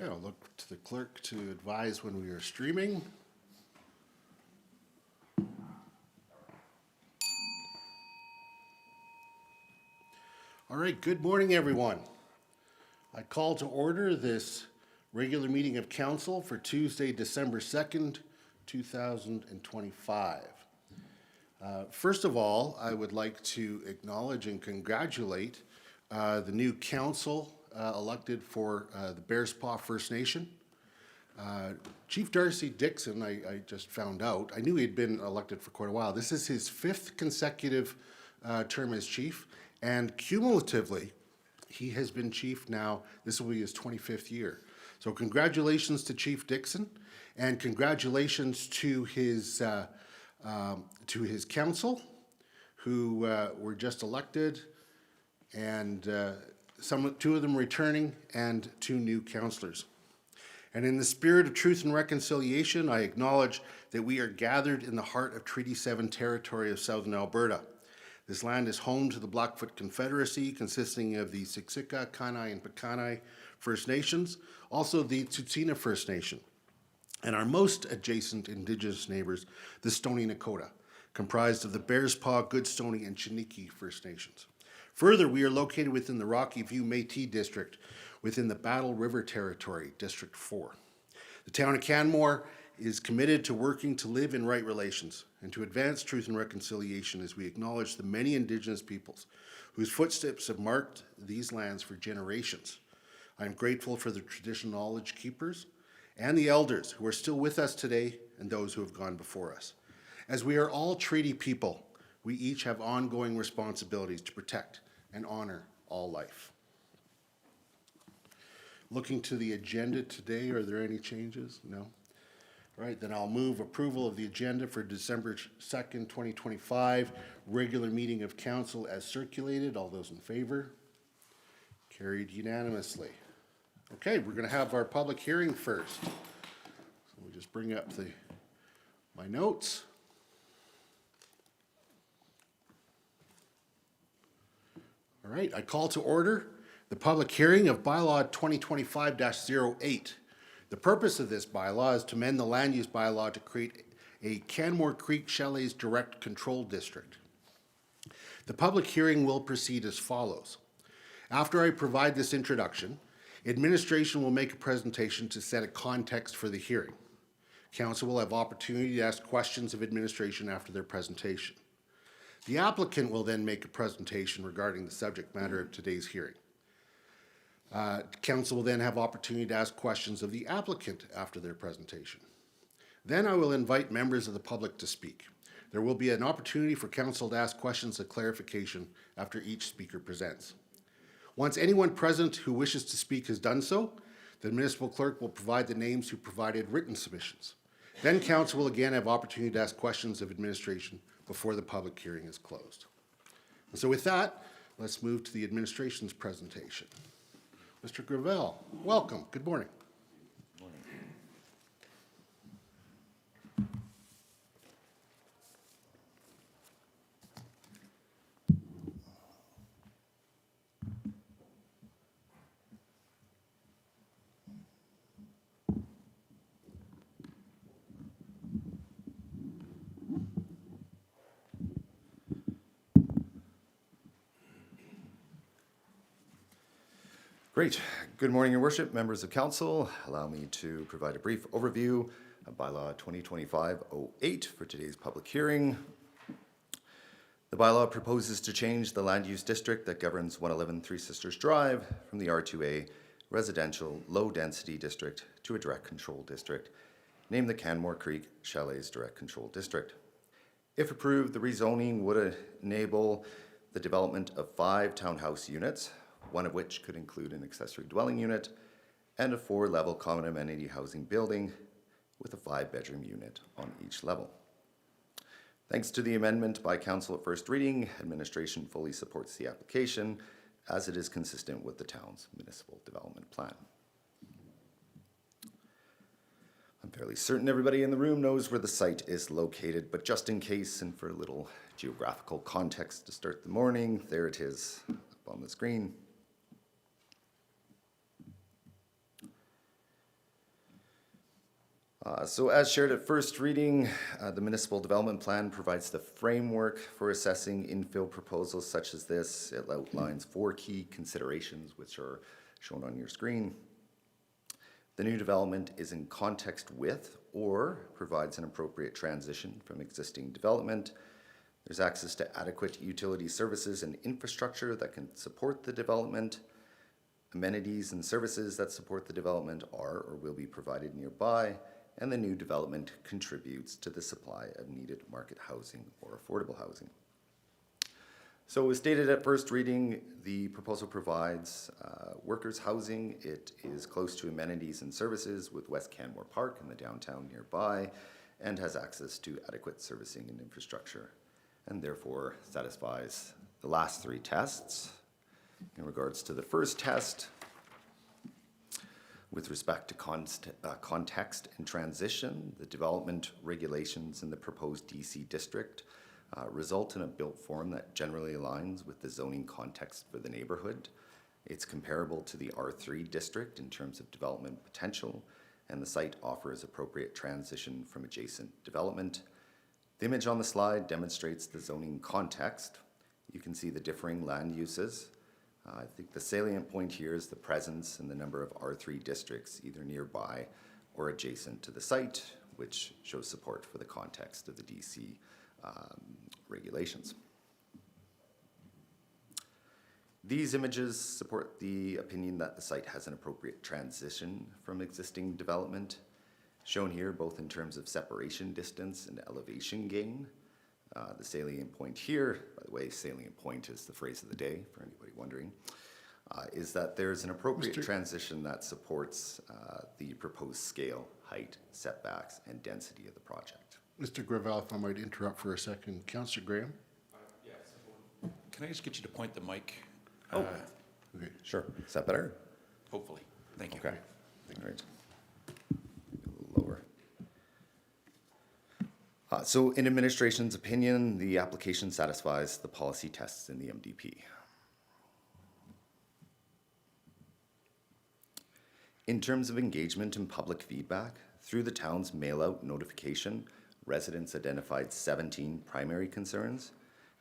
Okay, I'll look to the clerk to advise when we are streaming. All right, good morning, everyone. I call to order this regular meeting of council for Tuesday, December 2nd, 2025. First of all, I would like to acknowledge and congratulate the new council elected for the Bearspaw First Nation. Chief Darcy Dixon, I just found out, I knew he'd been elected for quite a while. This is his 5th consecutive term as chief, and cumulatively, he has been chief now, this will be his 25th year. So congratulations to Chief Dixon, and congratulations to his council, who were just elected, and two of them returning, and 2 new councillors. And in the spirit of truth and reconciliation, I acknowledge that we are gathered in the heart of Treaty 7 territory of Southern Alberta. This land is home to the Blackfoot Confederacy, consisting of the Siksika, Kainai, and Piikani First Nations, also the Tsuut'ina First Nation, and our most adjacent Indigenous neighbors, the Stoney Nakoda, comprised of the Bearspaw, Goodstoney, and Chiniki First Nations. Further, we are located within the Rocky View Métis District, within the Battle River Territory, District 4. The town of Canmore is committed to working to live in right relations and to advance truth and reconciliation as we acknowledge the many Indigenous peoples whose footsteps have marked these lands for generations. I am grateful for the traditional knowledge keepers and the elders who are still with us today and those who have gone before us. As we are all treaty people, we each have ongoing responsibilities to protect and honor all life. Looking to the agenda today, are there any changes? No? All right, then I'll move approval of the agenda for December 2nd, 2025, regular meeting of council as circulated. All those in favor? Carried unanimously. Okay, we're going to have our public hearing first. So we'll just bring up my notes. All right, I call to order the public hearing of Bylaw 2025-08. The purpose of this bylaw is to amend the land use bylaw to create a Canmore Creek Chalets direct control district. The public hearing will proceed as follows. After I provide this introduction, administration will make a presentation to set a context for the hearing. Council will have opportunity to ask questions of administration after their presentation. The applicant will then make a presentation regarding the subject matter of today's hearing. Council will then have opportunity to ask questions of the applicant after their presentation. Then I will invite members of the public to speak. There will be an opportunity for council to ask questions of clarification after each speaker presents. Once anyone present who wishes to speak has done so, the municipal clerk will provide the names who provided written submissions. Then council will again have opportunity to ask questions of administration before the public hearing is closed. And so with that, let's move to the administration's presentation. Mr. Gravel, welcome. Good morning. Good morning. Great. Good morning, Your Worship, members of council. Allow me to provide a brief overview of Bylaw 2025-08 for today's public hearing. The bylaw proposes to change the land use district that governs 111 Three Sisters Drive from the R2A residential low-density district to a direct control district, named the Canmore Creek Chalets Direct Control District. If approved, the rezoning would enable the development of 5 townhouse units, one of which could include an accessory dwelling unit, and a 4-level common amenity housing building with a 5-bedroom unit on each level. Thanks to the amendment by council at first reading, administration fully supports the application as it is consistent with the town's municipal development plan. I'm fairly certain everybody in the room knows where the site is located, but just in case and for a little geographical context to start the morning, there it is up on the screen. So as shared at first reading, the Municipal Development Plan provides the framework for assessing infill proposals such as this. It outlines 4 key considerations, which are shown on your screen. The new development is in context with or provides an appropriate transition from existing development. There's access to adequate utility services and infrastructure that can support the development. Amenities and services that support the development are or will be provided nearby, and the new development contributes to the supply of needed market housing or affordable housing. So as stated at first reading, the proposal provides workers' housing. It is close to amenities and services with West Canmore Park in the downtown nearby, and has access to adequate servicing and infrastructure, and therefore satisfies the last 3 tests. In regards to the first test, with respect to context and transition, the development regulations in the proposed DC district result in a built form that generally aligns with the zoning context for the neighborhood. It's comparable to the R3 district in terms of development potential, and the site offers appropriate transition from adjacent development. The image on the slide demonstrates the zoning context. You can see the differing land uses. I think the salient point here is the presence and the number of R3 districts either nearby or adjacent to the site, which shows support for the context of the DC regulations. These images support the opinion that the site has an appropriate transition from existing development, shown here both in terms of separation distance and elevation gain. The salient point here, by the way, salient point is the phrase of the day for anybody wondering, is that there's an appropriate transition that supports the proposed scale, height, setbacks, and density of the project. Mr. Gravel, if I might interrupt for a second. Councillor Graham? Can I just get you to point the mic? Okay. Sure. Is that better? Hopefully. Thank you. Okay. All right. Lower. So in administration's opinion, the application satisfies the policy tests in the MDP. In terms of engagement and public feedback, through the town's mail-out notification, residents identified 17 primary concerns.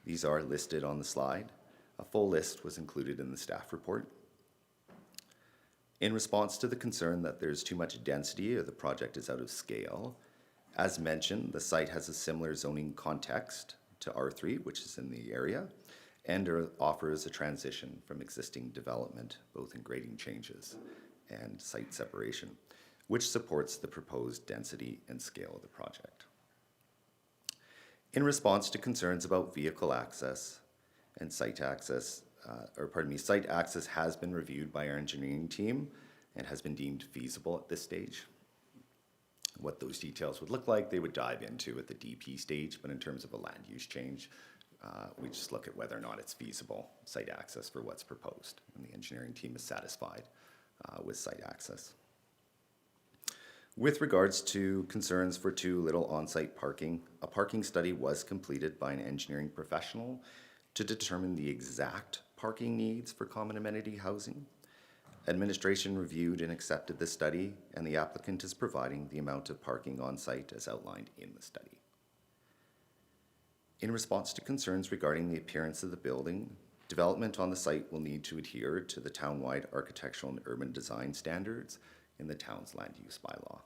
These are listed on the slide. A full list was included in the staff report. In response to the concern that there's too much density or the project is out of scale, as mentioned, the site has a similar zoning context to R3, which is in the area, and offers a transition from existing development, both in grading changes and site separation, which supports the proposed density and scale of the project. In response to concerns about vehicle access and site access, site access has been reviewed by our engineering team and has been deemed feasible at this stage. What those details would look like, they would dive into at the DP stage, but in terms of a land use change, we just look at whether or not it's feasible site access for what's proposed, and the engineering team is satisfied with site access. With regards to concerns for too little on-site parking, a parking study was completed by an engineering professional to determine the exact parking needs for common amenity housing. Administration reviewed and accepted the study, and the applicant is providing the amount of parking on site as outlined in the study. In response to concerns regarding the appearance of the building, development on the site will need to adhere to the town-wide architectural and urban design standards in the town's land use bylaw.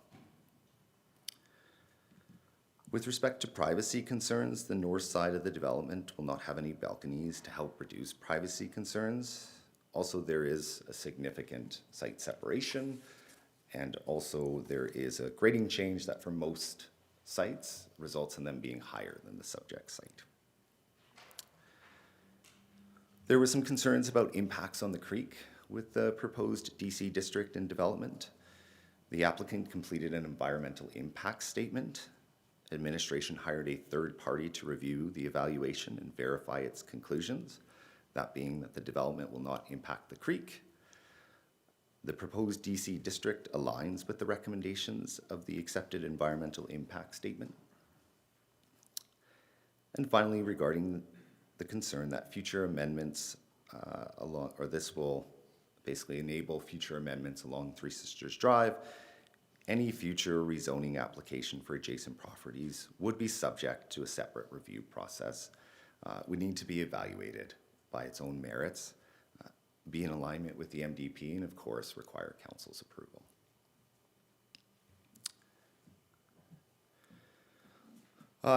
With respect to privacy concerns, the north side of the development will not have any balconies to help reduce privacy concerns. Also, there is a significant site separation, and also there is a grading change that for most sites results in them being higher than the subject site. There were some concerns about impacts on the creek with the proposed DC district and development. The applicant completed an environmental impact statement. Administration hired a third party to review the evaluation and verify its conclusions, that being that the development will not impact the creek. The proposed DC district aligns with the recommendations of the accepted environmental impact statement. And finally, regarding the concern that future amendments this will basically enable future amendments along Three Sisters Drive, any future rezoning application for adjacent properties would be subject to a separate review process, would need to be evaluated by its own merits, be in alignment with the MDP, and of course require council's approval.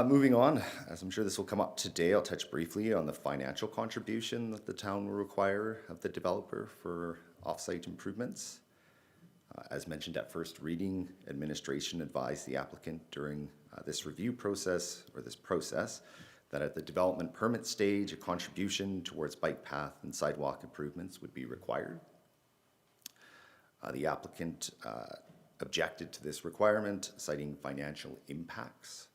Moving on, as I'm sure this will come up today, I'll touch briefly on the financial contribution that the town will require of the developer for off-site improvements. As mentioned at first reading, administration advised the applicant during this review process, that at the development permit stage, a contribution towards bike path and sidewalk improvements would be required. The applicant objected to this requirement, citing financial impacts.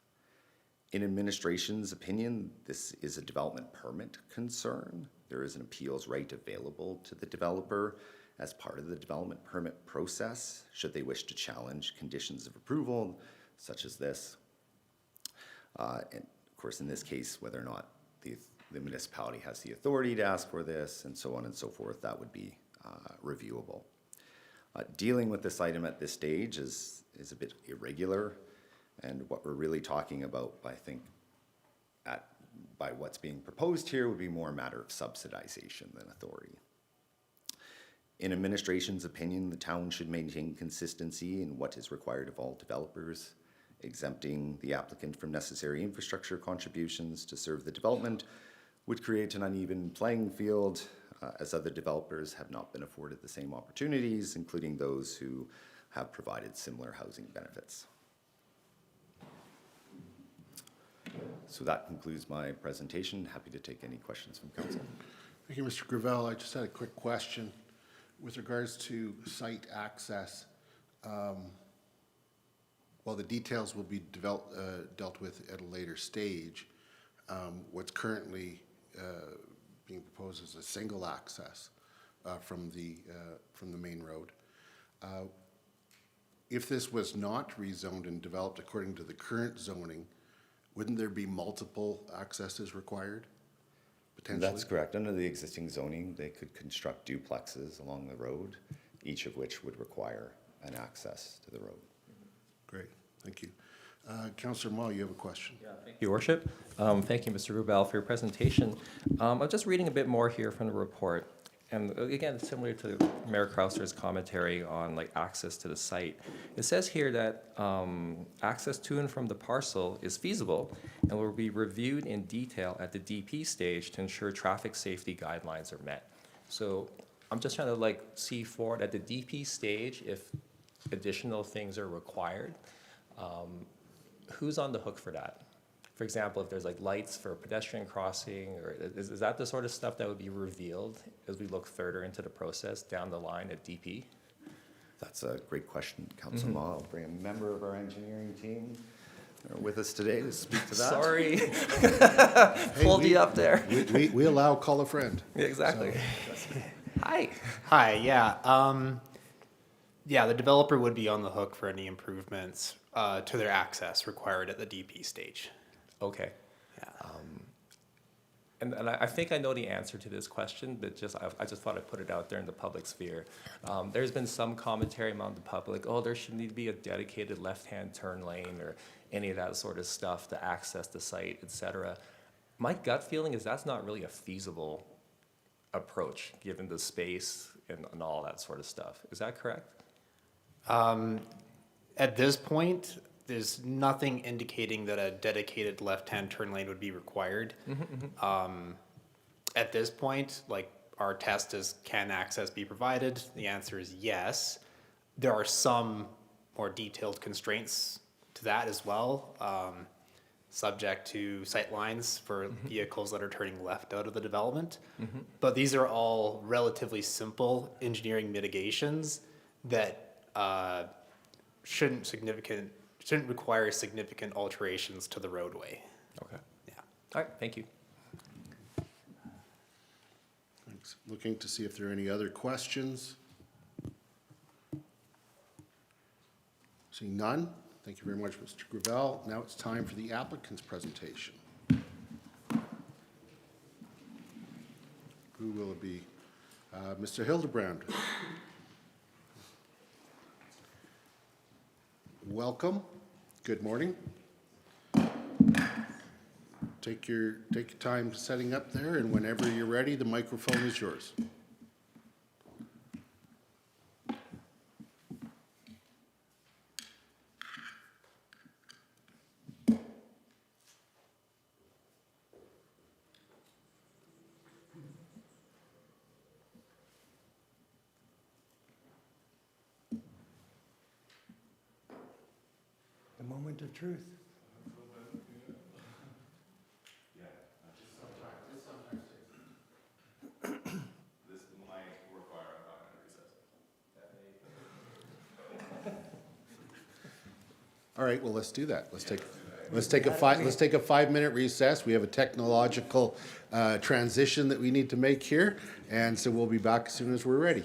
In administration's opinion, this is a development permit concern. There is an appeals right available to the developer as part of the development permit process, should they wish to challenge conditions of approval, such as this. And of course, in this case, whether or not the municipality has the authority to ask for this, and so on and so forth, that would be reviewable. Dealing with this item at this stage is a bit irregular. And what we're really talking about, I think, by what's being proposed here would be more a matter of subsidization than authority. In administration's opinion, the town should maintain consistency in what is required of all developers, exempting the applicant from necessary infrastructure contributions to serve the development would create an uneven playing field, as other developers have not been afforded the same opportunities, including those who have provided similar housing benefits. So that concludes my presentation. Happy to take any questions from council. Thank you, Mr. Gravel. I just had a quick question with regards to site access. While the details will be dealt with at a later stage, what's currently being proposed is a single access from the main road. If this was not rezoned and developed according to the current zoning, wouldn't there be multiple accesses required, potentially? That's correct. Under the existing zoning, they could construct duplexes along the road, each of which would require an access to the road. Great, thank you. Councillor Mah, you have a question? Yeah, thank you, Your Worship. Thank you, Mr. Rubel, for your presentation. I'm just reading a bit more here from the report. And again, similar to Mayor Krauser's commentary on like access to the site, it says here that access to and from the parcel is feasible and will be reviewed in detail at the DP stage to ensure traffic safety guidelines are met. So I'm just trying to like see forward at the DP stage if additional things are required. Who's on the hook for that? For example, if there's like lights for pedestrian crossing, or is that the sort of stuff that would be revealed as we look further into the process down the line at DP? That's a great question, Councillor Mah. I'll bring a member of our engineering team with us today to speak to that. Sorry, Hey, pulled you up there. We allow call a friend. Yeah, exactly. Hi. Hi, yeah. Yeah, the developer would be on the hook for any improvements to their access required at the DP stage. Okay. Yeah. And I think I know the answer to this question, but I just thought I'd put it out there in the public sphere. There's been some commentary among the public, oh, there should need to be a dedicated left-hand turn lane or any of that sort of stuff to access the site, et cetera. My gut feeling is that's not really a feasible approach, given the space and all that sort of stuff. Is that correct? At this point, there's nothing indicating that a dedicated left-hand turn lane would be required. At this point, like our test is, can access be provided? The answer is yes. There are some more detailed constraints to that as well, subject to sight lines for vehicles that are turning left out of the development. But these are all relatively simple engineering mitigations that shouldn't require significant alterations to the roadway. Okay. Yeah. All right, thank you. Thanks. Looking to see if there are any other questions. Seeing none, thank you very much, Mr. Gravel. Now it's time for the applicant's presentation. Who will it be? Mr. Hildebrand. welcome. Good morning. Take your time setting up there, and whenever you're ready, the microphone is yours. The moment of truth. All right, well, let's do that. Let's take a 5-minute recess. We have a technological transition that we need to make here, and so we'll be back as soon as we're ready.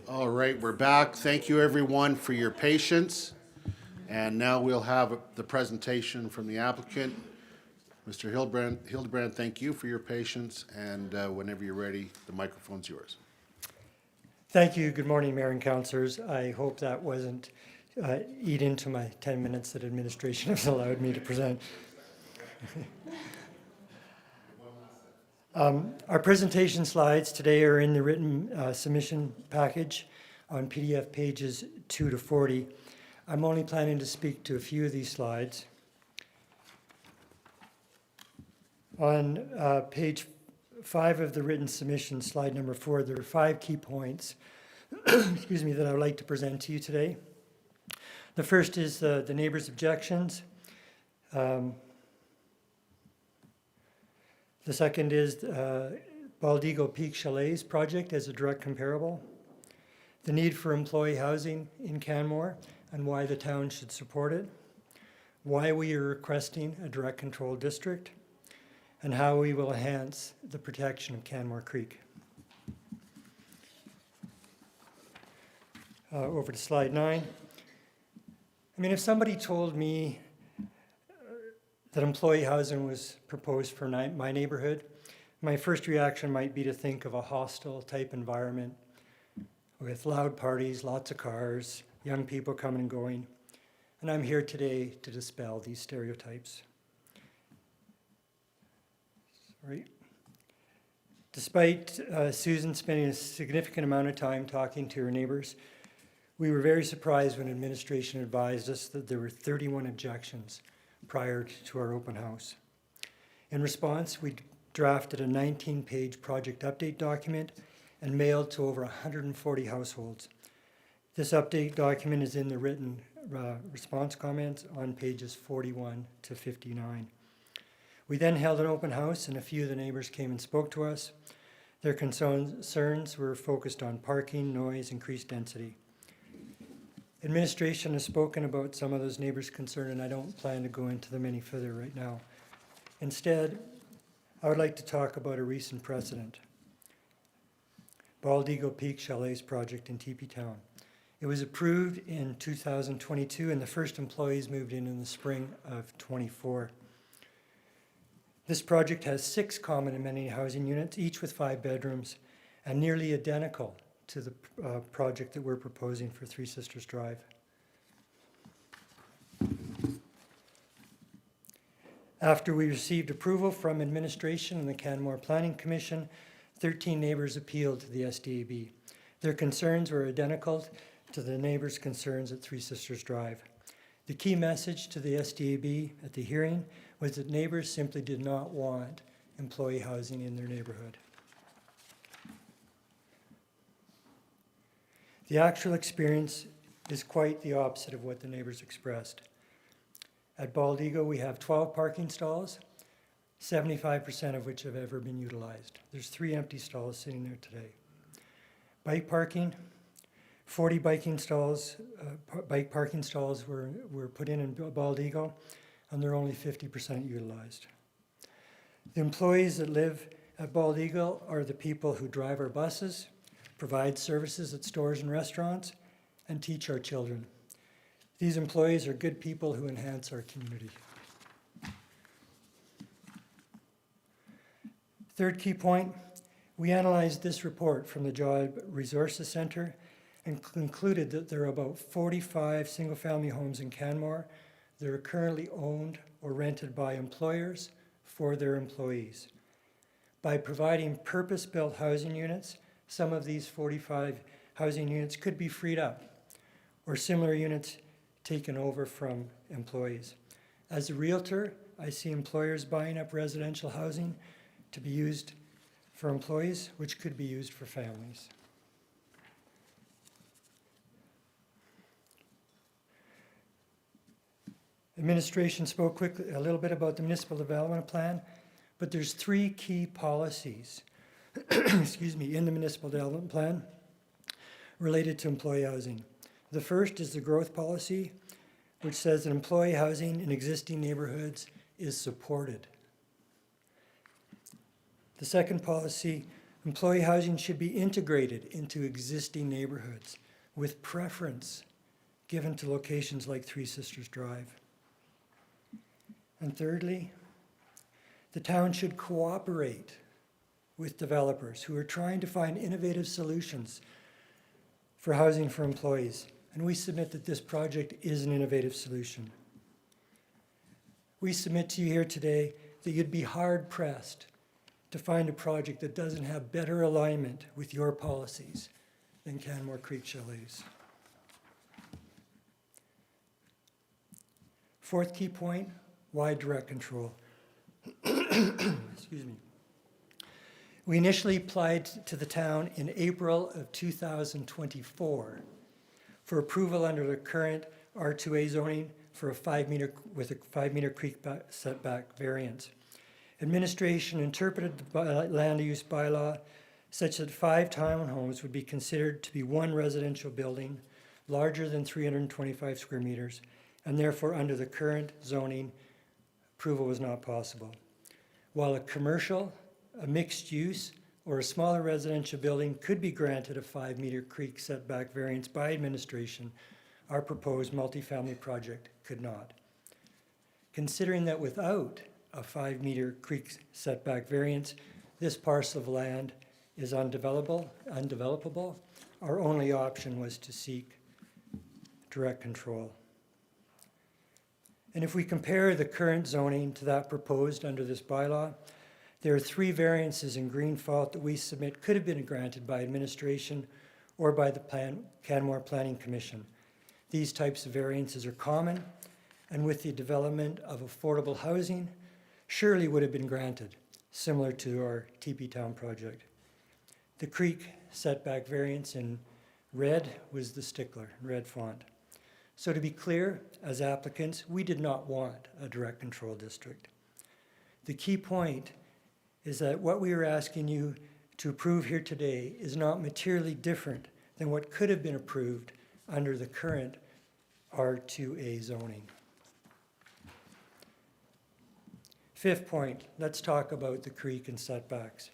All right, we're back. Thank you, everyone, for your patience. And now we'll have the presentation from the applicant. Mr. Hildebrand, thank you for your patience, and whenever you're ready, the microphone's yours. Thank you. Good morning, Mayor and Councillors. I hope that wasn't eat into my 10 minutes that administration has allowed me to present. Our presentation slides today are in the written submission package on PDF pages 2 to 40. I'm only planning to speak to a few of these slides. On page 5 of the written submission, slide number 4, there are 5 key points excuse me, that I would like to present to you today. The first is the neighbors' objections. The second is Bald Eagle Peak Chalets project as a direct comparable. The need for employee housing in Canmore and why the town should support it. Why we are requesting a direct control district. And how we will enhance the protection of Canmore Creek. Over to slide 9. I mean, if somebody told me that employee housing was proposed for my neighborhood, my first reaction might be to think of a hostile type environment with loud parties, lots of cars, young people coming and going. And I'm here today to dispel these stereotypes. Right. Despite Susan spending a significant amount of time talking to her neighbors, we were very surprised when administration advised us that there were 31 objections prior to our open house. In response, we drafted a 19-page project update document and mailed to over 140 households. This update document is in the written response comments on pages 41 to 59. We then held an open house and a few of the neighbors came and spoke to us. Their concerns were focused on parking, noise, increased density. Administration has spoken about some of those neighbors' concerns, and I don't plan to go into them any further right now. Instead, I would like to talk about a recent precedent. Bald Eagle Peak Chalets project in TP Town. It was approved in 2022 and the first employees moved in the spring of 24. This project has 6 common amenity housing units, each with 5 bedrooms, and nearly identical to the project that we're proposing for Three Sisters Drive. After we received approval from administration and the Canmore Planning Commission, 13 neighbors appealed to the SDAB. Their concerns were identical to the neighbors' concerns at Three Sisters Drive. The key message to the SDAB at the hearing was that neighbors simply did not want employee housing in their neighborhood. The actual experience is quite the opposite of what the neighbors expressed. At Bald Eagle, we have 12 parking stalls, 75% of which have ever been utilized. There's 3 empty stalls sitting there today. Bike parking, 40 bike parking stalls were put in Bald Eagle, and they're only 50% utilized. The employees that live at Bald Eagle are the people who drive our buses, provide services at stores and restaurants, and teach our children. These employees are good people who enhance our community. Third key point, we analyzed this report from the Job Resources Center and concluded that there are about 45 single-family homes in Canmore that are currently owned or rented by employers for their employees. By providing purpose-built housing units, some of these 45 housing units could be freed up, or similar units taken over from employees. As a realtor, I see employers buying up residential housing to be used for employees, which could be used for families. Administration spoke quickly a little bit about the municipal development plan, but there's 3 key policies excuse me, in the municipal development plan related to employee housing. The first is the growth policy, which says that employee housing in existing neighborhoods is supported. The second policy Employee housing should be integrated into existing neighborhoods with preference given to locations like Three Sisters Drive. And thirdly, the town should cooperate with developers who are trying to find innovative solutions for housing for employees. And we submit that this project is an innovative solution. We submit to you here today that you'd be hard-pressed to find a project that doesn't have better alignment with your policies than Canmore Creek Chalets. Fourth key point, why direct control? Excuse me. We initially applied to the town in April of 2024 for approval under the current R2A zoning for a 5 meter creek setback variance. Administration interpreted the land use bylaw such that 5 townhomes would be considered to be one residential building larger than 325 square meters, and therefore under the current zoning, approval was not possible. While a commercial, a mixed use, or a smaller residential building could be granted a 5 meter creek setback variance by administration, our proposed multifamily project could not. Considering that without a 5 meter creek setback variance, this parcel of land is undevelopable, our only option was to seek direct control. And if we compare the current zoning to that proposed under this bylaw, there are 3 variances in green fault that we submit could have been granted by administration or by the Canmore Planning Commission. These types of variances are common, and with the development of affordable housing, surely would have been granted, similar to our TP Town project. The creek setback variance in red was the stickler, red font. So to be clear, as applicants, we did not want a direct control district. The key point is that what we are asking you to approve here today is not materially different than what could have been approved under the current R2A zoning. Fifth point, let's talk about the creek and setbacks.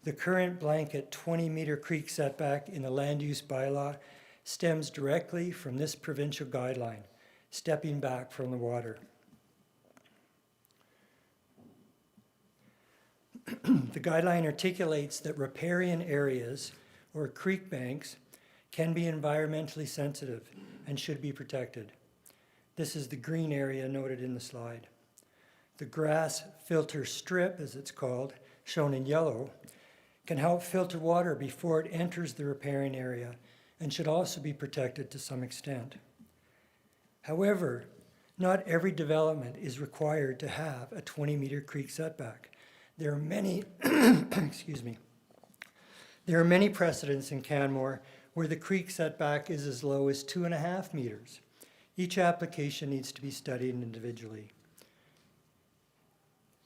The current blanket 20 meter creek setback in the land use bylaw stems directly from this provincial guideline, stepping back from the water. The guideline articulates that riparian areas or creek banks can be environmentally sensitive and should be protected. This is the green area noted in the slide. The grass filter strip, as it's called, shown in yellow, can help filter water before it enters the riparian area and should also be protected to some extent. However, not every development is required to have a 20 meter creek setback. There are many, excuse me, there are many precedents in Canmore where the creek setback is as low as 2.5 meters. Each application needs to be studied individually.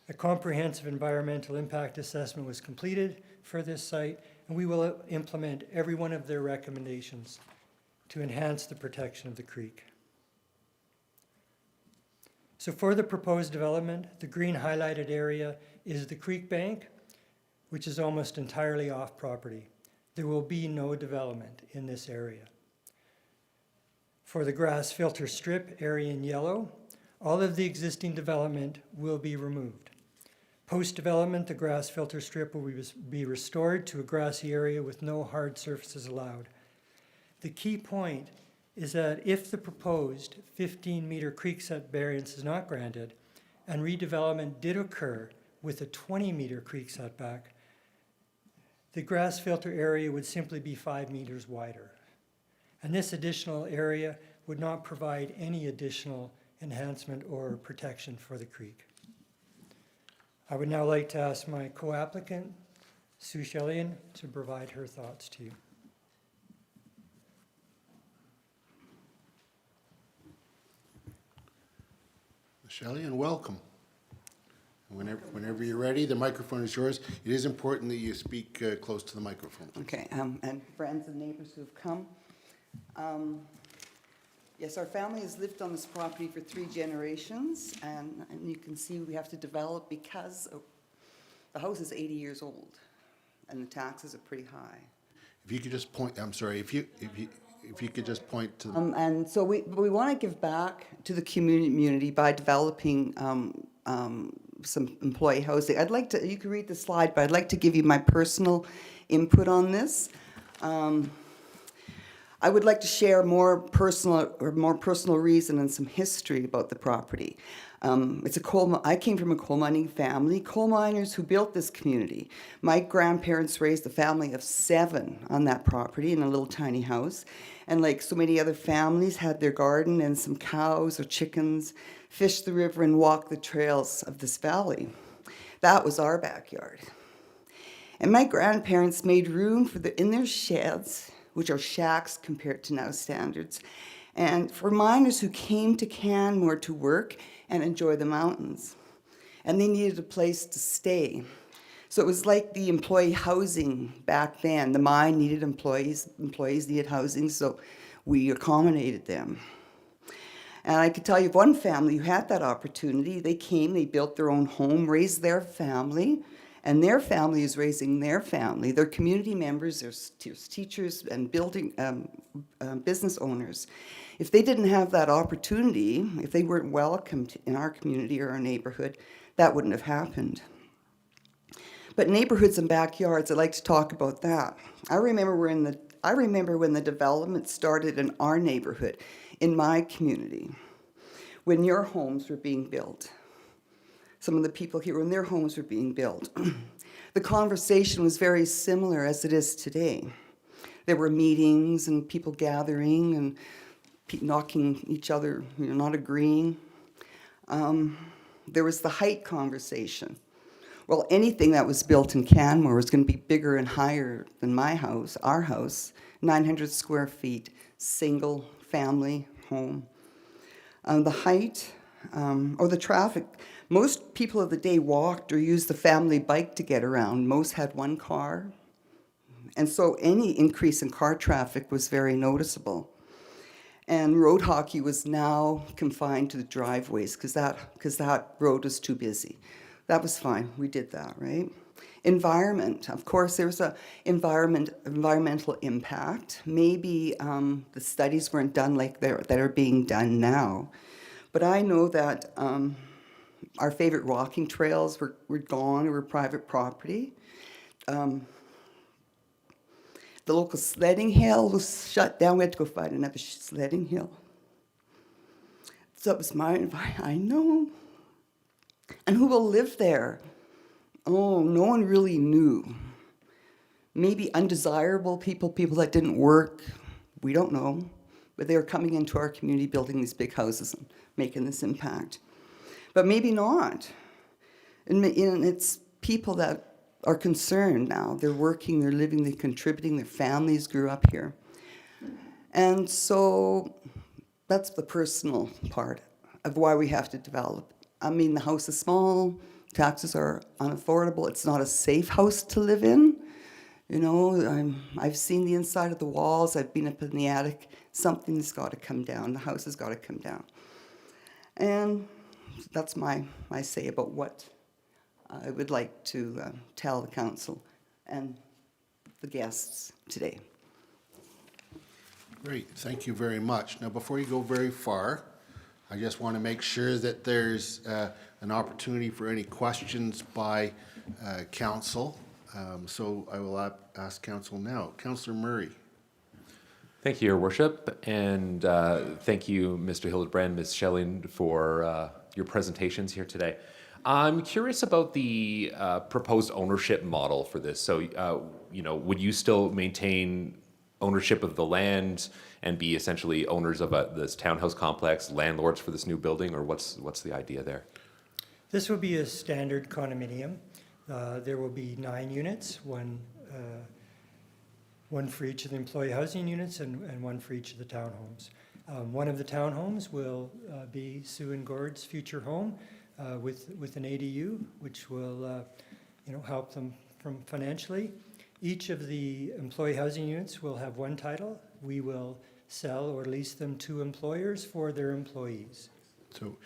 A comprehensive environmental impact assessment was completed for this site, and we will implement every one of their recommendations to enhance the protection of the creek. So for the proposed development, the green highlighted area is the creek bank, which is almost entirely off property. There will be no development in this area. For the grass filter strip area in yellow, all of the existing development will be removed. Post-development, the grass filter strip will be restored to a grassy area with no hard surfaces allowed. The key point is that if the proposed 15 meter creek set variance is not granted and redevelopment did occur with a 20 meter creek setback, the grass filter area would simply be 5 meters wider. And this additional area would not provide any additional enhancement or protection for the creek. I would now like to ask my co-applicant, Sue Shellyan, to provide her thoughts to you. Shelley, and welcome. Whenever you're ready, the microphone is yours. It is important that you speak close to the microphone. Okay, and friends and neighbors who've come. Yes, our family has lived on this property for 3 generations, and you can see we have to develop because the house is 80 years old. and the taxes are pretty high. If you could just point, I'm sorry, if you could just point to, And so we want to give back to the community by developing some employee housing. I'd like to, you can read the slide, but I'd like to give you my personal input on this. I would like to share more personal reason and some history about the property. I came from a coal mining family, coal miners who built this community. My grandparents raised a family of 7 on that property in a little tiny house. And like so many other families, had their garden and some cows or chickens, fished the river and walked the trails of this valley. That was our backyard. And my grandparents made room in their sheds, which are shacks compared to now standards, and for miners who came to Canmore to work and enjoy the mountains. And they needed a place to stay. So it was like the employee housing back then. The mine needed employees needed housing, so we accommodated them. And I could tell you of one family who had that opportunity. They came, they built their own home, raised their family, and their family is raising their family. They're community members, there's teachers and business owners. If they didn't have that opportunity, if they weren't welcomed in our community or our neighborhood, that wouldn't have happened. But neighborhoods and backyards, I'd like to talk about that. I remember when the development started in our neighborhood, in my community, when your homes were being built. Some of the people here, when their homes were being built. The conversation was very similar as it is today. There were meetings and people gathering and knocking each other, not agreeing. There was the height conversation. Well, anything that was built in Canmore was going to be bigger and higher than my house, our house, 900 square feet, single family home. The height or the traffic, most people of the day walked or used the family bike to get around. Most had one car. And so any increase in car traffic was very noticeable. And road hockey was now confined to the driveways because that road was too busy. That was fine. We did that, right? Environment. Of course, there's a environmental impact. Maybe the studies weren't done like that are being done now. But I know that our favorite walking trails were gone or were private property. The local sledding hill was shut down. We had to go find another sledding hill. So it was my environment. I know. And who will live there? Oh, no one really knew. Maybe undesirable people that didn't work. We don't know. But they were coming into our community, building these big houses and making this impact. But maybe not. And it's people that are concerned now. They're working, they're living, they're contributing, their families grew up here. And so that's the personal part of why we have to develop. I mean, the house is small, taxes are unaffordable, it's not a safe house to live in. I've seen the inside of the walls, I've been up in the attic. Something's got to come down, the house has got to come down. And that's my say about what I would like to tell the council and the guests today. great, thank you very much. Now, before you go very far, I just want to make sure that there's an opportunity for any questions by council. So I will ask council now. Councillor Murray. Thank you, Your Worship, and thank you, Mr. Hildebrand, Ms. Schelling, for your presentations here today. I'm curious about the proposed ownership model for this. So, would you still maintain ownership of the land and be essentially owners of this townhouse complex, landlords for this new building, or what's the idea there? This will be a standard condominium. There will be 9 units, one for each of the employee housing units and one for each of the townhomes. One of the townhomes will be Sue and Gord's future home with an ADU, which will help them financially. Each of the employee housing units will have one title. We will sell or lease them to employers for their employees. So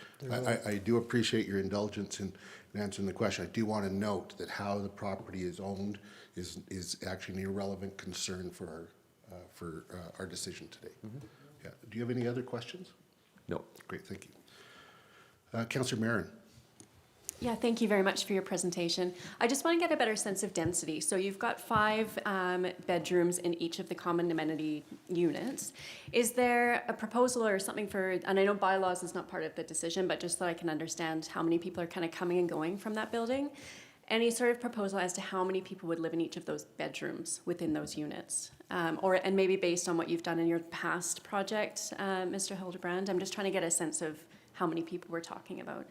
I do appreciate your indulgence in answering the question. I do want to note that how the property is owned is actually an irrelevant concern for our decision today. Yeah. Do you have any other questions? No. Great, thank you. Councillor Marin. Yeah, thank you very much for your presentation. I just want to get a better sense of density. So you've got 5 bedrooms in each of the common amenity units. Is there a proposal or something for, and I know bylaws is not part of the decision, but just so I can understand how many people are kind of coming and going from that building? Any sort of proposal as to how many people would live in each of those bedrooms within those units? And maybe based on what you've done in your past project, Mr. Hildebrand, I'm just trying to get a sense of how many people we're talking about.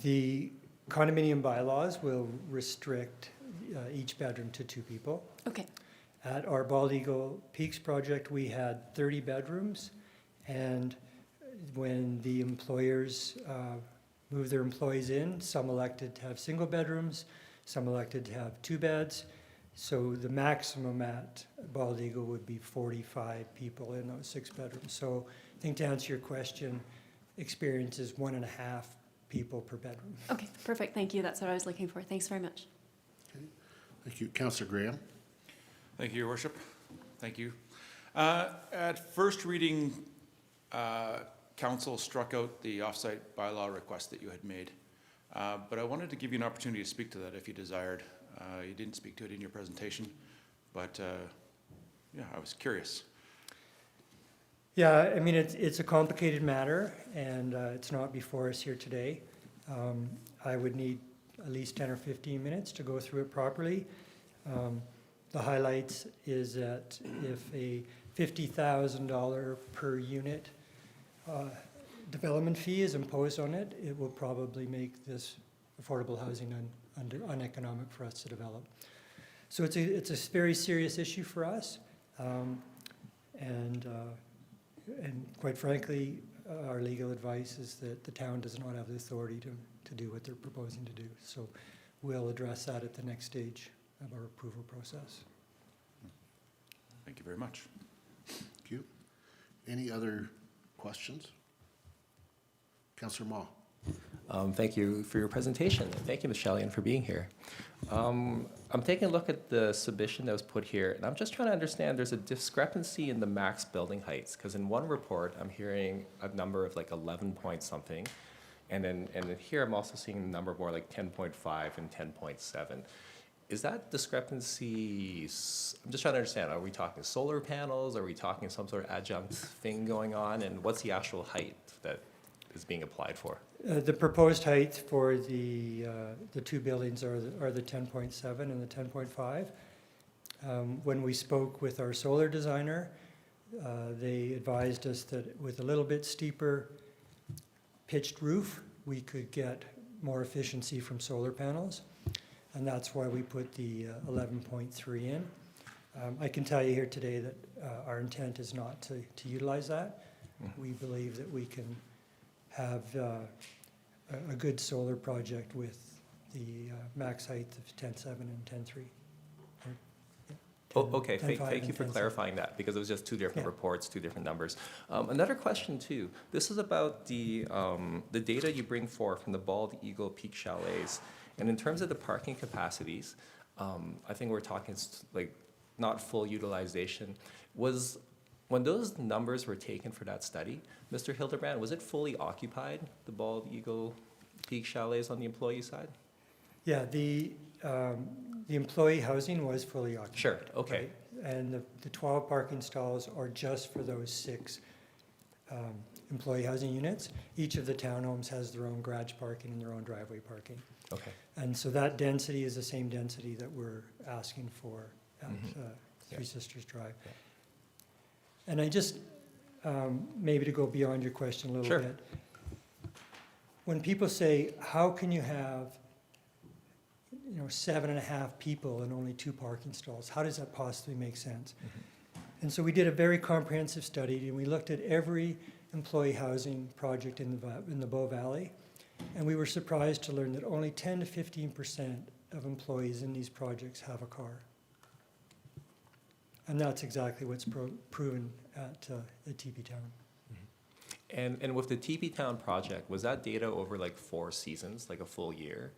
The condominium bylaws will restrict each bedroom to 2 people. Okay. At our Bald Eagle Peaks project, we had 30 bedrooms, and when the employers moved their employees in, some elected to have single bedrooms, some elected to have 2 beds. So the maximum at Bald Eagle would be 45 people in those 6 bedrooms. So I think to answer your question, experience is 1.5 people per bedroom. Okay, perfect. Thank you. That's what I was looking for. Thanks very much. Okay. Thank you. Councillor Graham. Thank you, Your Worship. Thank you. At first reading, Council struck out the offsite bylaw request that you had made. But I wanted to give you an opportunity to speak to that if you desired. You didn't speak to it in your presentation, but yeah, I was curious. Yeah, I mean, it's a complicated matter, and it's not before us here today. I would need at least 10 or 15 minutes to go through it properly. The highlights is that if a $50,000 per unit development fee is imposed on it, it will probably make this affordable housing uneconomic for us to develop. So it's a very serious issue for us, and quite frankly, our legal advice is that the town does not have the authority to do what they're proposing to do. So we'll address that at the next stage of our approval process. Thank you very much. Thank you. Any other questions? Councillor Mah. Thank you for your presentation, and thank you, Ms. Shellian, for being here. I'm taking a look at the submission that was put here, and I'm just trying to understand, there's a discrepancy in the max building heights, because in one report, I'm hearing a number of like 11 point something, and then here I'm also seeing a number more like 10.5 and 10.7. Is that discrepancy, I'm just trying to understand, are we talking solar panels, are we talking some sort of adjunct thing going on, and what's the actual height that is being applied for? The proposed height for the 2 buildings are the 10.7 and the 10.5. When we spoke with our solar designer, they advised us that with a little bit steeper pitched roof, we could get more efficiency from solar panels, and that's why we put the 11.3 in. I can tell you here today that our intent is not to utilize that. We believe that we can have a good solar project with the max height of 10.7 and 10.3. Oh, okay, 10.5 thank you and for 10.7. clarifying that, because it was just 2 different Yeah. reports, 2 different numbers. Another question too, this is about the data you bring forth from the Bald Eagle Peak Chalets. And in terms of the parking capacities, I think we're talking like not full utilization. When those numbers were taken for that study, Mr. Hildebrand, was it fully occupied, the Bald Eagle Peak Chalets on the employee side? Yeah, the employee housing was fully occupied. Sure, okay. Right? And the 12 parking stalls are just for those 6 employee housing units. Each of the townhomes has their own garage parking and their own driveway parking. Okay. And so that density is the same density that we're asking for at Three Sisters Drive. Yeah. And I just, maybe to go beyond your question a little Sure. bit. When people say, how can you have 7.5 people and only 2 parking stalls? How does that possibly make sense? And so we did a very comprehensive study, and we looked at every employee housing project in the Bow Valley, and we were surprised to learn that only 10 to 15% of employees in these projects have a car. And that's exactly what's proven at TP Town. And with the TP Town project, was that data over like 4 seasons, like a full year?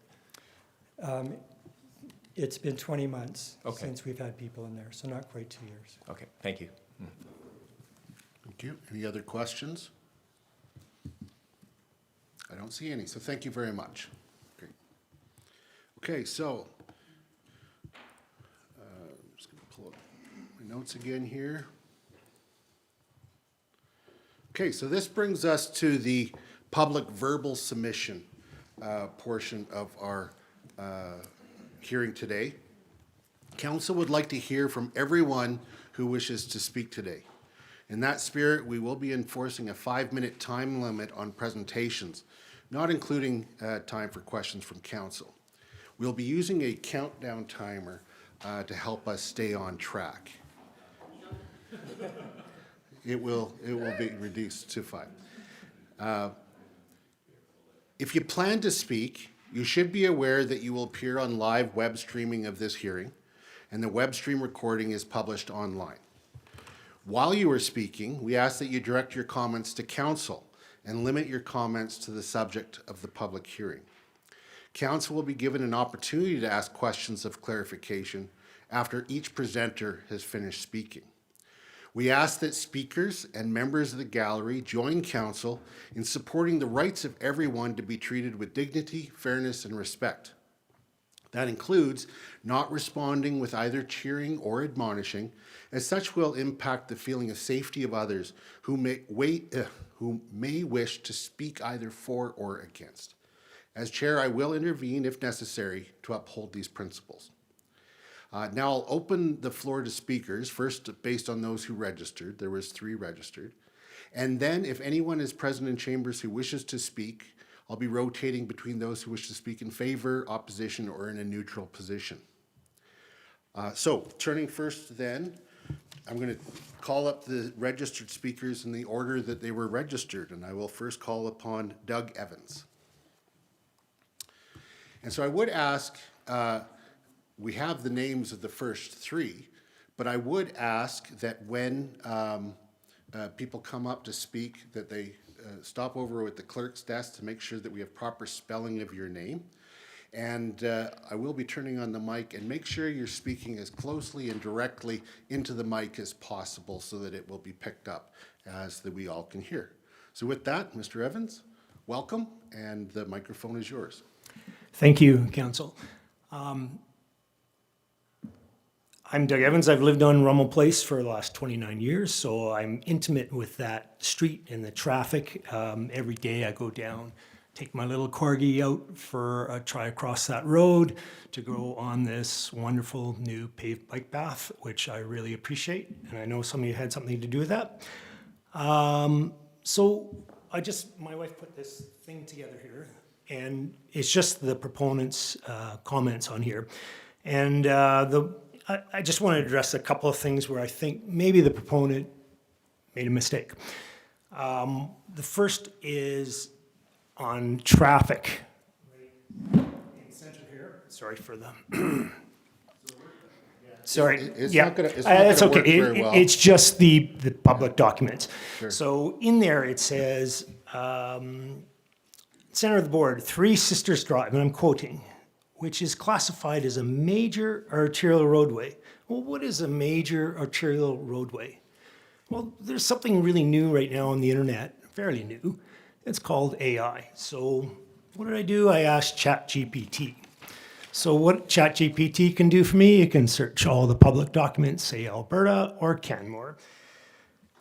It's been 20 months Okay. since we've had people in there, so not quite 2 years. Okay, thank you. Thank you. Any other questions? I don't see any, so thank you very much. Great. Okay, so, I'm just gonna pull up my notes again here. Okay, so this brings us to the public verbal submission portion of our hearing today. Council would like to hear from everyone who wishes to speak today. In that spirit, we will be enforcing a 5-minute time limit on presentations, not including time for questions from council. We'll be using a countdown timer to help us stay on track. It will be reduced to 5. If you plan to speak, you should be aware that you will appear on live web streaming of this hearing, and the web stream recording is published online. While you are speaking, we ask that you direct your comments to council and limit your comments to the subject of the public hearing. Council will be given an opportunity to ask questions of clarification after each presenter has finished speaking. We ask that speakers and members of the gallery join council in supporting the rights of everyone to be treated with dignity, fairness, and respect. That includes not responding with either cheering or admonishing, as such will impact the feeling of safety of others who may wish to speak either for or against. As chair, I will intervene if necessary to uphold these principles. Now I'll open the floor to speakers, first based on those who registered. There was 3 registered. And then if anyone is present in chambers who wishes to speak, I'll be rotating between those who wish to speak in favor, opposition, or in a neutral position. So turning first then, I'm going to call up the registered speakers in the order that they were registered, and I will first call upon Doug Evans. And so I would ask, we have the names of the first 3, but I would ask that when people come up to speak, that they stop over with the clerk's desk to make sure that we have proper spelling of your name. And I will be turning on the mic, and make sure you're speaking as closely and directly into the mic as possible so that it will be picked up as that we all can hear. So with that, Mr. Evans, welcome, and the microphone is yours. Thank you, Council. I'm Doug Evans. I've lived on Rummel Place for the last 29 years, so I'm intimate with that street and the traffic. Every day I go down, take my little corgi out for a try across that road to go on this wonderful new paved bike path, which I really appreciate, and I know some of you had something to do with that. So my wife put this thing together here, and it's just the proponents' comments on here. And I just want to address a couple of things where I think maybe the proponent made a mistake. The first is on traffic. Right in center here. Sorry for the. Sorry. It's yeah, not gonna that's work okay. very well. It's just the public documents. Sure. So in there it says, center of the board, 3 Sisters Drive, and I'm quoting, which is classified as a major arterial roadway. Well, what is a major arterial roadway? Well, there's something really new right now on the internet, fairly new. It's called AI. So what did I do? I asked ChatGPT. So what ChatGPT can do for me, it can search all the public documents, say Alberta or Canmore.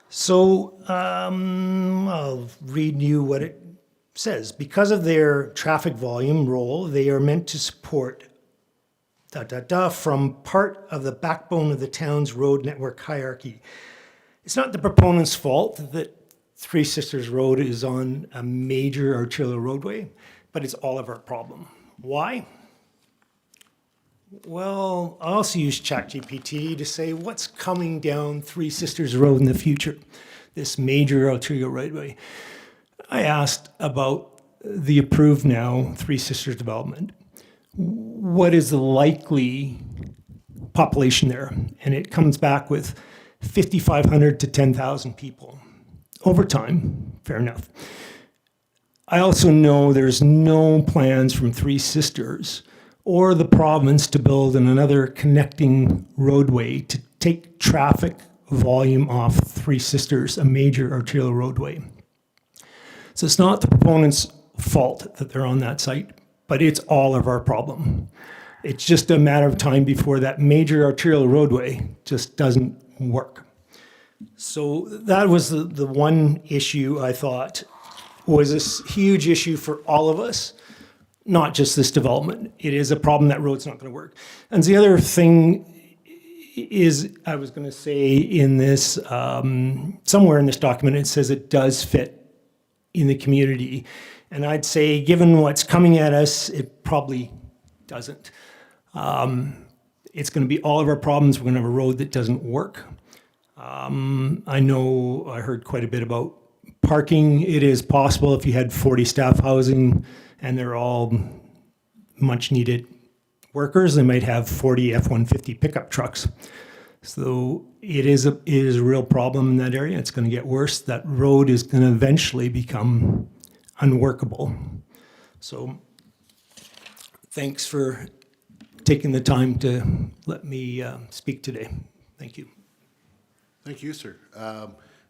So I'll read you what it says. Because of their traffic volume role, they are meant to support from part of the backbone of the town's road network hierarchy. It's not the proponent's fault that Three Sisters Road is on a major arterial roadway, but it's all of our problem. Why? Well, I also use ChatGPT to say what's coming down Three Sisters Road in the future, this major arterial roadway. I asked about the approved now Three Sisters development. What is the likely population there? And it comes back with 5,500 to 10,000 people. over time, fair enough. I also know there's no plans from Three Sisters or the province to build another connecting roadway to take traffic volume off Three Sisters, a major arterial roadway. So it's not the proponents' fault that they're on that site, but it's all of our problem. It's just a matter of time before that major arterial roadway just doesn't work. So that was the one issue I thought was this huge issue for all of us, not just this development. It is a problem, that road's not gonna work. And the other thing is, I was gonna say in this, somewhere in this document, it says it does fit in the community. And I'd say, given what's coming at us, it probably doesn't. It's gonna be all of our problems. We're gonna have a road that doesn't work. I know I heard quite a bit about parking. It is possible if you had 40 staff housing and they're all much needed workers, they might have 40 F-150 pickup trucks. So it is a real problem in that area. It's gonna get worse. That road is gonna eventually become unworkable. So thanks for taking the time to let me speak today. Thank you. Thank you, sir.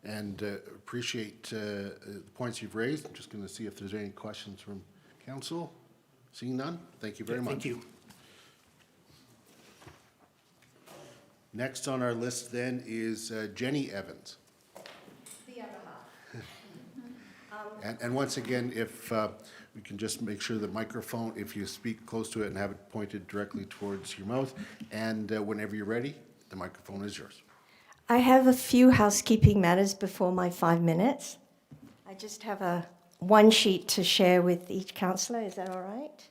And appreciate the points you've raised. I'm just going to see if there's any questions from council. Seeing none, thank you very much. Thank you. Next on our list then is Jenny Evans. The other half. And once again, if we can just make sure the microphone, if you speak close to it and have it pointed directly towards your mouth, and whenever you're ready, the microphone is yours. I have a few housekeeping matters before my 5 minutes. I just have one sheet to share with each councillor. Is that all right?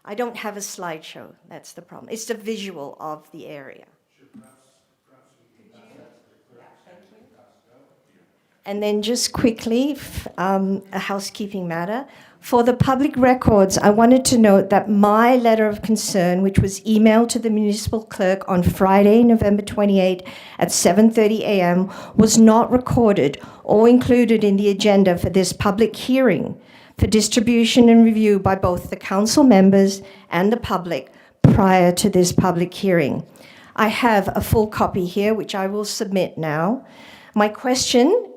I don't have a slideshow. That's the problem. It's the visual of the area. And then just quickly, a housekeeping matter. For the public records, I wanted to note that my letter of concern, which was emailed to the municipal clerk on Friday, November 28 at 7:30 a.m., was not recorded or included in the agenda for this public hearing for distribution and review by both the council members and the public prior to this public hearing. I have a full copy here, which I will submit now. My question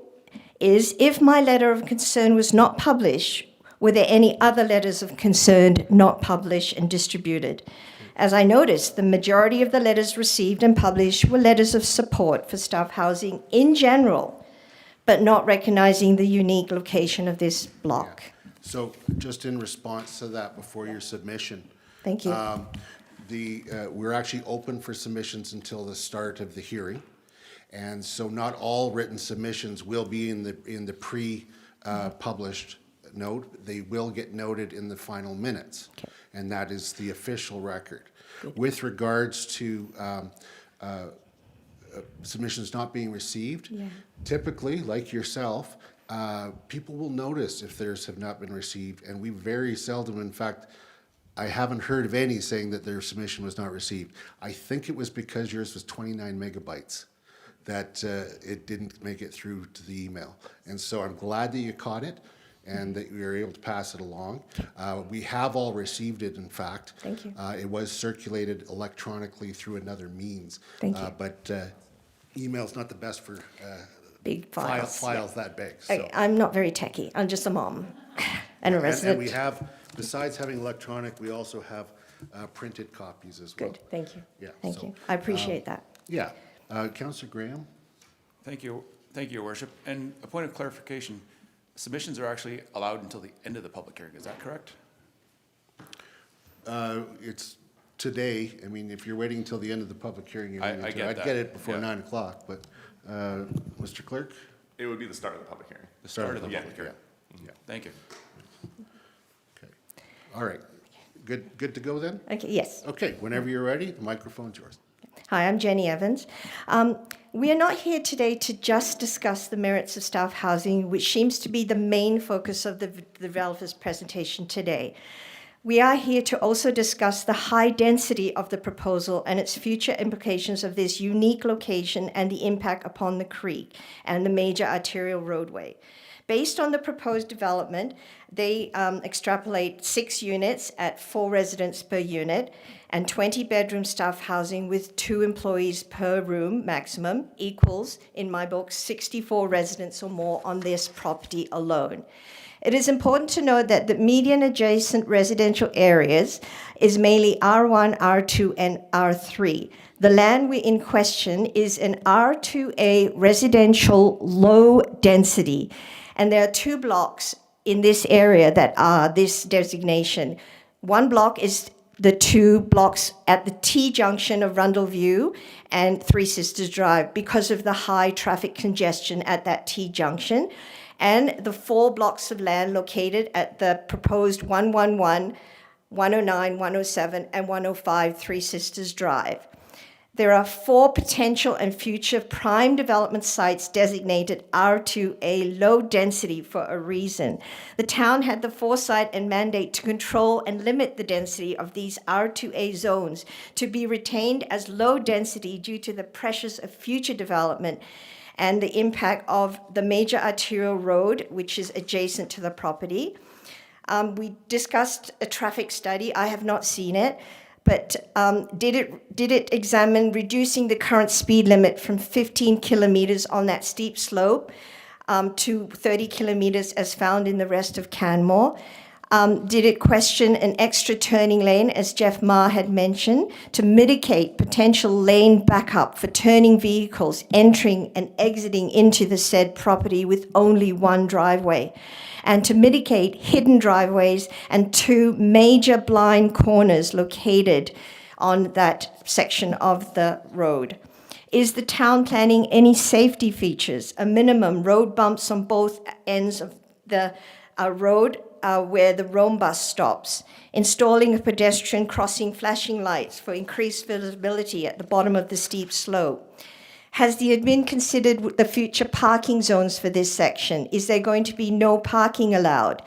is, if my letter of concern was not published, were there any other letters of concern not published and distributed? As I noticed, the majority of the letters received and published were letters of support for staff housing in general, but not recognizing the unique location of this block. So just in response to that, before your submission. Thank you. We're actually open for submissions until the start of the hearing. And so not all written submissions will be in the pre-published note. They will get noted in the final minutes. Okay. And that is the official record. Good. With regards to submissions not being received, typically, like yourself, people will notice if theirs have not been received, and we very seldom, in fact, I haven't heard of any saying that their submission was not received. I think it was because yours was 29 megabytes that it didn't make it through to the email. And so I'm glad that you caught it and that we were able to pass it along. We have all received it, in fact. Thank you. It was circulated electronically through another means. Thank you. But email's not the best for Big files. files that big. So. Okay, I'm not very techie. I'm just a mom and a resident. And we have, besides having electronic, we also have printed copies as well. Good, thank you. Yeah, Thank so, you. I appreciate that. Yeah. Councillor Graham? Thank you, Your Worship. And a point of clarification, submissions are actually allowed until the end of the public hearing, is that correct? It's today. I mean, if you're waiting until the end of the public hearing, I get I'd that. get it before Yeah. 9 o'clock, but Mr. Clerk? It would be the start of the public hearing. The start of the Yeah. public hearing. Yeah. Thank you. Okay. All right. Good to go then? Okay, yes. Okay, whenever you're ready, the microphone's yours. Hi, I'm Jenny Evans. We are not here today to just discuss the merits of staff housing, which seems to be the main focus of the developer's presentation today. We are here to also discuss the high density of the proposal and its future implications of this unique location and the impact upon the creek and the major arterial roadway. Based on the proposed development, they extrapolate 6 units at 4 residents per unit and 20-bedroom staff housing with 2 employees per room maximum equals, in my book, 64 residents or more on this property alone. It is important to note that the median adjacent residential areas is mainly R1, R2, and R3. The land we in question is an R2A residential low density, and there are 2 blocks in this area that are this designation. One block is the 2 blocks at the T-junction of Rundle View and Three Sisters Drive because of the high traffic congestion at that T-junction, and the 4 blocks of land located at the proposed 111, 109, 107, and 105 Three Sisters Drive. There are 4 potential and future prime development sites designated R2A low density for a reason. The town had the foresight and mandate to control and limit the density of these R2A zones to be retained as low density due to the pressures of future development and the impact of the major arterial road, which is adjacent to the property. We discussed a traffic study. I have not seen it, but did it examine reducing the current speed limit from 15 kilometers on that steep slope to 30 kilometers as found in the rest of Canmore? Did it question an extra turning lane, as Jeff Ma had mentioned, to mitigate potential lane backup for turning vehicles entering and exiting into the said property with only 1 driveway, and to mitigate hidden driveways and 2 major blind corners located on that section of the road? Is the town planning any safety features, a minimum road bumps on both ends of the road where the roam bus stops, installing a pedestrian crossing flashing lights for increased visibility at the bottom of the steep slope? Has the admin considered the future parking zones for this section? Is there going to be no parking allowed?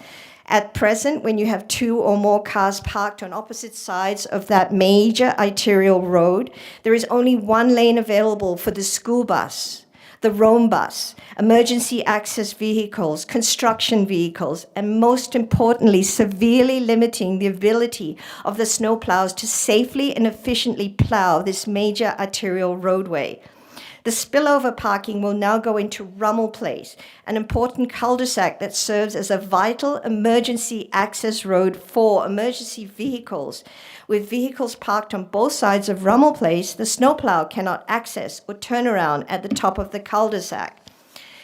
At present, when you have 2 or more cars parked on opposite sides of that major arterial road, there is only 1 lane available for the school bus, the roam bus, emergency access vehicles, construction vehicles, and most importantly, severely limiting the ability of the snowplows to safely and efficiently plow this major arterial roadway. The spillover parking will now go into Rummel Place, an important cul-de-sac that serves as a vital emergency access road for emergency vehicles. With vehicles parked on both sides of Rummel Place, the snowplow cannot access or turn around at the top of the cul-de-sac.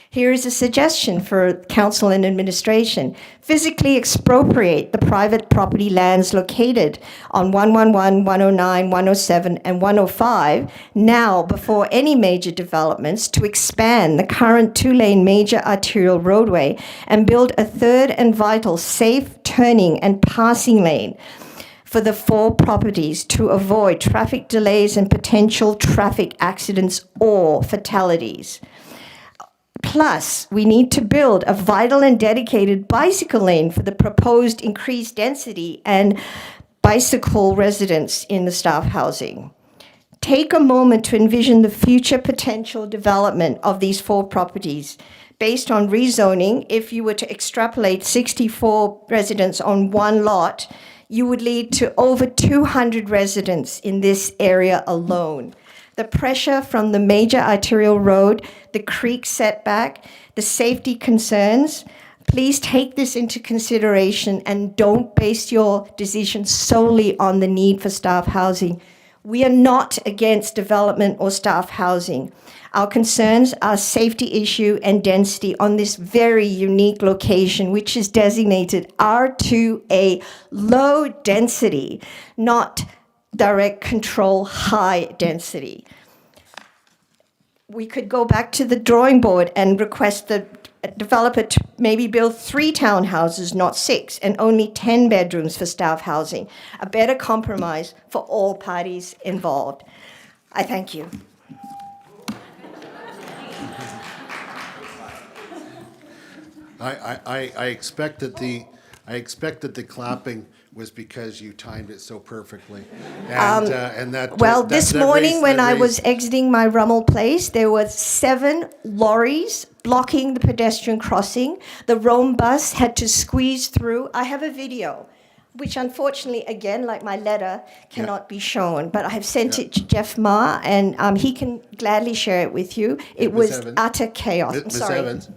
Here is a suggestion for council and administration. Physically expropriate the private property lands located on 111, 109, 107, and 105 now before any major developments to expand the current 2-lane major arterial roadway and build a 3rd and vital safe turning and passing lane for the 4 properties to avoid traffic delays and potential traffic accidents or fatalities. Plus, we need to build a vital and dedicated bicycle lane for the proposed increased density and bicycle residents in the staff housing. Take a moment to envision the future potential development of these 4 properties. Based on rezoning, if you were to extrapolate 64 residents on 1 lot, you would lead to over 200 residents in this area alone. The pressure from the major arterial road, the creek setback, the safety concerns, please take this into consideration and don't base your decision solely on the need for staff housing. We are not against development or staff housing. Our concerns are safety issue and density on this very unique location, which is designated R2A low density, not direct control high density. We could go back to the drawing board and request the developer to maybe build 3 townhouses, not 6, and only 10 bedrooms for staff housing. A better compromise for all parties involved. I thank you. I expect that the I expect that the clapping was because you timed it so perfectly. And that. Well, that- this that morning raised- when that I raised- was exiting my Rummel place, there were 7 lorries blocking the pedestrian crossing. The Rome bus had to squeeze through. I have a video, which unfortunately, again, like my letter, cannot be shown. But I have sent it to Jeff Ma, and he can gladly share it with you. It Ms. was Evans? utter chaos. I'm Ms. sorry. Evans?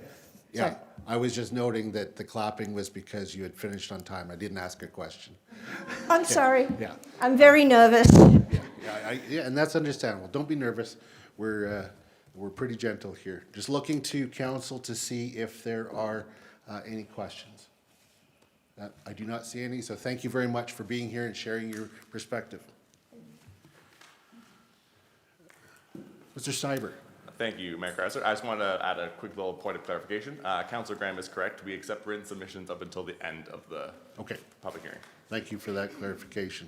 Yeah, Sorry. I was just noting that the clapping was because you had finished on time. I didn't ask a question. I'm sorry. Yeah. I'm very nervous. Yeah, and that's understandable. Don't be nervous. We're pretty gentle here. Just looking to council to see if there are any questions. I do not see any, so thank you very much for being here and sharing your perspective. Mr. Steiber. Thank you, Mayor Chrysler. I just wanted to add a quick little point of clarification. Councilor Graham is correct. We accept written submissions up until the end of the public hearing. Thank you for that clarification.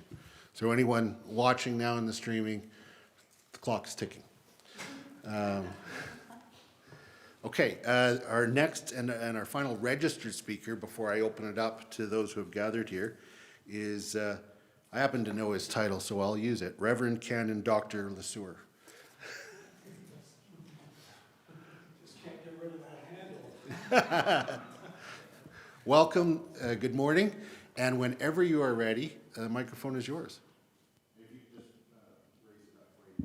So anyone watching now in the streaming, the clock is ticking. Okay, our next and our final registered speaker, before I open it up to those who have gathered here, is, I happen to know his title, so I'll use it, Reverend Canon Dr. Lesueur. Welcome, good morning, and whenever you are ready, the microphone is yours.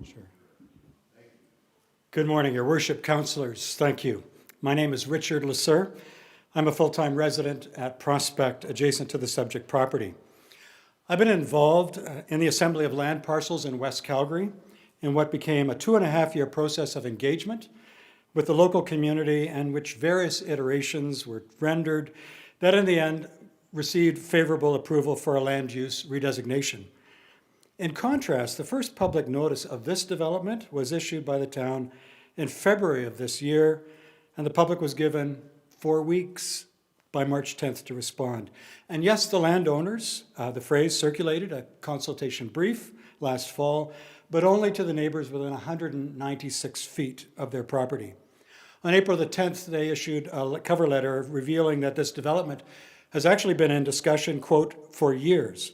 Sure. Good morning, Your Worship, councillors. Thank you. My name is Richard Lesueur. I'm a full-time resident at Prospect, adjacent to the subject property. I've been involved in the assembly of land parcels in West Calgary in what became a 2.5-year process of engagement with the local community, and which various iterations were rendered that in the end received favorable approval for a land use redesignation. In contrast, the first public notice of this development was issued by the town in February of this year, and the public was given 4 weeks by March 10th to respond. And yes, the landowners, the phrase circulated a consultation brief last fall, but only to the neighbors within 196 feet of their property. On April the 10th, they issued a cover letter revealing that this development has actually been in discussion, quote, for years.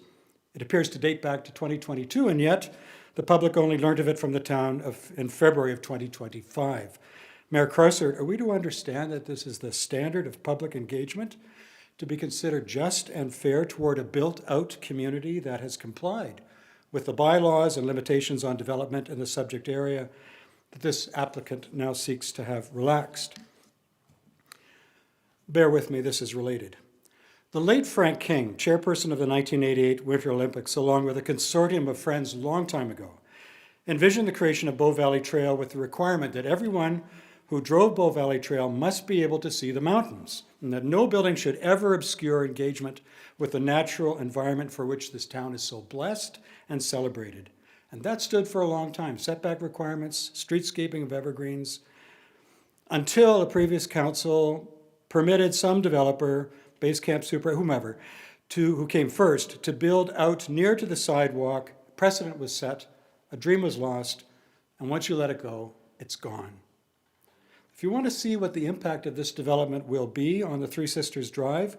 It appears to date back to 2022, and yet the public only learned of it from the town in February of 2025. Mayor Chrysler, are we to understand that this is the standard of public engagement to be considered just and fair toward a built-out community that has complied with the bylaws and limitations on development in the subject area that this applicant now seeks to have relaxed? Bear with me, this is related. The late Frank King, chairperson of the 1988 Winter Olympics, along with a consortium of friends a long time ago, envisioned the creation of Bow Valley Trail with the requirement that everyone who drove Bow Valley Trail must be able to see the mountains, and that no building should ever obscure engagement with the natural environment for which this town is so blessed and celebrated. And that stood for a long time. Setback requirements, streetscaping of evergreens, until a previous council permitted some developer, base camp super, whomever, who came first, to build out near to the sidewalk. Precedent was set, a dream was lost, and once you let it go, it's gone. If you want to see what the impact of this development will be on the Three Sisters Drive,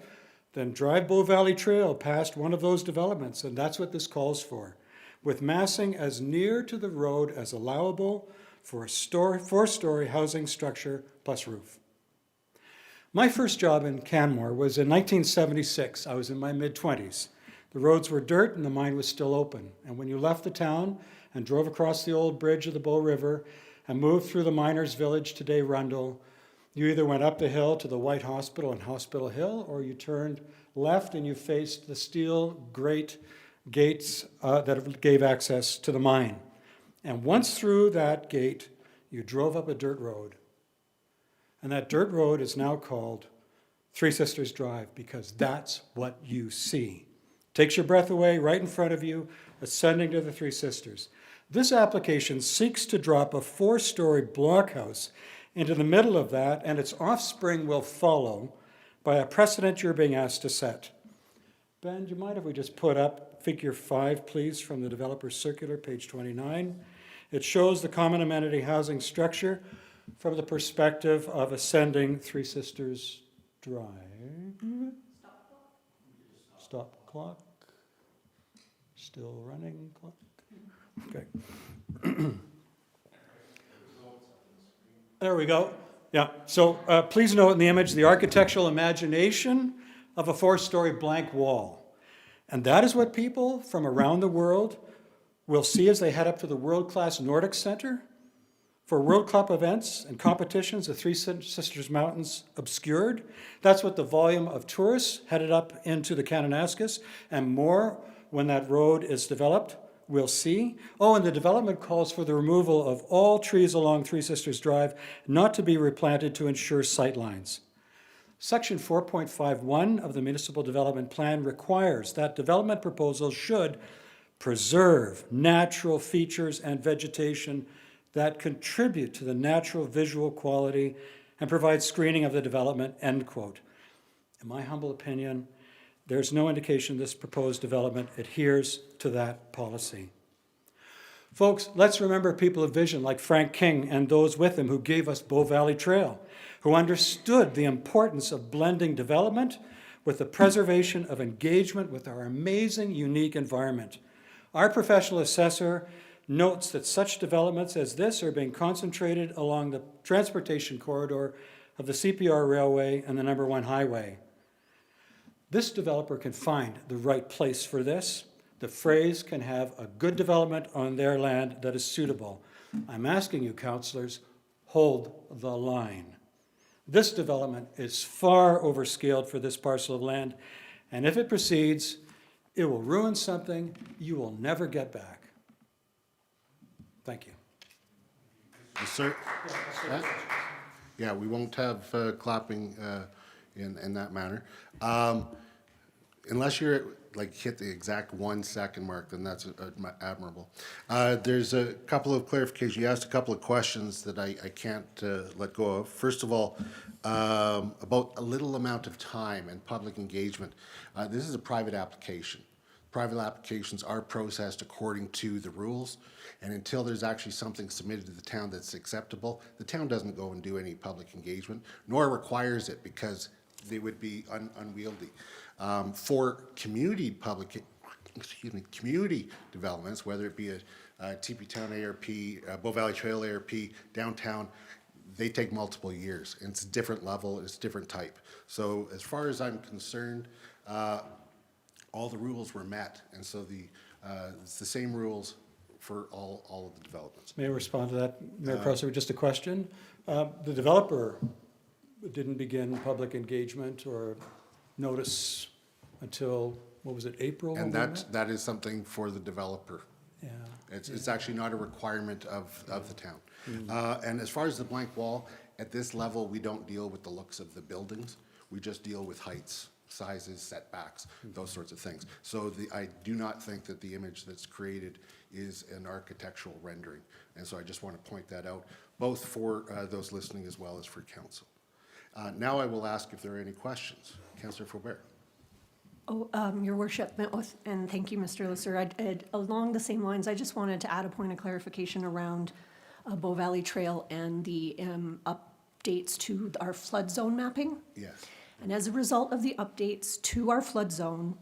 then drive Bow Valley Trail past one of those developments, and that's what this calls for, with massing as near to the road as allowable for a 4-story housing structure plus roof. My first job in Canmore was in 1976. I was in my mid-20s. The roads were dirt and the mine was still open. And when you left the town and drove across the old bridge of the Bow River and moved through the miners' village, today Rundle, you either went up the hill to the White Hospital in Hospital Hill, or you turned left and you faced the steel grate gates that gave access to the mine. And once through that gate, you drove up a dirt road. And that dirt road is now called Three Sisters Drive, because that's what you see. Takes your breath away right in front of you, ascending to the Three Sisters. This application seeks to drop a 4-story blockhouse into the middle of that, and its offspring will follow by a precedent you're being asked to set. Ben, do you mind if we just put up figure 5, please, from the developer's circular, page 29? It shows the common amenity housing structure from the perspective of ascending Three Sisters Drive. Stop clock. Still running clock. Okay. There we go. Yeah, so please note in the image the architectural imagination of a 4-story blank wall. And that is what people from around the world will see as they head up to the world-class Nordic Center for World Cup events and competitions, the Three Sisters Mountains obscured. That's what the volume of tourists headed up into the Kananaskis, and more when that road is developed, we'll see. Oh, and the development calls for the removal of all trees along Three Sisters Drive, not to be replanted to ensure sightlines. Section 4.51 of the Municipal Development Plan requires that development proposals should preserve natural features and vegetation that contribute to the natural visual quality and provide screening of the development, end quote. In my humble opinion, there's no indication this proposed development adheres to that policy. Folks, let's remember people of vision like Frank King and those with him who gave us Bow Valley Trail, who understood the importance of blending development with the preservation of engagement with our amazing, unique environment. Our professional assessor notes that such developments as this are being concentrated along the transportation corridor of the CPR Railway and the number 1 highway. This developer can find the right place for this. The phrase can have a good development on their land that is suitable. I'm asking you, councillors, hold the line. This development is far overscaled for this parcel of land, and if it proceeds, it will ruin something you will never get back. Thank you. Yes, sir. Yeah, we won't have clapping in that manner. Unless you're like hit the exact 1 second mark, then that's admirable. There's a couple of clarifications. You asked a couple of questions that I can't let go of. First of all, about a little amount of time and public engagement. This is a private application. Private applications are processed according to the rules, and until there's actually something submitted to the town that's acceptable, the town doesn't go and do any public engagement, nor requires it because they would be unwieldy. For community developments, whether it be a TP Town ARP, Bow Valley Trail ARP, downtown, they take multiple years. And it's a different level, it's different type. So as far as I'm concerned, all the rules were met, and so it's the same rules for all of the developments. May I respond to that, Mayor Prosser, with just a question? The developer didn't begin public engagement or notice until, what was it, April? And that is something for the developer. Yeah. It's actually not a requirement of the town. And as far as the blank wall, at this level, we don't deal with the looks of the buildings. We just deal with heights, sizes, setbacks, those sorts of things. So I do not think that the image that's created is an architectural rendering. And so I just want to point that out, both for those listening as well as for council. Now I will ask if there are any questions. Councillor Faubert. Oh, Your Worship, and thank you, Mr. Lisser. Along the same lines, I just wanted to add a point of clarification around Bow Valley Trail and the updates to our flood zone mapping. Yes. And as a result of the updates to our flood zone,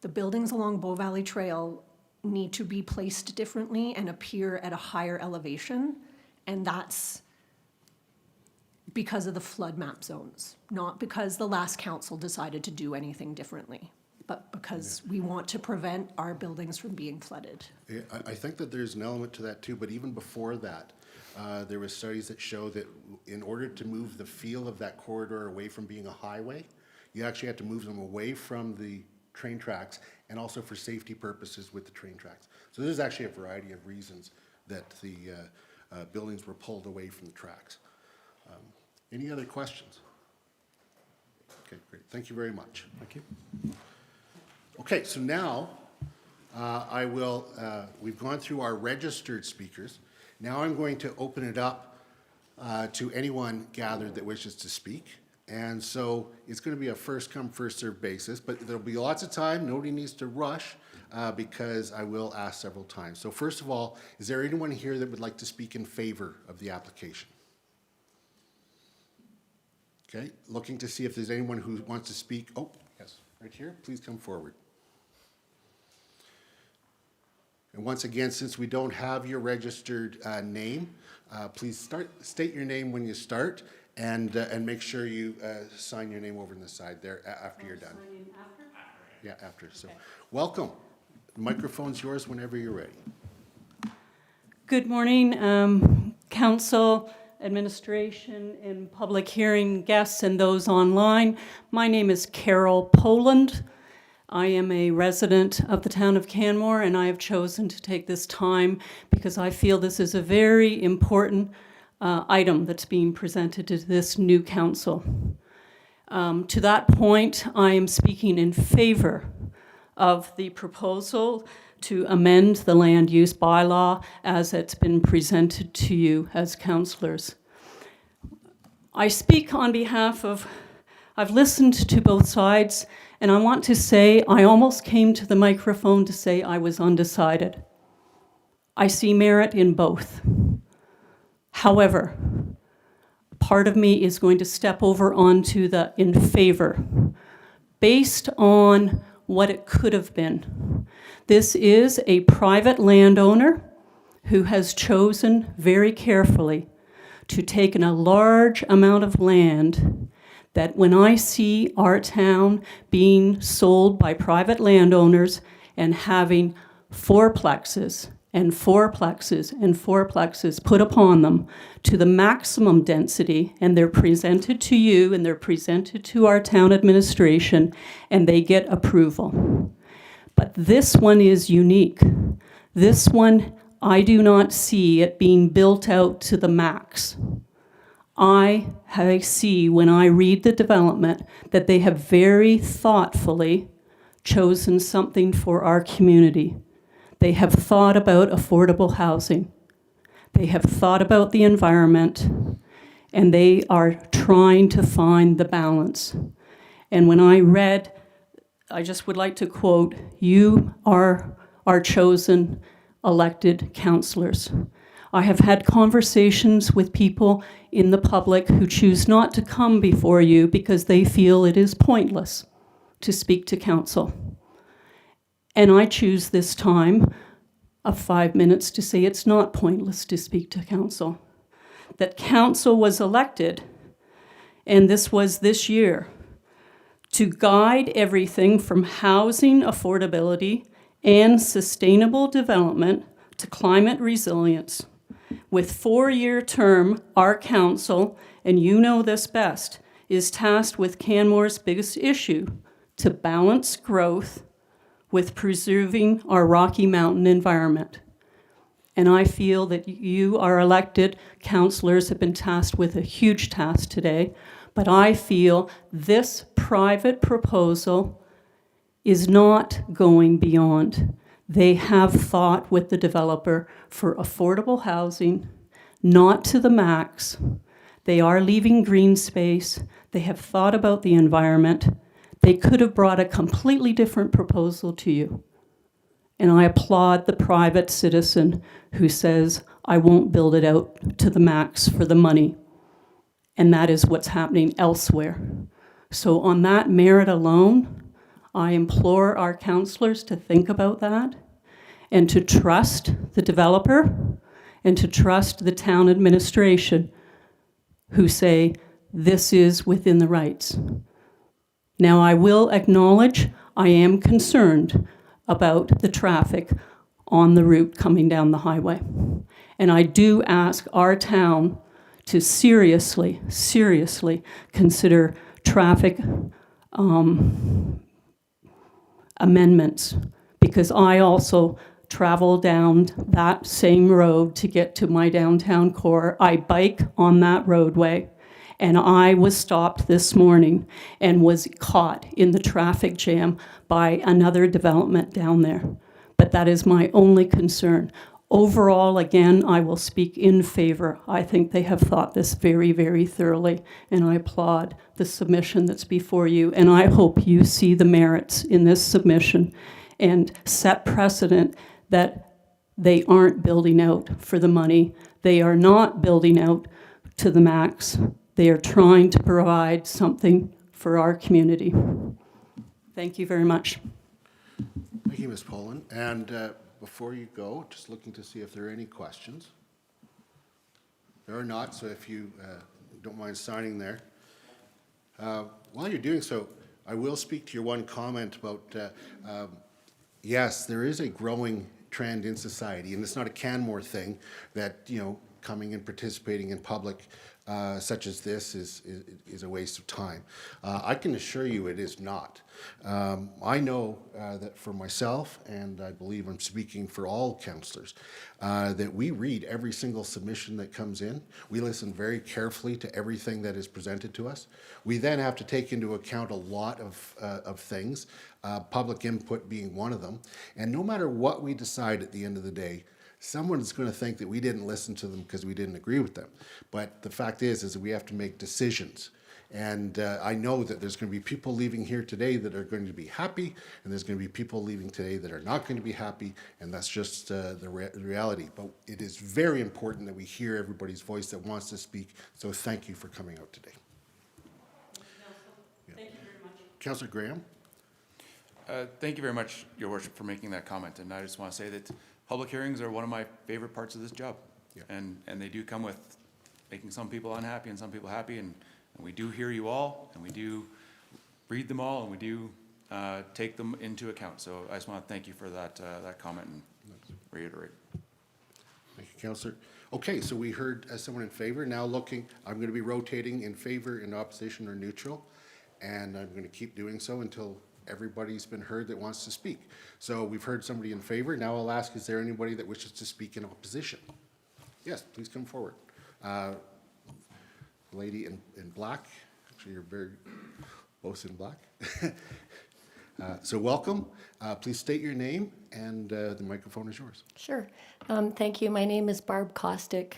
the buildings along Bow Valley Trail need to be placed differently and appear at a higher elevation. And that's because of the flood map zones, not because the last council decided to do anything differently, but because we want to prevent our buildings from being flooded. Yeah, I think that there's an element to that too, but even before that, there were studies that show that in order to move the feel of that corridor away from being a highway, you actually had to move them away from the train tracks and also for safety purposes with the train tracks. So there's actually a variety of reasons that the buildings were pulled away from the tracks. Any other questions? Okay, great. Thank you very much. Thank you. Okay, so now we've gone through our registered speakers. Now I'm going to open it up to anyone gathered that wishes to speak. And so it's going to be a first come, first served basis, but there'll be lots of time. Nobody needs to rush because I will ask several times. So first of all, is there anyone here that would like to speak in favor of the application? Okay, looking to see if there's anyone who wants to speak. Oh, yes. Right here, please come forward. And once again, since we don't have your registered name, please state your name when you start, and make sure you sign your name over on the side there after you're done. Yeah, after. So, welcome. The microphone's yours whenever you're ready. Good morning, council, administration, and public hearing guests and those online. My name is Carol Poland. I am a resident of the town of Canmore, and I have chosen to take this time because I feel this is a very important item that's being presented to this new council. To that point, I am speaking in favor of the proposal to amend the land use bylaw as it's been presented to you as councillors. I speak on behalf of, I've listened to both sides, and I want to say I almost came to the microphone to say I was undecided. I see merit in both. However, part of me is going to step over onto the in favor, based on what it could have been. This is a private landowner who has chosen very carefully to take in a large amount of land that when I see our town being sold by private landowners and having fourplexes and fourplexes and fourplexes put upon them to the maximum density, and they're presented to you and they're presented to our town administration, and they get approval. But this one is unique. This one, I do not see it being built out to the max. I see when I read the development that they have very thoughtfully chosen something for our community. They have thought about affordable housing. They have thought about the environment, and they are trying to find the balance. And when I read, I just would like to quote, "You are our chosen elected councillors." I have had conversations with people in the public who choose not to come before you because they feel it is pointless to speak to council. And I choose this time of 5 minutes to say it's not pointless to speak to council. That council was elected, and this was this year, to guide everything from housing affordability and sustainable development to climate resilience. With 4-year term, our council, and you know this best, is tasked with Canmore's biggest issue, to balance growth with preserving our Rocky Mountain environment. And I feel that you, our elected councillors, have been tasked with a huge task today, but I feel this private proposal is not going beyond. They have thought with the developer for affordable housing, not to the max. They are leaving green space. They have thought about the environment. They could have brought a completely different proposal to you. And I applaud the private citizen who says, I won't build it out to the max for the money. And that is what's happening elsewhere. So on that merit alone, I implore our councillors to think about that and to trust the developer and to trust the town administration who say this is within the rights. Now, I will acknowledge I am concerned about the traffic on the route coming down the highway. And I do ask our town to seriously, seriously consider traffic amendments, because I also travel down that same road to get to my downtown core. I bike on that roadway, and I was stopped this morning and was caught in the traffic jam by another development down there. But that is my only concern. Overall, again, I will speak in favor. I think they have thought this very, very thoroughly, and I applaud the submission that's before you, and I hope you see the merits in this submission and set precedent that they aren't building out for the money. They are not building out to the max. They are trying to provide something for our community. Thank you very much. Thank you, Ms. Poland. And before you go, just looking to see if there are any questions. There are not, so if you don't mind signing there. While you're doing so, I will speak to your one comment about, yes, there is a growing trend in society, and it's not a Canmore thing that, coming and participating in public such as this is a waste of time. I can assure you it is not. I know that for myself, and I believe I'm speaking for all councillors, that we read every single submission that comes in. We listen very carefully to everything that is presented to us. We then have to take into account a lot of things, public input being one of them. And no matter what we decide at the end of the day, someone's going to think that we didn't listen to them because we didn't agree with them. But the fact is that we have to make decisions. And I know that there's going to be people leaving here today that are going to be happy, and there's going to be people leaving today that are not going to be happy, and that's just the reality. But it is very important that we hear everybody's voice that wants to speak, so thank you for coming out today. Thank you very much. Councillor Graham? Thank you very much, Your Worship, for making that comment. And I just want to say that public hearings are one of my favorite parts of this job. Yeah. And they do come with making some people unhappy and some people happy. And we do hear you all, and we do read them all, and we do take them into account. So I just want to thank you for that comment and reiterate. Thank you, Councillor. Okay, so we heard someone in favor. Now looking, I'm going to be rotating in favor, in opposition, or neutral. And I'm going to keep doing so until everybody's been heard that wants to speak. So we've heard somebody in favor. Now I'll ask, is there anybody that wishes to speak in opposition? Yes, please come forward. Lady in black. Actually, you're very both in black. So welcome. Please state your name, and the microphone is yours. Sure. Thank you. My name is Barb Kostick.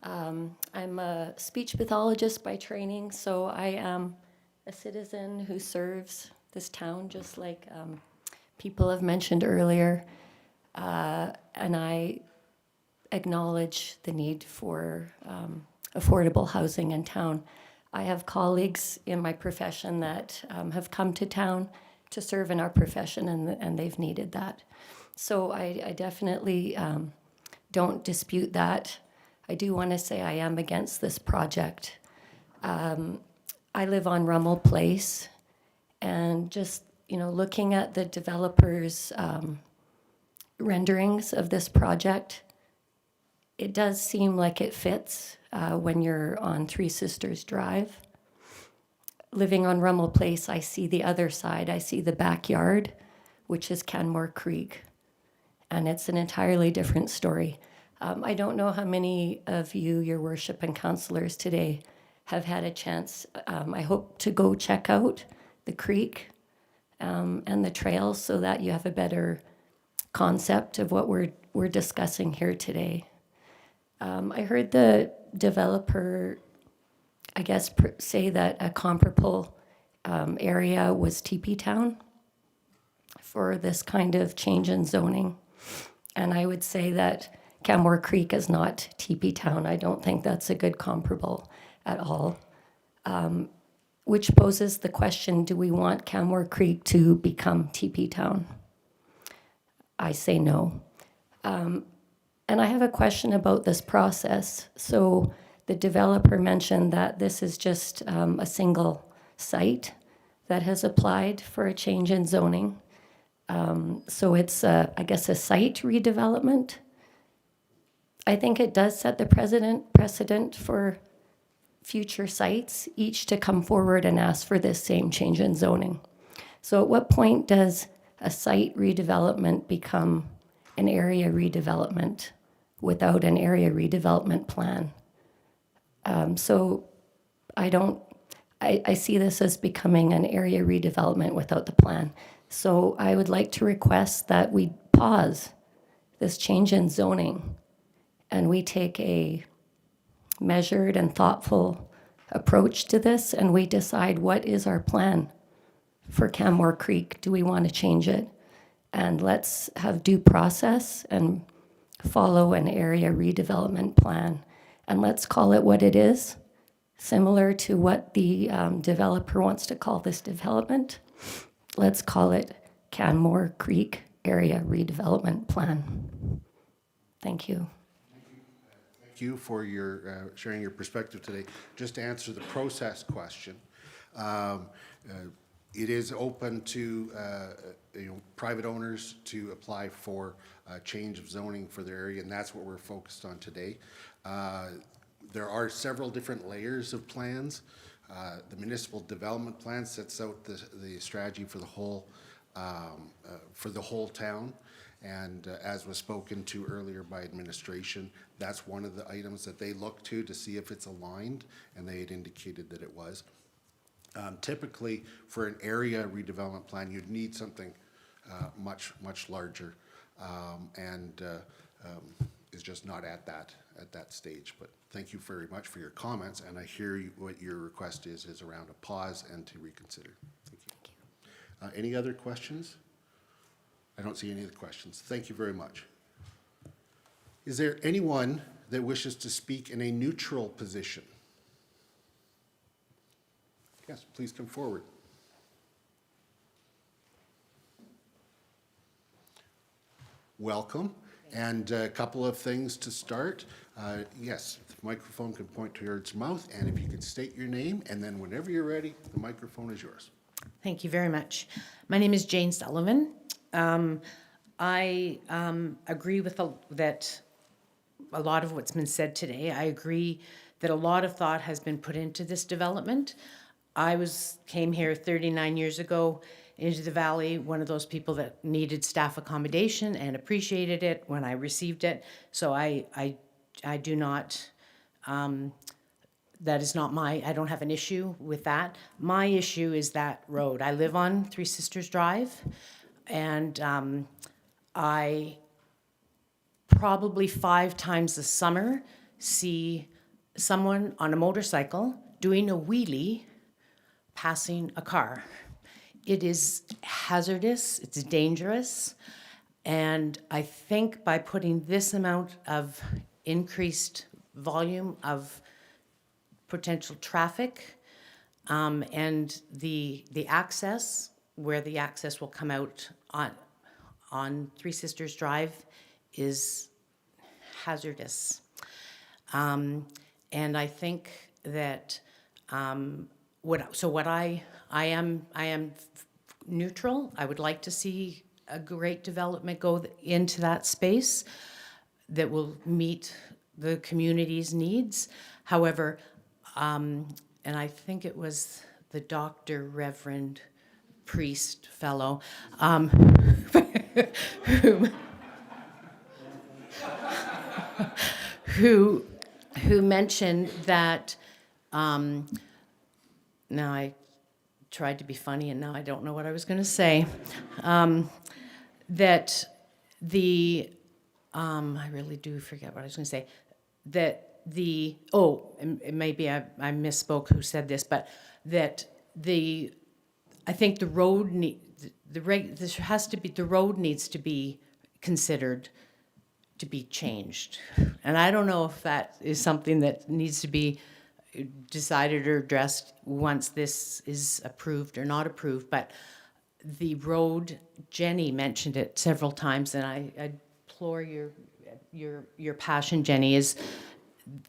I'm a speech pathologist by training, so I am a citizen who serves this town, just like people have mentioned earlier. And I acknowledge the need for affordable housing in town. I have colleagues in my profession that have come to town to serve in our profession, and they've needed that. So I definitely don't dispute that. I do want to say I am against this project. I live on Rummel Place, and just, looking at the developer's renderings of this project, it does seem like it fits when you're on Three Sisters Drive. Living on Rummel Place, I see the other side. I see the backyard, which is Canmore Creek, and it's an entirely different story. I don't know how many of you, Your Worship and councillors today, have had a chance, I hope, to go check out the creek and the trails so that you have a better concept of what we're discussing here today. I heard the developer, I guess, say that a comparable area was Teepee Town for this kind of change in zoning. And I would say that Canmore Creek is not Teepee Town. I don't think that's a good comparable at all. Which poses the question, do we want Canmore Creek to become Teepee Town? I say no. And I have a question about this process. So the developer mentioned that this is just a single site that has applied for a change in zoning. So it's, I guess, a site redevelopment. I think it does set the precedent for future sites, each to come forward and ask for this same change in zoning. So at what point does a site redevelopment become an area redevelopment without an area redevelopment plan? So I see this as becoming an area redevelopment without the plan. So I would like to request that we pause this change in zoning and we take a measured and thoughtful approach to this, and we decide what is our plan for Canmore Creek. Do we want to change it? And let's have due process and follow an area redevelopment plan. And let's call it what it is, similar to what the developer wants to call this development. let's call it Canmore Creek Area Redevelopment Plan. Thank you. Thank you for your sharing your perspective today. Just to answer the process question, it is open to private owners to apply for a change of zoning for their area, and that's what we're focused on today. There are several different layers of plans. The municipal development plan sets out the strategy for the whole town. And as was spoken to earlier by administration, that's one of the items that they look to see if it's aligned, and they had indicated that it was. Typically, for an area redevelopment plan, you'd need something much larger, and is just not at that stage. But thank you very much for your comments, and I hear what your request is around a pause and to reconsider. Thank you. Any other questions? I don't see any other questions. Thank you very much. Is there anyone that wishes to speak in a neutral position? Yes, please come forward. Welcome. And a couple of things to start. Yes, the microphone can point towards your mouth, and if you could state your name, and then whenever you're ready, the microphone is yours. Thank you very much. My name is Jane Sullivan. I agree with that a lot of what's been said today. I agree that a lot of thought has been put into this development. I came here 39 years ago into the valley, one of those people that needed staff accommodation and appreciated it when I received it. So I do not, that is not I don't have an issue with that. My issue is that road. I live on Three Sisters Drive, and I probably 5 times a summer see someone on a motorcycle doing a wheelie passing a car. It is hazardous, it's dangerous, and I think by putting this amount of increased volume of potential traffic and the access, where the access will come out on Three Sisters Drive, is hazardous. And I think that I am neutral. I would like to see a great development go into that space that will meet the community's needs. However, and I think it was the Dr. Reverend Priest fellow who mentioned that. Now I tried to be funny, and now I don't know what I was going to say. That I really do forget what I was going to say. Maybe I misspoke who said this, but that I think the road needs to be considered to be changed, and I don't know if that is something that needs to be decided or addressed once this is approved or not approved. But the road, Jenny mentioned it several times, and I implore your passion, Jenny, is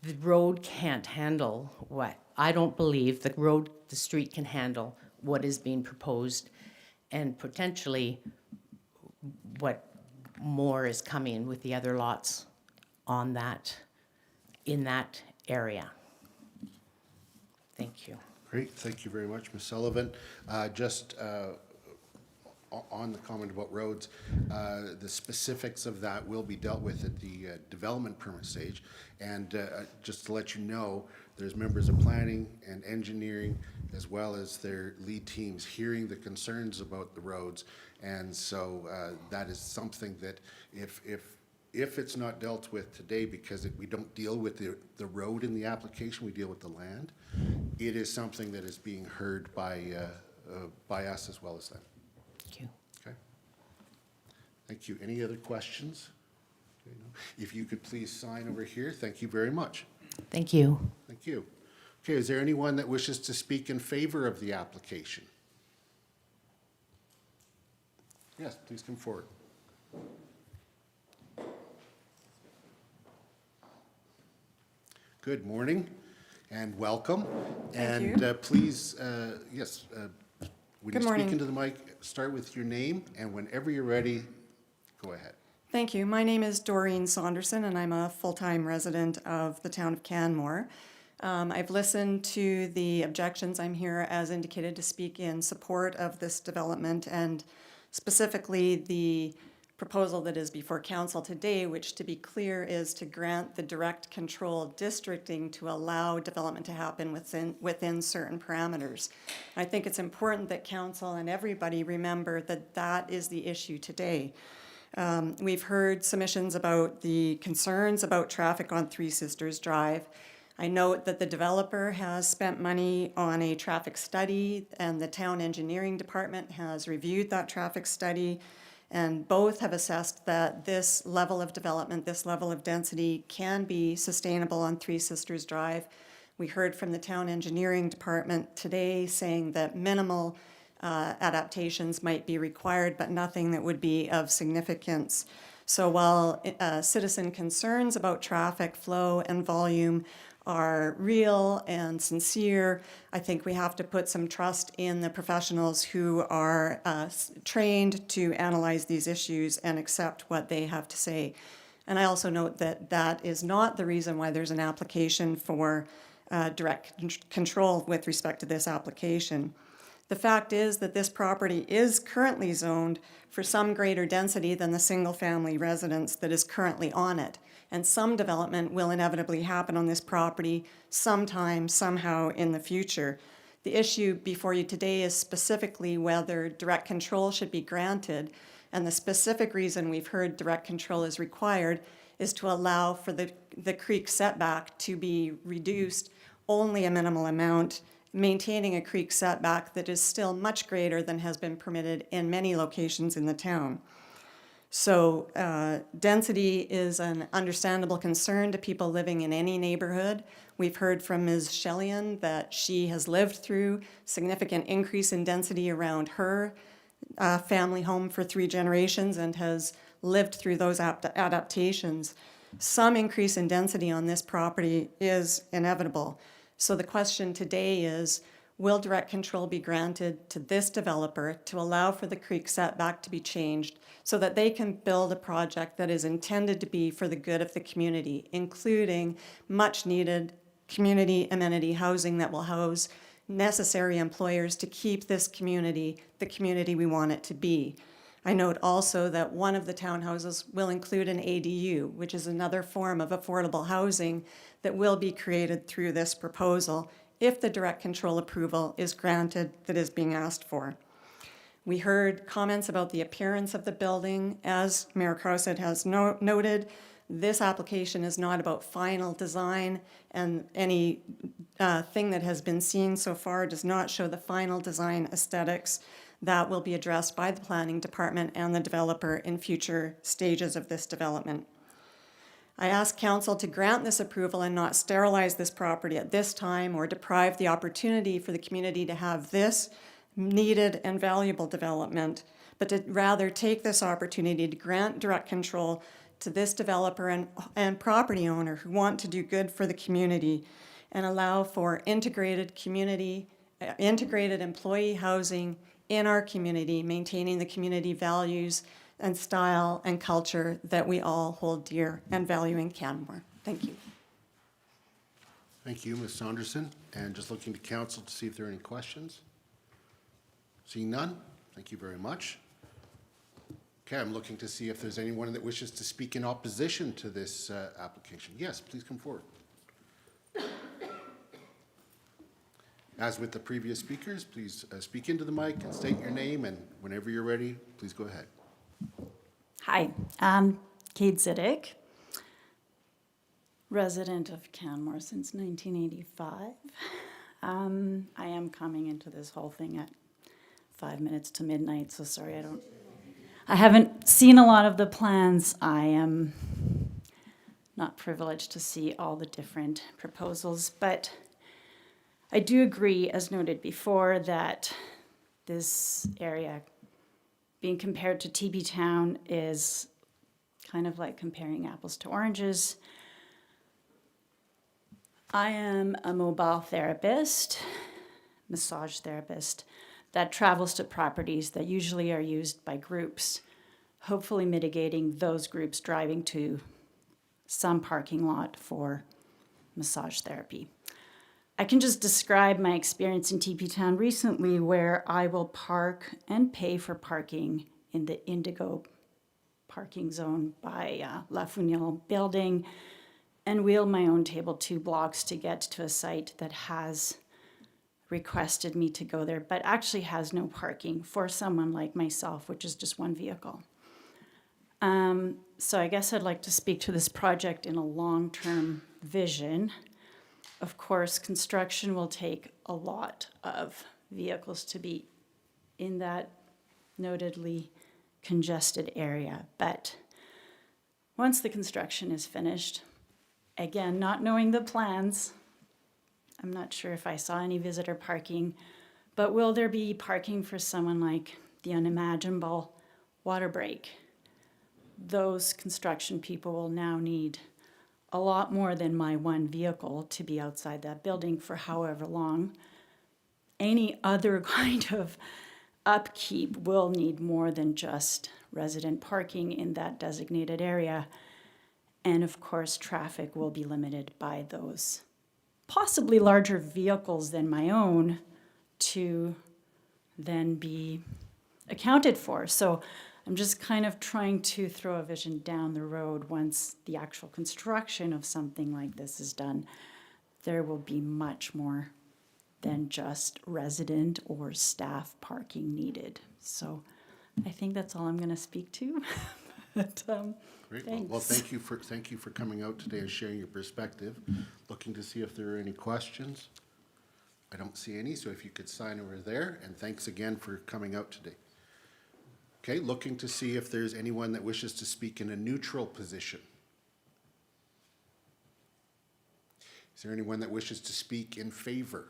the road can't handle what I don't believe the street can handle what is being proposed, and potentially what more is coming with the other lots on in that area. Thank you. Great, thank you very much, Ms. Sullivan. Just on the comment about roads, the specifics of that will be dealt with at the development permit stage. And just to let you know, there's members of planning and engineering, as well as their lead teams, hearing the concerns about the roads. And so that is something that if it's not dealt with today, because we don't deal with the road in the application, we deal with the land, it is something that is being heard by us as well as them. Thank you. Okay. Thank you. Any other questions? Okay, no. If you could please sign over here, thank you very much. Thank you. Thank you. Okay, is there anyone that wishes to speak in favor of the application? Yes, please come forward. Good morning and welcome. Thank you. Please, yes, when Good you speak morning. into the mic, start with your name, and whenever you're ready, go ahead. Thank you. My name is Doreen Saunderson, and I'm a full-time resident of the town of Canmore. I've listened to the objections. I'm here, as indicated, to speak in support of this development, and specifically the proposal that is before council today, which, to be clear, is to grant the direct control districting to allow development to happen within certain parameters. I think it's important that council and everybody remember that that is the issue today. We've heard submissions about the concerns about traffic on Three Sisters Drive. I note that the developer has spent money on a traffic study, and the town engineering department has reviewed that traffic study, and both have assessed that this level of development, this level of density can be sustainable on Three Sisters Drive. We heard from the town engineering department today saying that minimal adaptations might be required, but nothing that would be of significance. So while citizen concerns about traffic flow and volume are real and sincere, I think we have to put some trust in the professionals who are trained to analyze these issues and accept what they have to say. And I also note that that is not the reason why there's an application for direct control with respect to this application. The fact is that this property is currently zoned for some greater density than the single-family residence that is currently on it. And some development will inevitably happen on this property sometime, somehow in the future. The issue before you today is specifically whether direct control should be granted. And the specific reason we've heard direct control is required is to allow for the creek setback to be reduced only a minimal amount, maintaining a creek setback that is still much greater than has been permitted in many locations in the town. So density is an understandable concern to people living in any neighborhood. We've heard from Ms. Shellian that she has lived through significant increase in density around her family home for 3 generations and has lived through those adaptations. Some increase in density on this property is inevitable. So the question today is, will direct control be granted to this developer to allow for the creek setback to be changed so that they can build a project that is intended to be for the good of the community, including much needed community amenity housing that will house necessary employers to keep this community the community we want it to be. I note also that one of the townhouses will include an ADU, which is another form of affordable housing that will be created through this proposal if the direct control approval is granted that is being asked for. We heard comments about the appearance of the building. As Mayor Crowsett has noted, this application is not about final design, and any thing that has been seen so far does not show the final design aesthetics. That will be addressed by the planning department and the developer in future stages of this development. I ask council to grant this approval and not sterilize this property at this time or deprive the opportunity for the community to have this needed and valuable development, but to rather take this opportunity to grant direct control to this developer and property owner who want to do good for the community and allow for integrated employee housing in our community, maintaining the community values and style and culture that we all hold dear and value in Canmore. Thank you. Thank you, Ms. Saunderson. And just looking to council to see if there are any questions. Seeing none, thank you very much. Okay, I'm looking to see if there's anyone that wishes to speak in opposition to this application. Yes, please come forward. As with the previous speakers, please speak into the mic and state your name, and whenever you're ready, please go ahead. Hi, Kate Ziddick, resident of Canmore since 1985. I am coming into this whole thing at 5 minutes to midnight, so sorry I haven't seen a lot of the plans. I am not privileged to see all the different proposals, but I do agree, as noted before, that this area being compared to TB Town is kind of like comparing apples to oranges. I am a mobile therapist, massage therapist, that travels to properties that usually are used by groups, hopefully mitigating those groups driving to some parking lot for massage therapy. I can just describe my experience in TP Town recently, where I will park and pay for parking in the Indigo parking zone by La Funil building, and wheel my own table 2 blocks to get to a site that has requested me to go there, but actually has no parking for someone like myself, which is just one vehicle. So I guess I'd like to speak to this project in a long-term vision. Of course, construction will take a lot of vehicles to be in that notedly congested area, but once the construction is finished, again, not knowing the plans, I'm not sure if I saw any visitor parking, but will there be parking for someone like the unimaginable water break? Those construction people will now need a lot more than my one vehicle to be outside that building for however long. Any other kind of upkeep will need more than just resident parking in that designated area. And of course, traffic will be limited by those possibly larger vehicles than my own to then be accounted for. So I'm just kind of trying to throw a vision down the road. Once the actual construction of something like this is done, there will be much more than just resident or staff parking needed. So I think that's all I'm going to speak to. But, Great. thanks. Well, thank you for coming out today and sharing your perspective. Looking to see if there are any questions. I don't see any, so if you could sign over there, and thanks again for coming out today. Okay, looking to see if there's anyone that wishes to speak in a neutral position. Is there anyone that wishes to speak in favor?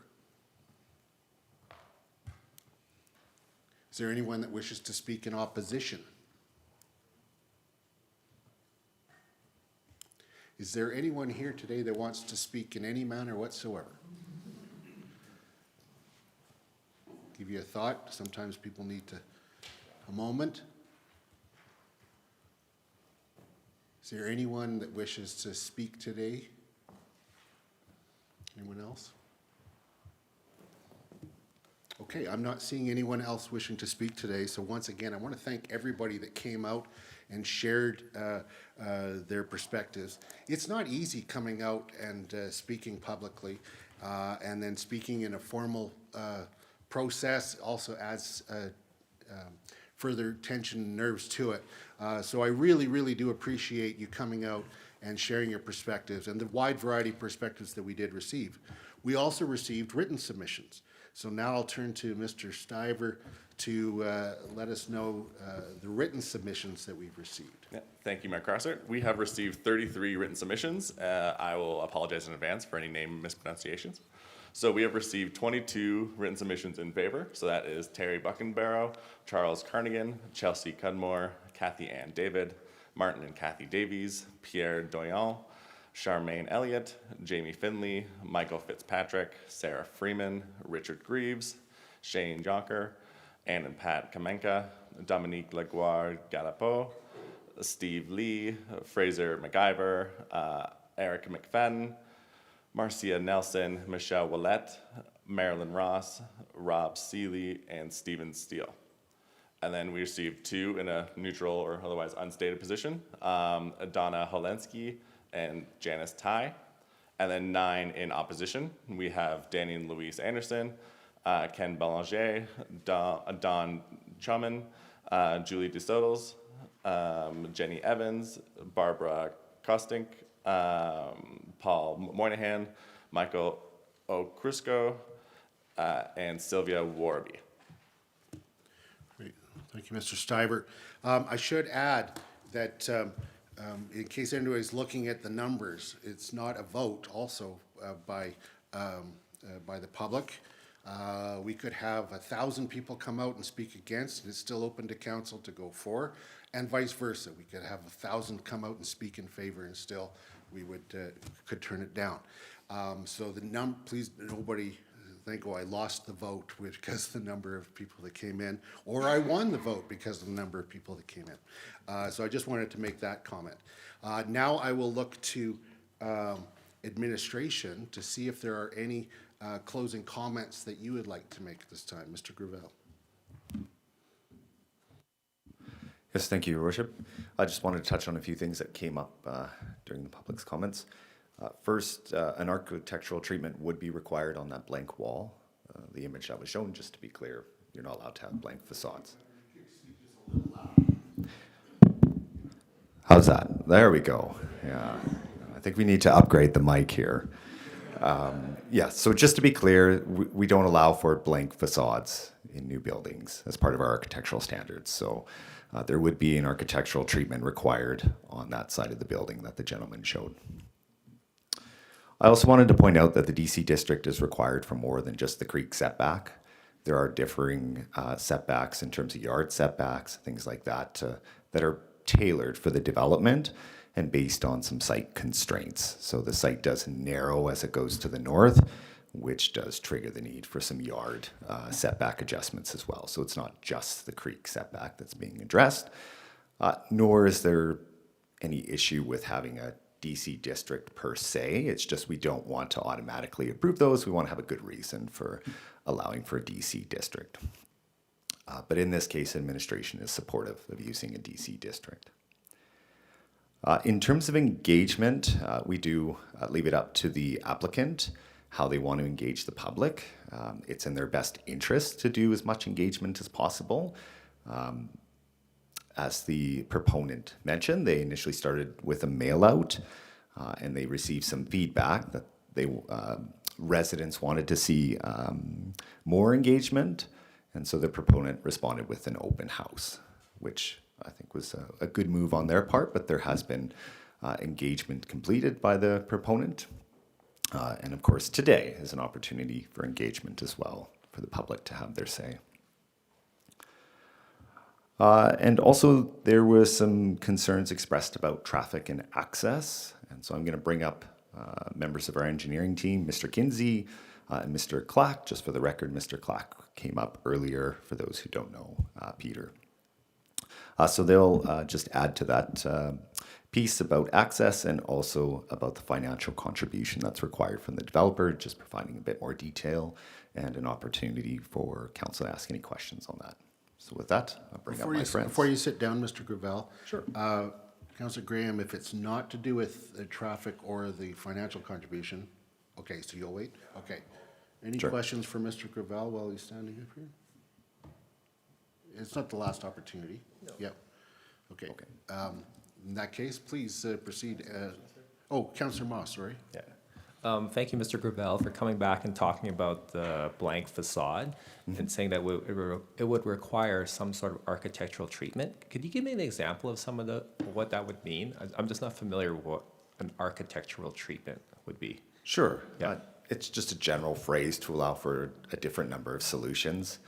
Is there anyone that wishes to speak in opposition? Is there anyone here today that wants to speak in any manner whatsoever? Give you a thought. Sometimes people need a moment. Is there anyone that wishes to speak today? Anyone else? Okay, I'm not seeing anyone else wishing to speak today, so once again, I want to thank everybody that came out and shared their perspectives. It's not easy coming out and speaking publicly, and then speaking in a formal process also adds further tension and nerves to it. So I really, really do appreciate you coming out and sharing your perspectives and the wide variety of perspectives that we did receive. We also received written submissions. So now I'll turn to Mr. Stiver to let us know the written submissions that we've received. Yeah, thank you, Mayor Crosser. We have received 33 written submissions. I will apologize in advance for any name mispronunciations. So we have received 22 written submissions in favor. So that is Terry Buckenbarrow, Charles Carnigan, Chelsea Cudmore, Kathy Ann David, Martin and Kathy Davies, Pierre Doyon, Charmaine Elliott, Jamie Finley, Michael Fitzpatrick, Sarah Freeman, Richard Greaves, Shane Jonker, Ann and Pat Kamenka, Dominique Laguerre Galapo, Steve Lee, Fraser McIver, Eric McFadden, Marcia Nelson, Michelle Willette, Marilyn Ross, Rob Seeley, and Stephen Steele. And then we received 2 in a neutral or otherwise unstated position, Donna Holensky and Janice Ty. And then 9 in opposition. We have Danny and Louise Anderson, Ken Belanger, Don Chuman, Julie DeSotos, Jenny Evans, Barbara Kostink, Paul Moynihan, Michael O'Crisco, and Sylvia Warby. Great. Thank you, Mr. Stiver. I should add that in case anybody's looking at the numbers, it's not a vote also by the public. We could have 1,000 people come out and speak against, and it's still open to council to go for, and vice versa. We could have 1,000 come out and speak in favor, and still we would could turn it down. So please, nobody think, oh, I lost the vote because of the number of people that came in, or I won the vote because of the number of people that came in. So I just wanted to make that comment. Now I will look to administration to see if there are any closing comments that you would like to make at this time. Mr. Gravel. Yes, thank you, Your Worship. I just wanted to touch on a few things that came up during the public's comments. First, an architectural treatment would be required on that blank wall. The image that was shown, just to be clear, you're not allowed to have blank facades. How's that? There we go. Yeah, I think we need to upgrade the mic here. Yeah, so just to be clear, we don't allow for blank facades in new buildings as part of our architectural standards. So there would be an architectural treatment required on that side of the building that the gentleman showed. I also wanted to point out that the DC district is required for more than just the creek setback. There are differing setbacks in terms of yard setbacks, things like that, that are tailored for the development and based on some site constraints. So the site does narrow as it goes to the north, which does trigger the need for some yard setback adjustments as well. So it's not just the creek setback that's being addressed, nor is there any issue with having a DC district per se. It's just we don't want to automatically approve those. We want to have a good reason for allowing for a DC district. But in this case, administration is supportive of using a DC district. In terms of engagement, we do leave it up to the applicant how they want to engage the public. It's in their best interest to do as much engagement as possible. As the proponent mentioned, they initially started with a mail out and they received some feedback that they residents wanted to see more engagement. And so the proponent responded with an open house, which I think was a good move on their part, but there has been engagement completed by the proponent. And of course, today is an opportunity for engagement as well for the public to have their say. And also there was some concerns expressed about traffic and access. And so I'm going to bring up members of our engineering team, Mr. Kinsey and Mr. Clack. Just for the record, Mr. Clack came up earlier for those who don't know Peter. So they'll just add to that piece about access and also about the financial contribution that's required from the developer, just providing a bit more detail and an opportunity for council to ask any questions on that. So with that, I'll bring up my friends. Before you sit down, Mr. Gravel. Sure. Councillor Graham, if it's not to do with the traffic or the financial contribution, okay, so you'll wait? Okay. Any Sure. questions for Mr. Gravel while he's standing up here? It's not the last opportunity. No. Yep. Okay. In that case, please proceed. Councillor Moss, sorry. Yeah. Thank you, Mr. Gravel, for coming back and talking about the blank facade and saying that it would require some sort of architectural treatment. Could you give me an example of some of what that would mean? I'm just not familiar with what an architectural treatment would be. Sure. Yeah. It's just a general phrase to allow for a different number of solutions.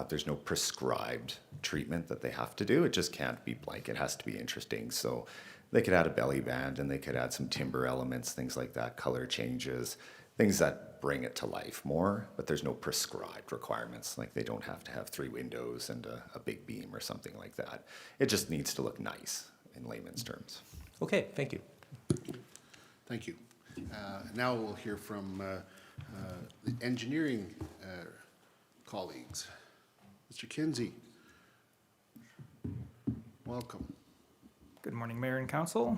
There's no prescribed treatment that they have to do. It just can't be blank. It has to be interesting. So they could add a belly band and they could add some timber elements, things like that, color changes, things that bring it to life more, but there's no prescribed requirements. Like they don't have to have 3 windows and a big beam or something like that. It just needs to look nice in layman's terms. Okay, thank you. Thank you. Now we'll hear from the engineering colleagues. Mr. Kinsey, welcome. Good morning, Mayor and Council.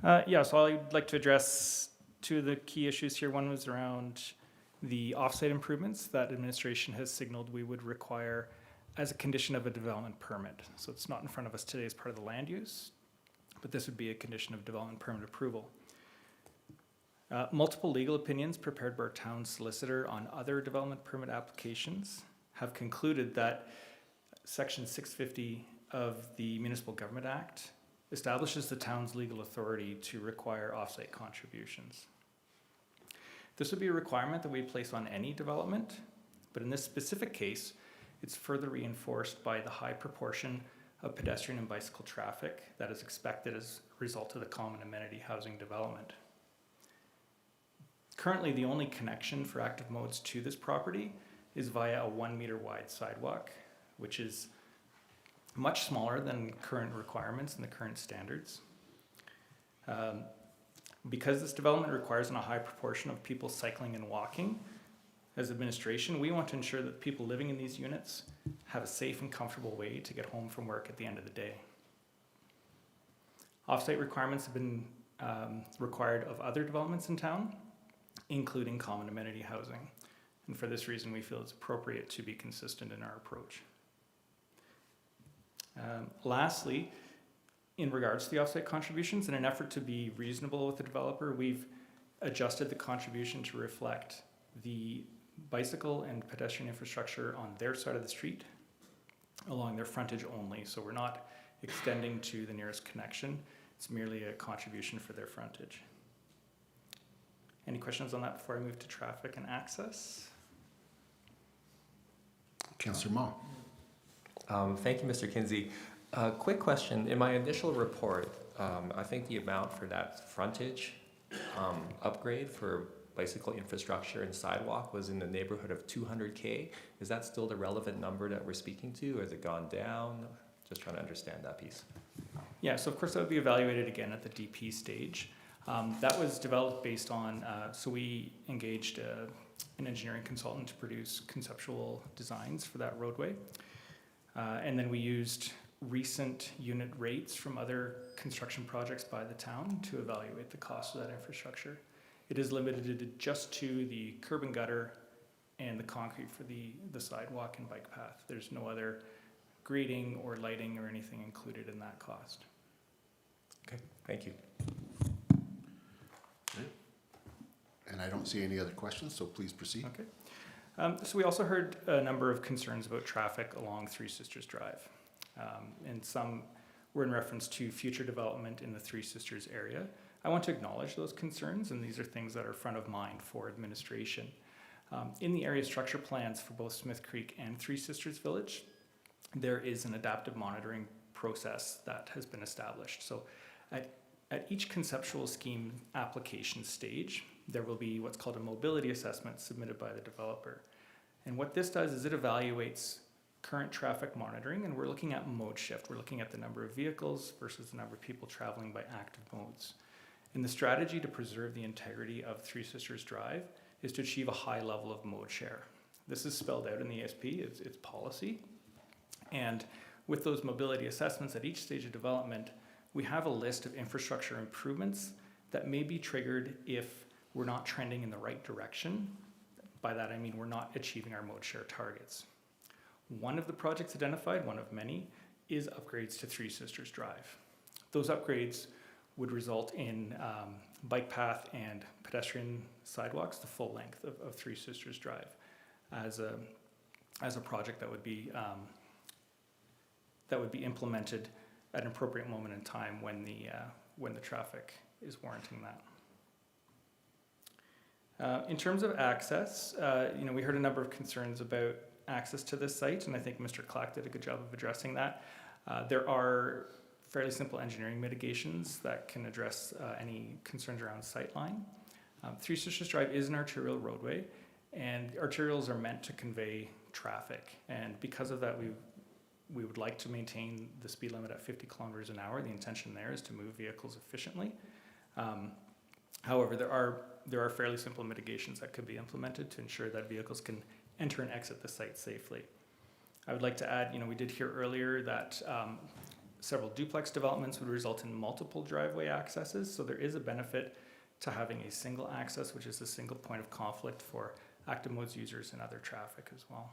So I'd like to address 2 of the key issues here. One was around the offsite improvements that administration has signaled we would require as a condition of a development permit. So it's not in front of us today as part of the land use, but this would be a condition of development permit approval. Multiple legal opinions prepared by our town solicitor on other development permit applications have concluded that Section 650 of the Municipal Government Act establishes the town's legal authority to require offsite contributions. This would be a requirement that we place on any development, but in this specific case, it's further reinforced by the high proportion of pedestrian and bicycle traffic that is expected as a result of the common amenity housing development. Currently, the only connection for active modes to this property is via a 1 meter wide sidewalk, which is much smaller than current requirements and the current standards. Because this development requires a high proportion of people cycling and walking, as administration, we want to ensure that people living in these units have a safe and comfortable way to get home from work at the end of the day. Off-site requirements have been required of other developments in town, including common amenity housing. And for this reason, we feel it's appropriate to be consistent in our approach. Lastly, in regards to the offsite contributions, in an effort to be reasonable with the developer, we've adjusted the contribution to reflect the bicycle and pedestrian infrastructure on their side of the street along their frontage only. So we're not extending to the nearest connection. It's merely a contribution for their frontage. Any questions on that before I move to traffic and access? Councillor Ma. Thank you, Mr. Kinsey. Quick question. In my initial report, I think the amount for that frontage upgrade for bicycle infrastructure and sidewalk was in the neighborhood of 200K. Is that still the relevant number that we're speaking to, or has it gone down? Just trying to understand that piece. Yeah, so of course that would be evaluated again at the DP stage. That was developed based on, so we engaged an engineering consultant to produce conceptual designs for that roadway. And then we used recent unit rates from other construction projects by the town to evaluate the cost of that infrastructure. It is limited just to the curb and gutter and the concrete for the sidewalk and bike path. There's no other grading or lighting or anything included in that cost. Okay, thank you. And I don't see any other questions, so please proceed. Okay. So we also heard a number of concerns about traffic along Three Sisters Drive. And some were in reference to future development in the Three Sisters area. I want to acknowledge those concerns, and these are things that are front of mind for administration. In the area structure plans for both Smith Creek and Three Sisters Village, there is an adaptive monitoring process that has been established. So at each conceptual scheme application stage, there will be what's called a mobility assessment submitted by the developer. And what this does is it evaluates current traffic monitoring, and we're looking at mode shift. We're looking at the number of vehicles versus the number of people traveling by active modes. And the strategy to preserve the integrity of Three Sisters Drive is to achieve a high level of mode share. This is spelled out in the ESP, it's policy. And with those mobility assessments at each stage of development, we have a list of infrastructure improvements that may be triggered if we're not trending in the right direction. By that I mean we're not achieving our mode share targets. One of the projects identified, one of many, is upgrades to Three Sisters Drive. Those upgrades would result in bike path and pedestrian sidewalks the full length of Three Sisters Drive as a project that would be implemented at an appropriate moment in time when the traffic is warranting that. In terms of access, we heard a number of concerns about access to this site, and I think Mr. Clack did a good job of addressing that. There are fairly simple engineering mitigations that can address any concerns around sightline. Three Sisters Drive is an arterial roadway, and arterials are meant to convey traffic, and because of that, we would like to maintain the speed limit at 50 kilometers an hour. The intention there is to move vehicles efficiently. However, there are fairly simple mitigations that could be implemented to ensure that vehicles can enter and exit the site safely. I would like to add, we did hear earlier that several duplex developments would result in multiple driveway accesses, so there is a benefit to having a single access, which is a single point of conflict for active modes users and other traffic as well.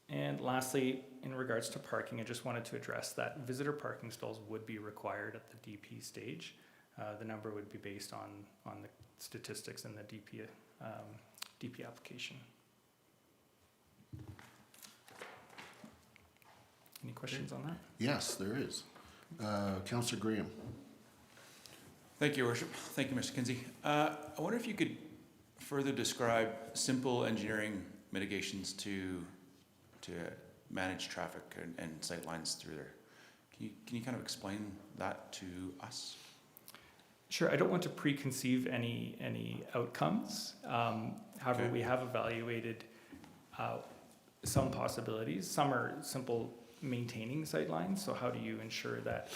And lastly, in regards to parking, I just wanted to address that visitor parking stalls would be required at the DP stage. The number would be based on the statistics in the DP application. Any questions on that? Yes, there is. Councillor Graham. Thank you, Your Worship. Thank you, Mr. Kinsey. I wonder if you could further describe simple engineering mitigations to manage traffic and sight lines through there. Can you kind of explain that to us? Sure, I don't want to preconceive any outcomes. However, we have evaluated some possibilities. Some are simple maintaining sightlines. So how do you ensure that?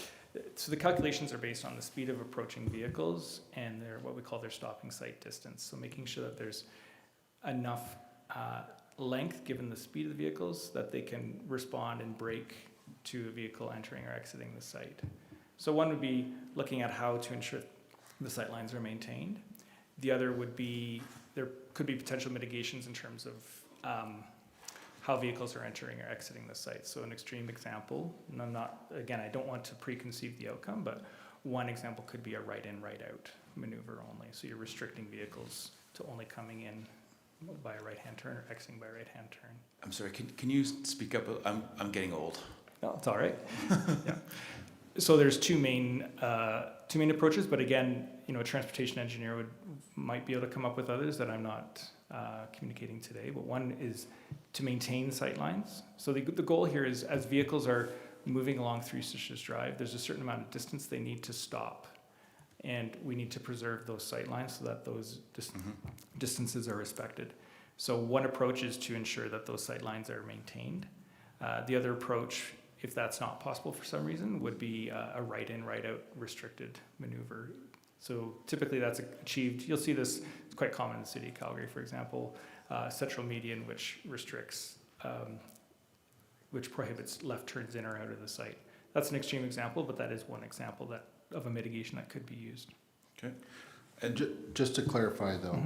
So the calculations are based on the speed of approaching vehicles and what we call their stopping sight distance. So making sure that there's enough length given the speed of the vehicles that they can respond and brake to a vehicle entering or exiting the site. So one would be looking at how to ensure the sight lines are maintained. The other would be, there could be potential mitigations in terms of how vehicles are entering or exiting the site. So an extreme example, and I don't want to preconceive the outcome, but one example could be a right-in, right-out maneuver only. So you're restricting vehicles to only coming in by a right-hand turn or exiting by a right-hand turn. I'm sorry, can you speak up? I'm getting old. No, it's all right. Yeah. So there's two main approaches, but again, a transportation engineer might be able to come up with others that I'm not communicating today. But one is to maintain sight lines. So the goal here is, as vehicles are moving along Three Sisters Drive, there's a certain amount of distance they need to stop, and we need to preserve those sight lines so that those distances are respected. So one approach is to ensure that those sight lines are maintained. The other approach, if that's not possible for some reason, would be a right-in, right-out restricted maneuver. So typically that's achieved, you'll see this, it's quite common in the city of Calgary, for example, central median, which restricts, which prohibits left turns in or out of the site. That's an extreme example, but that is one example of a mitigation that could be used. Okay. And just to clarify though,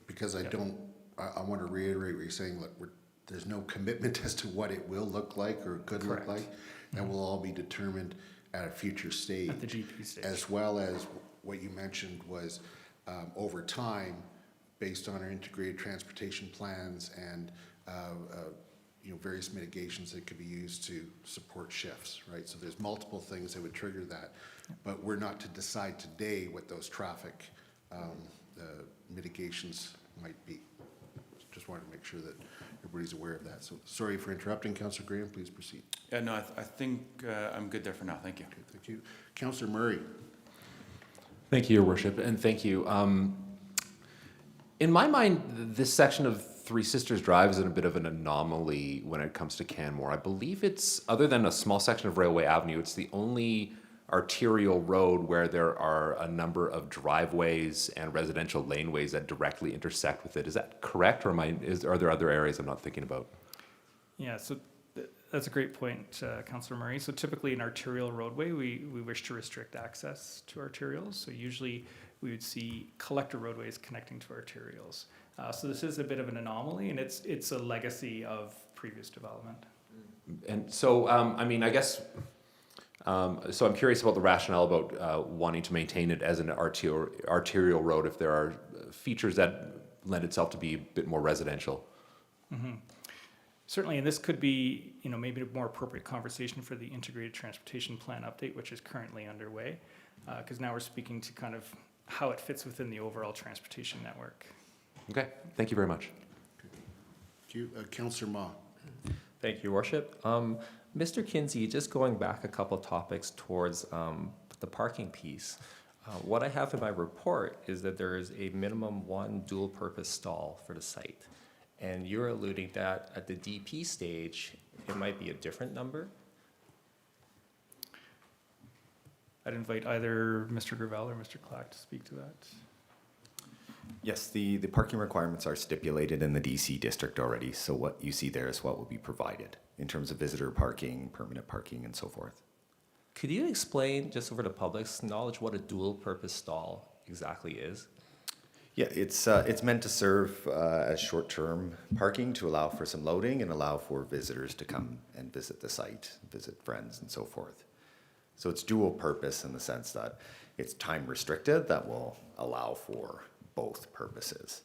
because I want to reiterate what you're saying, look, there's no commitment as to what it will look like or could look like. That will all be determined at a future stage. At the GP stage. As well as what you mentioned was over time, based on our integrated transportation plans and various mitigations that could be used to support shifts, right? So there's multiple things that would trigger that, but we're not to decide today what those traffic mitigations might be. Just wanted to make sure that everybody's aware of that. So sorry for interrupting. Councillor Graham, please proceed. Yeah, no, I think I'm good there for now. Thank you. Okay, thank you. Councillor Murray. Thank you, Your Worship, and thank you. In my mind, this section of Three Sisters Drive is a bit of an anomaly when it comes to Canmore. I believe it's, other than a small section of Railway Avenue, it's the only arterial road where there are a number of driveways and residential laneways that directly intersect with it. Is that correct, or are there other areas I'm not thinking about? Yeah, so that's a great point, Councillor Murray. So typically an arterial roadway, we wish to restrict access to arterials. So usually we would see collector roadways connecting to arterials. So this is a bit of an anomaly, and it's a legacy of previous development. And so, I guess, so I'm curious about the rationale about wanting to maintain it as an arterial road if there are features that lend itself to be a bit more residential. Mm-hmm. Certainly, and this could be, maybe a more appropriate conversation for the integrated transportation plan update, which is currently underway, because now we're speaking to kind of how it fits within the overall transportation network. Okay, thank you very much. Thank you. Councillor Ma. Thank you, Your Worship. Mr. Kinsey, just going back a couple topics towards the parking piece. What I have in my report is that there is a minimum one dual-purpose stall for the site. And you're alluding that at the DP stage, it might be a different number? I'd invite either Mr. Gravel or Mr. Clack to speak to that. Yes, the parking requirements are stipulated in the DC district already, so what you see there is what will be provided in terms of visitor parking, permanent parking, and so forth. Could you explain, just for the public's knowledge, what a dual-purpose stall exactly is? Yeah, it's meant to serve as short-term parking to allow for some loading and allow for visitors to come and visit the site, visit friends, and so forth. So it's dual purpose in the sense that it's time restricted that will allow for both purposes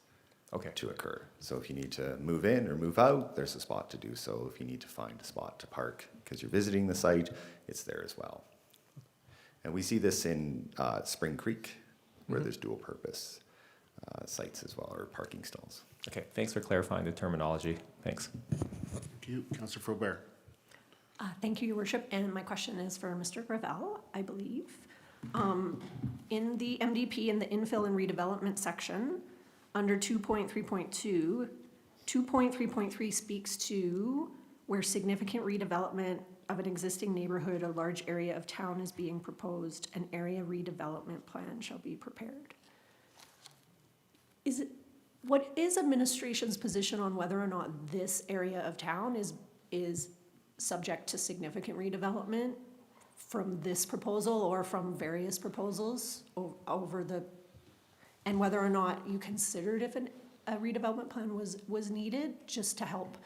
to occur. So if you need to move in or move out, there's a spot to do so. If you need to find a spot to park because you're visiting the site, it's there as well. And we see this in Spring Creek, where there's dual purpose. sites as well, or parking stalls. Okay, thanks for clarifying the terminology. Thanks. Thank you. Councillor Faubert. Thank you, Your Worship, and my question is for Mr. Gravel, I believe. In the MDP, in the infill and redevelopment section, under 2.3.2, 2.3.3 speaks to where significant redevelopment of an existing neighborhood or large area of town is being proposed, an area redevelopment plan shall be prepared. What is administration's position on whether or not this area of town is subject to significant redevelopment from this proposal or from various proposals and whether or not you considered if a redevelopment plan was needed, just to help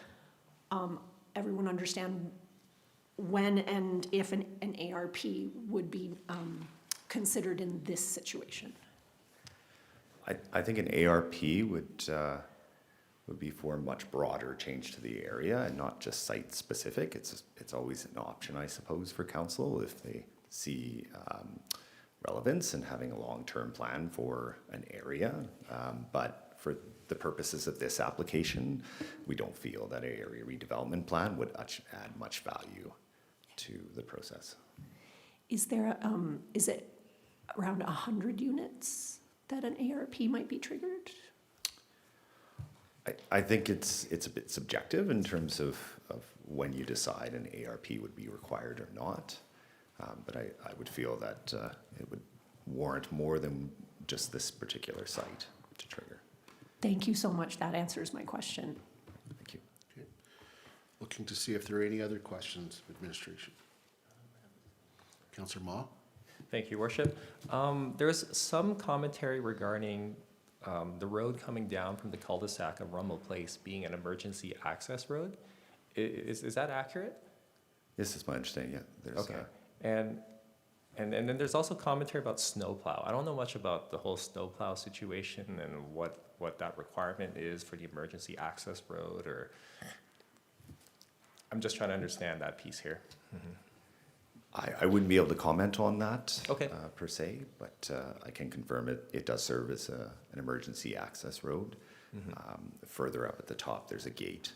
everyone understand when and if an ARP would be considered in this situation? I think an ARP would be for a much broader change to the area and not just site specific. It's always an option, I suppose, for council if they see relevance in having a long-term plan for an area. But for the purposes of this application, we don't feel that an area redevelopment plan would add much value to the process. Is it around 100 units that an ARP might be triggered? I think it's a bit subjective in terms of when you decide an ARP would be required or not. But I would feel that it would warrant more than just this particular site to trigger. Thank you so much. That answers my question. Thank you. Okay. Looking to see if there are any other questions of administration. Councillor Ma. Thank you, Your Worship. There's some commentary regarding the road coming down from the cul-de-sac of Rummel Place being an emergency access road. Is that accurate? This is my understanding, yeah. There's, okay. And then there's also commentary about snowplow. I don't know much about the whole snowplow situation and what that requirement is for the emergency access road, or I'm just trying to understand that piece here. Mm-hmm. I wouldn't be able to comment on that okay. Per se, but I can confirm it does serve as an emergency access road. Mm-hmm. Further up at the top, there's a gate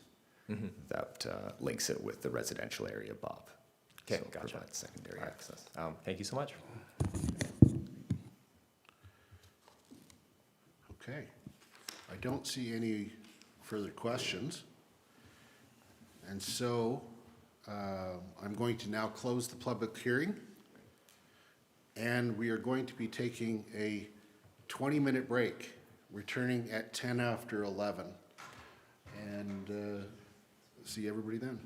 mm-hmm. that links it with the residential area above. Okay, so gotcha. Provides secondary access. Thank you so much. Okay. I don't see any further questions. And so I'm going to now close the public hearing. And we are going to be taking a 20-minute break, returning at 10 after 11. And see everybody then.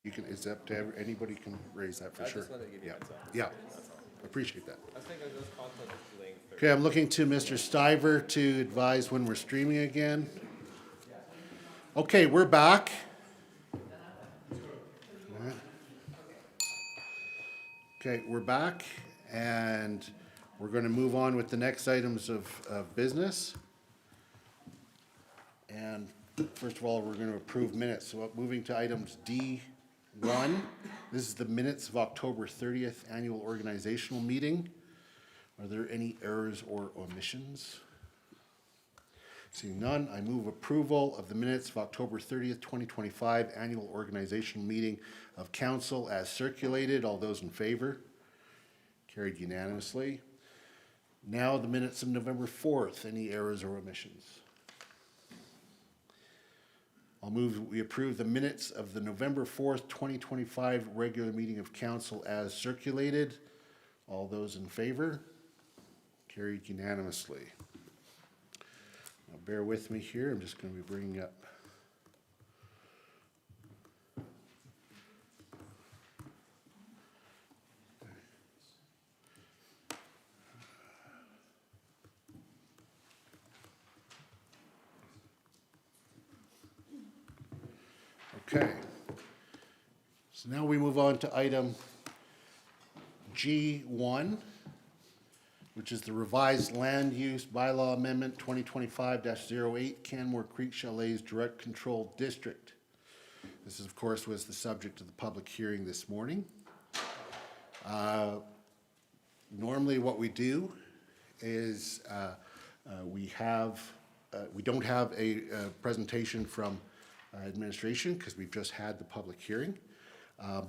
You can, it's up to anybody can raise that for I sure. just wanted to give you a heads up. Yeah, appreciate that. I think I just contact delaying. Okay, I'm looking to Mr. Stiver to advise when we're streaming again. Okay, we're back. Okay, we're back, and we're going to move on with the next items of business. And first of all, we're going to approve minutes. So moving to items D1, this is the minutes of October 30th annual organizational meeting. Are there any errors or omissions? Seeing none, I move approval of the minutes of October 30th, 2025 annual organizational meeting of council as circulated. All those in favor? Carried unanimously. Now the minutes of November 4th. Any errors or omissions? I'll move we approve the minutes of the November 4th, 2025 regular meeting of council as circulated. All those in favor? Carried unanimously. Now bear with me here. I'm just going to be bringing up. Okay. So now we move on to item G1, which is the revised land use bylaw amendment 2025-08 Canmore Creek Chalets Direct Control District. This, of course, was the subject of the public hearing this morning. Normally what we do is we don't have a presentation from administration because we've just had the public hearing,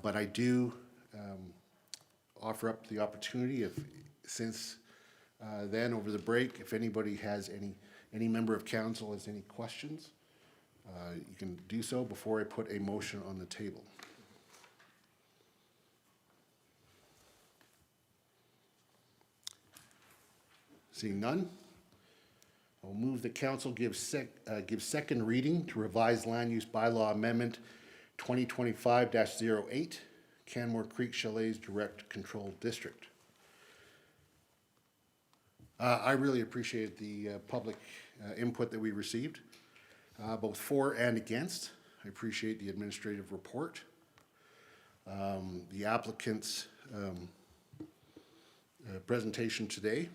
but I do offer up the opportunity since then over the break, if anybody has any member of council has any questions, you can do so before I put a motion on the table. Seeing none, I'll move the council give second reading to revised land use bylaw amendment 2025-08 Canmore Creek Chalets Direct Control District. I really appreciate the public input that we received, both for and against. I appreciate the administrative report, the applicant's presentation today.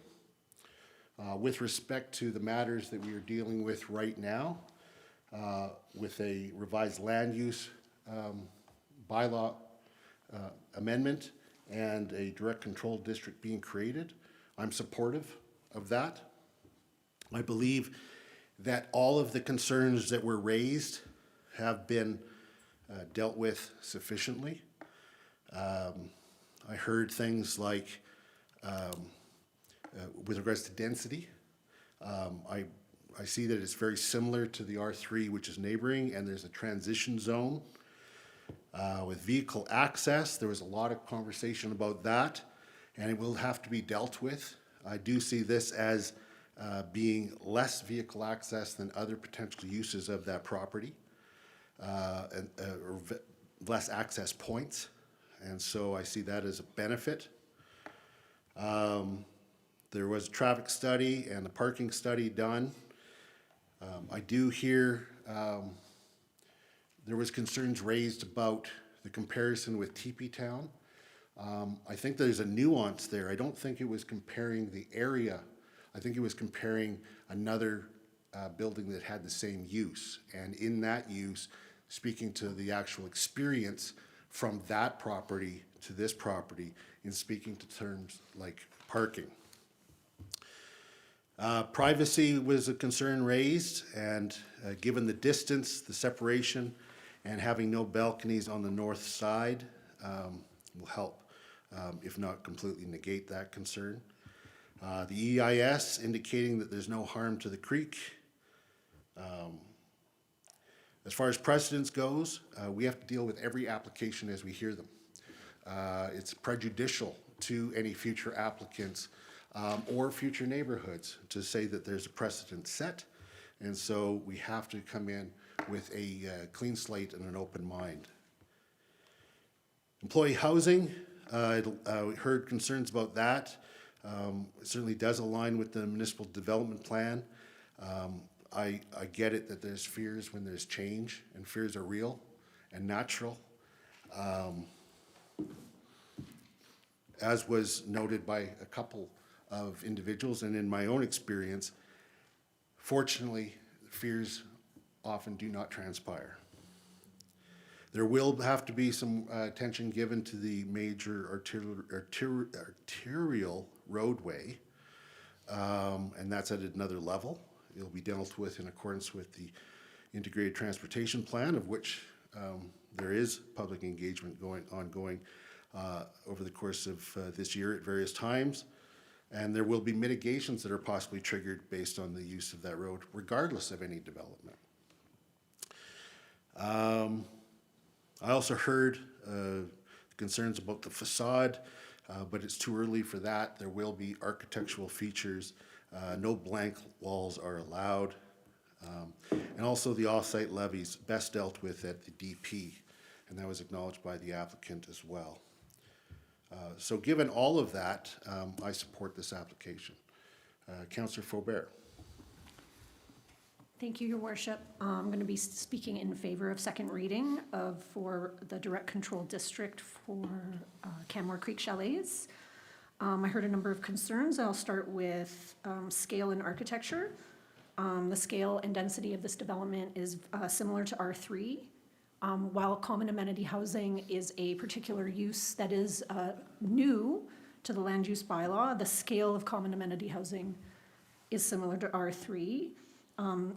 With respect to the matters that we are dealing with right now, with a revised land use bylaw amendment and a direct control district being created, I'm supportive of that. I believe that all of the concerns that were raised have been dealt with sufficiently. I heard things like with regards to density, I see that it's very similar to the R3, which is neighboring, and there's a transition zone. With vehicle access, there was a lot of conversation about that, and it will have to be dealt with. I do see this as being less vehicle access than other potential uses of that property, or less access points, and so I see that as a benefit. There was a traffic study and a parking study done. I do hear there was concerns raised about the comparison with Teepee Town. I think there's a nuance there. I don't think it was comparing the area. I think it was comparing another building that had the same use. And in that use, speaking to the actual experience from that property to this property in speaking to terms like parking. Privacy was a concern raised, and given the distance, the separation, and having no balconies on the north side will help, if not completely negate that concern. The EIS indicating that there's no harm to the creek. As far as precedence goes, we have to deal with every application as we hear them. It's prejudicial to any future applicants or future neighborhoods to say that there's a precedent set, and so we have to come in with a clean slate and an open mind. Employee housing, we heard concerns about that. It certainly does align with the municipal development plan. I get it that there's fears when there's change, and fears are real and natural. As was noted by a couple of individuals, and in my own experience, fortunately, fears often do not transpire. There will have to be some attention given to the major arterial roadway, and that's at another level. It'll be dealt with in accordance with the integrated transportation plan, of which there is public engagement ongoing over the course of this year at various times. And there will be mitigations that are possibly triggered based on the use of that road, regardless of any development. I also heard concerns about the facade, but it's too early for that. There will be architectural features. No blank walls are allowed. And also the off-site levies best dealt with at the DP, and that was acknowledged by the applicant as well. So given all of that, I support this application. Councillor Faubert. Thank you, Your Worship. I'm going to be speaking in favor of second reading for the direct control district for Canmore Creek Chalets. I heard a number of concerns. I'll start with scale and architecture. The scale and density of this development is similar to R3. While common amenity housing is a particular use that is new to the land use bylaw, the scale of common amenity housing is similar to R3.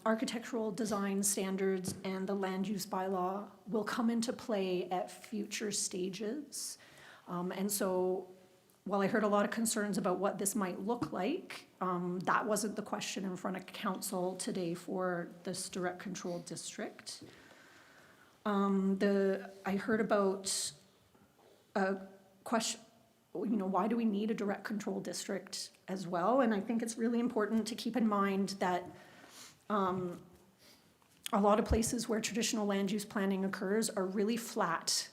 Architectural design standards and the land use bylaw will come into play at future stages. And so while I heard a lot of concerns about what this might look like, that wasn't the question in front of council today for this direct control district. I heard about a question, why do we need a direct control district as well? And I think it's really important to keep in mind that a lot of places where traditional land use planning occurs are really flat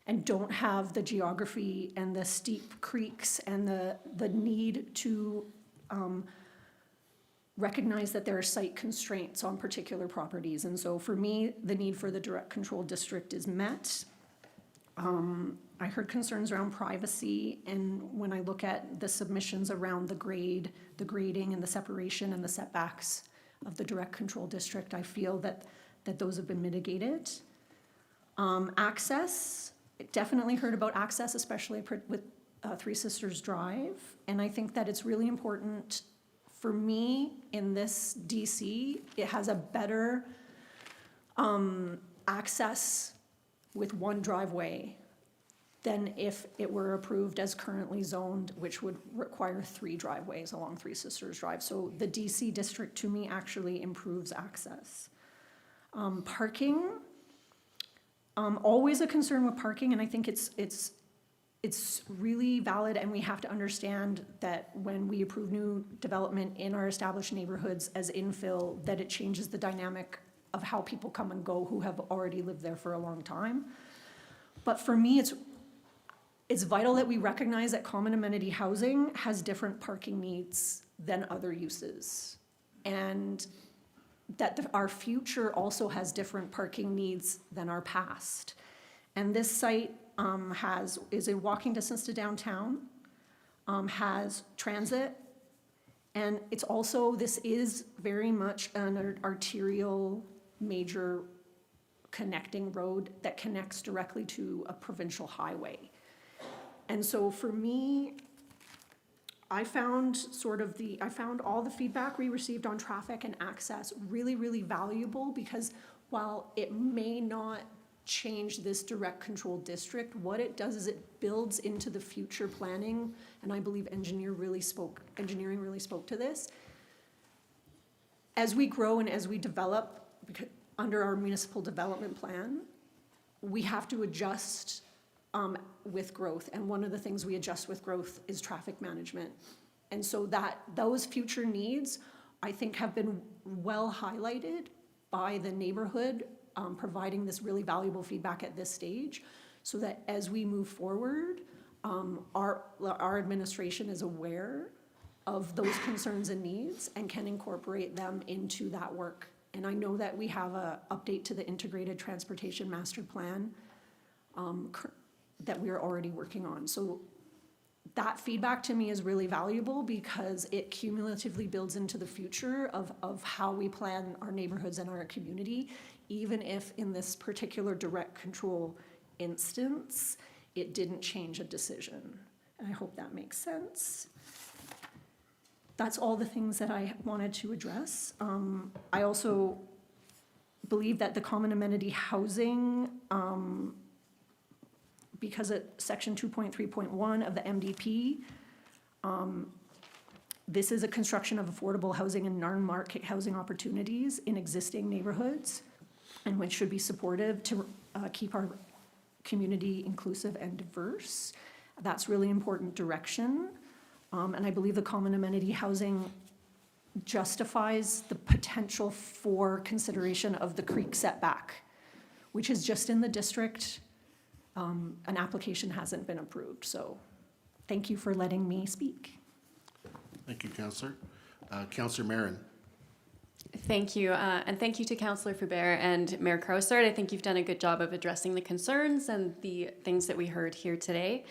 and don't have the geography and the steep creeks and the need to recognize that there are site constraints on particular properties. And so for me, the need for the direct control district is met. I heard concerns around privacy, and when I look at the submissions around the grading and the separation and the setbacks of the direct control district, I feel that those have been mitigated. Access, definitely heard about access, especially with Three Sisters Drive, and I think that it's really important for me in this DC. It has a better access with one driveway than if it were approved as currently zoned, which would require 3 driveways along Three Sisters Drive. So the DC district, to me, actually improves access. Parking, always a concern with parking, and I think it's really valid, and we have to understand that when we approve new development in our established neighborhoods as infill, that it changes the dynamic of how people come and go who have already lived there for a long time. But for me, it's vital that we recognize that common amenity housing has different parking needs than other uses, and that our future also has different parking needs than our past. And this site is a walking distance to downtown, has transit, and this is very much an arterial major connecting road that connects directly to a provincial highway. And so for me, I found all the feedback we received on traffic and access really, really valuable, because while it may not change this direct control district, what it does is it builds into the future planning, and I believe engineering really spoke to this. As we grow and as we develop under our municipal development plan, we have to adjust with growth, and one of the things we adjust with growth is traffic management. And so those future needs, I think, have been well highlighted by the neighborhood, providing this really valuable feedback at this stage. so that as we move forward, our administration is aware of those concerns and needs and can incorporate them into that work. And I know that we have a update to the Integrated Transportation Master Plan that we are already working on. So that feedback to me is really valuable because it cumulatively builds into the future of how we plan our neighborhoods and our community, even if in this particular direct control instance, it didn't change a decision. And I hope that makes sense. That's all the things that I wanted to address. I also believe that the common amenity housing, because of section 2.3.1 of the MDP, this is a construction of affordable housing and non-market housing opportunities in existing neighborhoods, and which should be supportive to keep our community inclusive and diverse. That's really important direction. And I believe the common amenity housing justifies the potential for consideration of the creek setback, which is just in the district. An application hasn't been approved, so thank you for letting me speak. Thank you, Councillor. Councillor Marin. Thank you, and thank you to Councillor Foubert and Mayor Crowsard. I think you've done a good job of addressing the concerns and the things that we heard here today.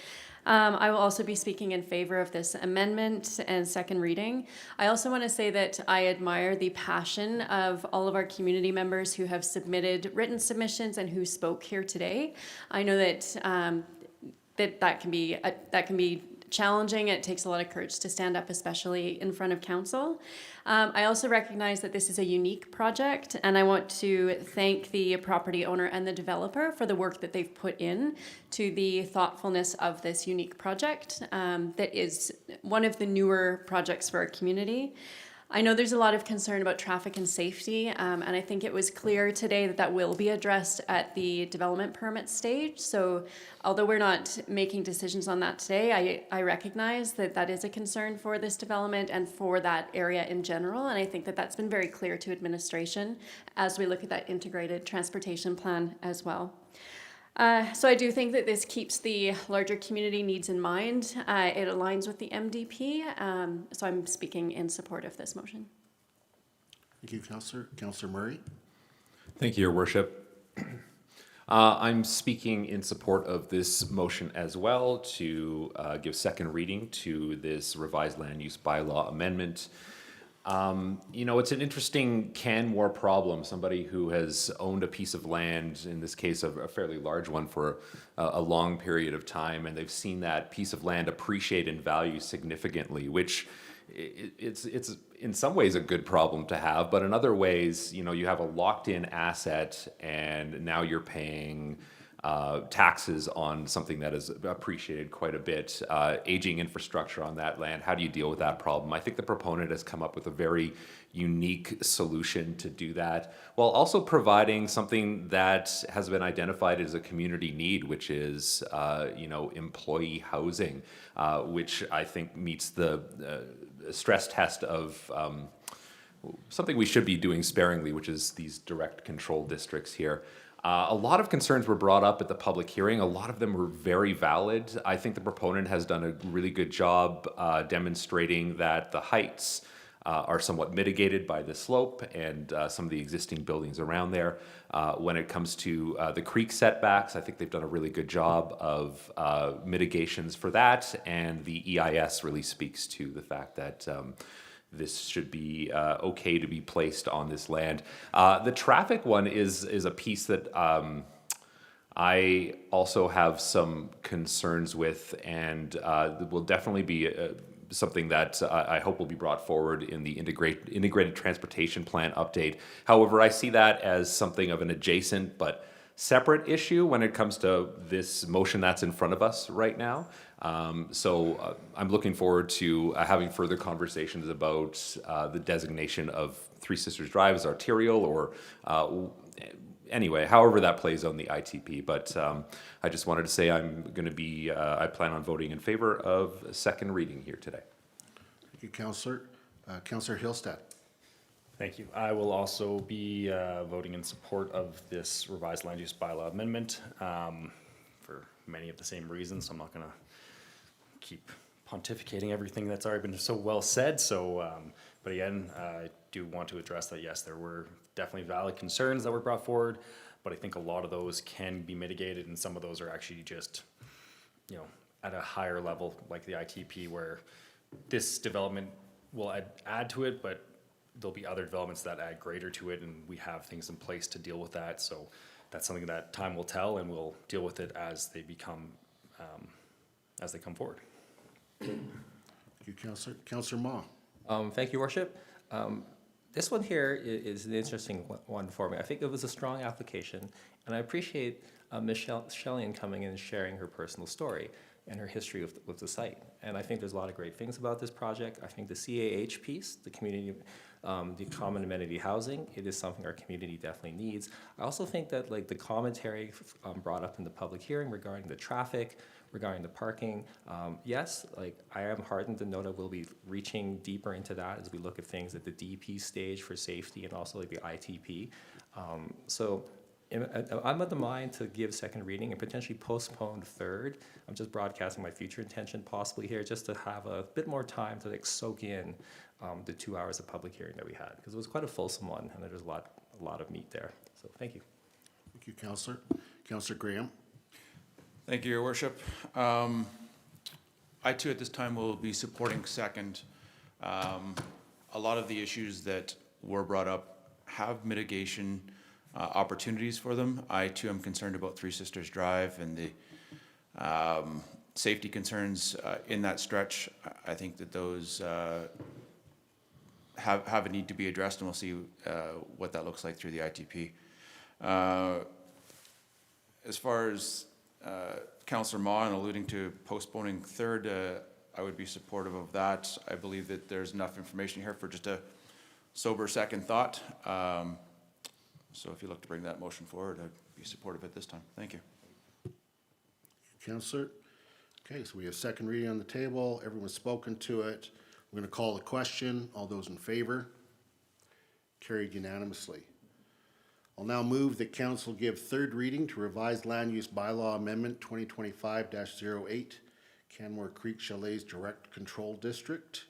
I will also be speaking in favor of this amendment and second reading. I also want to say that I admire the passion of all of our community members who have submitted written submissions and who spoke here today. I know that that can be challenging. It takes a lot of courage to stand up, especially in front of council. I also recognize that this is a unique project, and I want to thank the property owner and the developer for the work that they've put in to the thoughtfulness of this unique project that is one of the newer projects for our community. I know there's a lot of concern about traffic and safety, and I think it was clear today that that will be addressed at the development permit stage. So although we're not making decisions on that today, I recognize that that is a concern for this development and for that area in general. And I think that that's been very clear to administration as we look at that integrated transportation plan as well. So I do think that this keeps the larger community needs in mind. It aligns with the MDP, so I'm speaking in support of this motion. Thank you, Councillor. Councillor Murray. Thank you, Your Worship. I'm speaking in support of this motion as well to give second reading to this revised land use bylaw amendment. You know, it's an interesting Canmore problem. Somebody who has owned a piece of land, in this case a fairly large one, for a long period of time, and they've seen that piece of land appreciate in value significantly, which it's in some ways a good problem to have, but in other ways, you know, you have a locked-in asset, and now you're paying taxes on something that is appreciated quite a bit, aging infrastructure on that land. How do you deal with that problem? I think the proponent has come up with a very unique solution to do that, while also providing something that has been identified as a community need, which is, you know, employee housing, which I think meets the stress test of something we should be doing sparingly, which is these direct control districts here. A lot of concerns were brought up at the public hearing. A lot of them were very valid. I think the proponent has done a really good job demonstrating that the heights are somewhat mitigated by the slope and some of the existing buildings around there. When it comes to the creek setbacks, I think they've done a really good job of mitigations for that, and the EIS really speaks to the fact that this should be okay to be placed on this land. The traffic one is a piece that I also have some concerns with, and will definitely be something that I hope will be brought forward in the integrated transportation plan update. However, I see that as something of an adjacent but separate issue when it comes to this motion that's in front of us right now. So I'm looking forward to having further conversations about the designation of Three Sisters Drive as arterial, or anyway, however that plays on the ITP. But I just wanted to say I'm going to be, I plan on voting in favor of second reading here today. Thank you, Councillor. Councillor Hillstead. Thank you. I will also be voting in support of this revised land use bylaw amendment for many of the same reasons, so I'm not going to keep pontificating everything that's already been so well said. So, but again, I do want to address that, yes, there were definitely valid concerns that were brought forward, but I think a lot of those can be mitigated, and some of those are actually just, you know, at a higher level, like the ITP, where this development will add to it, but there'll be other developments that add greater to it, and we have things in place to deal with that. So that's something that time will tell, and we'll deal with it as they become, as they come forward. Thank you, Councillor. Councillor Ma. Thank you, Worship. This one here is an interesting one for me. I think it was a strong application, and I appreciate Ms. Shellyan coming in and sharing her personal story and her history with the site. And I think there's a lot of great things about this project. I think the CAH piece, the community, the common amenity housing, it is something our community definitely needs. I also think that like the commentary brought up in the public hearing regarding the traffic, regarding the parking, yes, like I am heartened to know that we'll be reaching deeper into that as we look at things at the DP stage for safety and also like the ITP. So I'm of the mind to give second reading and potentially postpone third. I'm just broadcasting my future intention possibly here, just to have a bit more time to like soak in the 2 hours of public hearing that we had, because it was quite a fulsome one and there's a lot of meat there. So thank you. Thank you, Councillor. Councillor Graham. Thank you, Your Worship. I too at this time will be supporting second. A lot of the issues that were brought up have mitigation opportunities for them. I too am concerned about Three Sisters Drive and the safety concerns in that stretch. I think that those have a need to be addressed, and we'll see what that looks like through the ITP. As far as Councillor Ma and alluding to postponing third, I would be supportive of that. I believe that there's enough information here for just a sober second thought. So if you look to bring that motion forward, I'd be supportive at this time. Thank you. Councillor. Okay, so we have second reading on the table. Everyone's spoken to it. We're going to call the question. All those in favor? Carried unanimously. I'll now move that council give third reading to revised land use bylaw amendment 2025-08, Canmore Creek Chalets Direct Control District.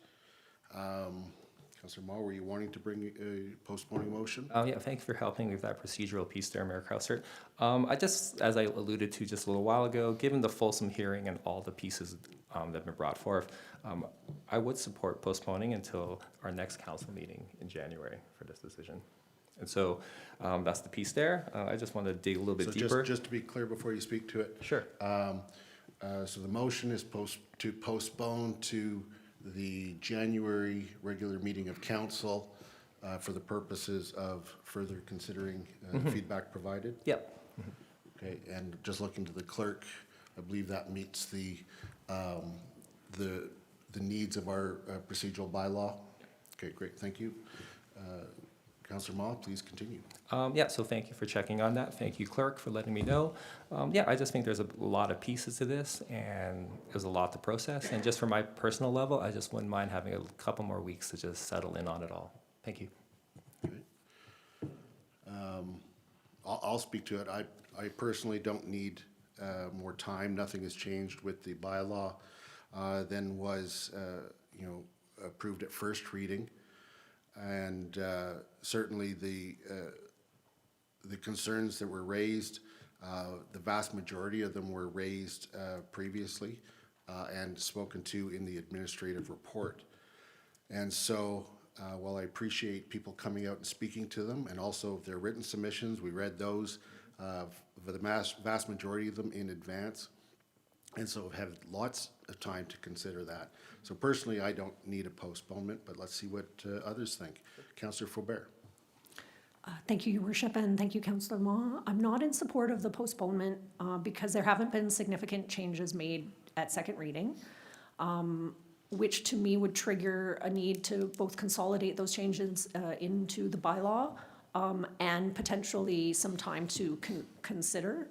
Councillor Ma, were you wanting to bring a postponing motion? Yeah, thanks for helping with that procedural piece there, Mayor Krauser. I just, as I alluded to just a little while ago, given the fulsome hearing and all the pieces that have been brought forth, I would support postponing until our next council meeting in January for this decision. And so that's the piece there. I just want to dig a little bit deeper. Just to be clear before you speak to it. Sure. So the motion is to postpone to the January regular meeting of council for the purposes of further considering the feedback provided? Yep. Okay, and just looking to the clerk, I believe that meets the needs of our procedural bylaw. Okay, great, thank you. Councillor Ma, please continue. Yeah, so thank you for checking on that. Thank you, clerk, for letting me know. Yeah, I just think there's a lot of pieces to this, and there's a lot to process. And just for my personal level, I just wouldn't mind having a couple more weeks to just settle in on it all. Thank you. Okay. I'll speak to it. I personally don't need more time. Nothing has changed with the bylaw than was approved at first reading. And certainly the concerns that were raised, the vast majority of them were raised previously and spoken to in the administrative report. And so while I appreciate people coming out and speaking to them, and also their written submissions, we read those, for the vast majority of them in advance. And so I've had lots of time to consider that. So personally, I don't need a postponement, but let's see what others think. Councillor Faubert. Thank you, Your Worship, and thank you, Councillor Ma. I'm not in support of the postponement because there haven't been significant changes made at second reading, which to me would trigger a need to both consolidate those changes into the bylaw and potentially some time to consider.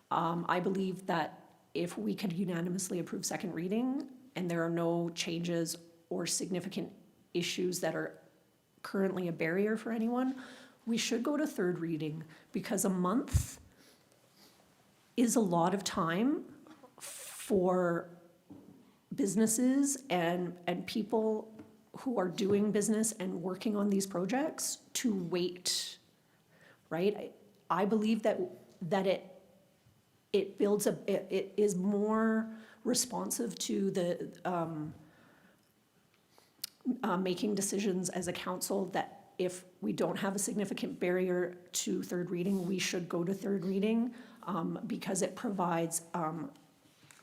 I believe that if we could unanimously approve second reading and there are no changes or significant issues that are currently a barrier for anyone, we should go to third reading, because a month is a lot of time for businesses and people who are doing business and working on these projects to wait, right? I believe that it builds it is more responsive to the making decisions as a council, that if we don't have a significant barrier to third reading, we should go to third reading, because it provides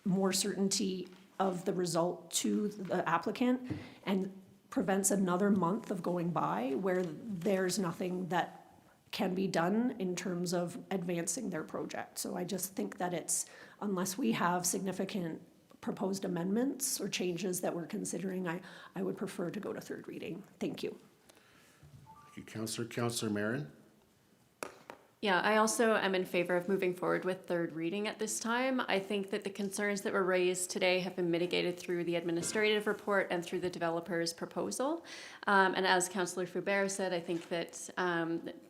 more certainty of the result to the applicant and prevents another month of going by where there's nothing that can be done in terms of advancing their project. So I just think that it's, unless we have significant proposed amendments or changes that we're considering, I would prefer to go to third reading. Thank you. Thank you, Councillor. Councillor Marin? Yeah, I also am in favor of moving forward with third reading at this time. I think that the concerns that were raised today have been mitigated through the administrative report and through the developer's proposal. And as Councillor Foubert said, I think that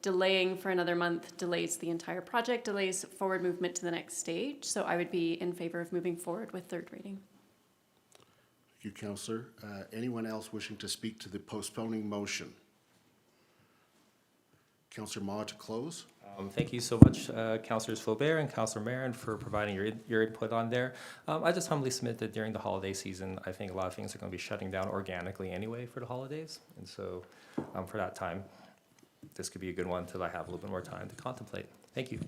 delaying for another month delays the entire project, delays forward movement to the next stage. So I would be in favor of moving forward with third reading. Thank you, Councillor. Anyone else wishing to speak to the postponing motion? Councillor Ma to close. Thank you so much, Councillors Faubert and Councillor Marin, for providing your input on there. I just humbly submit that during the holiday season, I think a lot of things are going to be shutting down organically anyway for the holidays. And so for that time, this could be a good one till I have a little bit more time to contemplate. Thank you.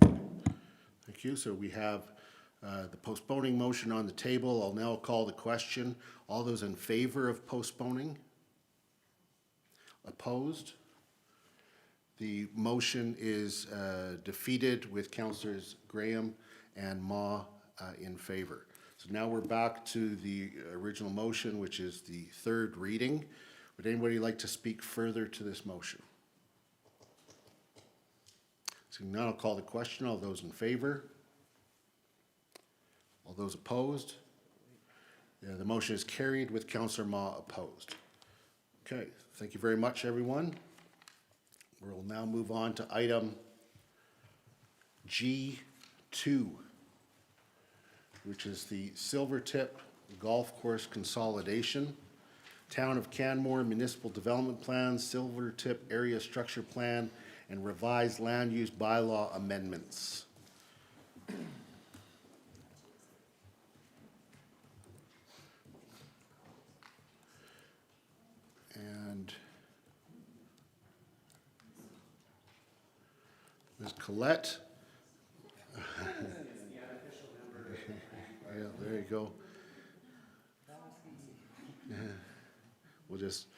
Thank you. So we have the postponing motion on the table. I'll now call the question. All those in favor of postponing? Opposed? The motion is defeated with Councillors Graham and Ma in favor. So now we're back to the original motion, which is the third reading. Would anybody like to speak further to this motion? So now I'll call the question. All those in favor? All those opposed? Yeah, the motion is carried with Councillor Ma opposed. Okay, thank you very much, everyone. We'll now move on to item G2, which is the Silvertip Golf Course Consolidation, Town of Canmore Municipal Development Plan, Silvertip Area Structure Plan, and revised land use bylaw amendments. And Ms. Colette. Yeah, there you go. Yeah. We'll just.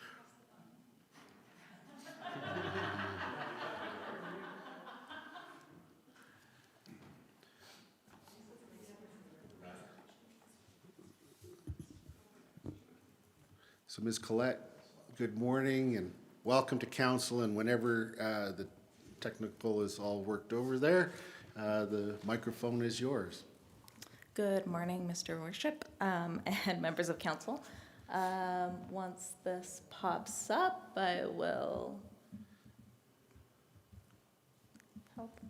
So Ms. Colette, good morning and welcome to council, and whenever the technical is all worked over there, the microphone is yours. Good morning, Mr. Worship, and members of council. Once this pops up, I will help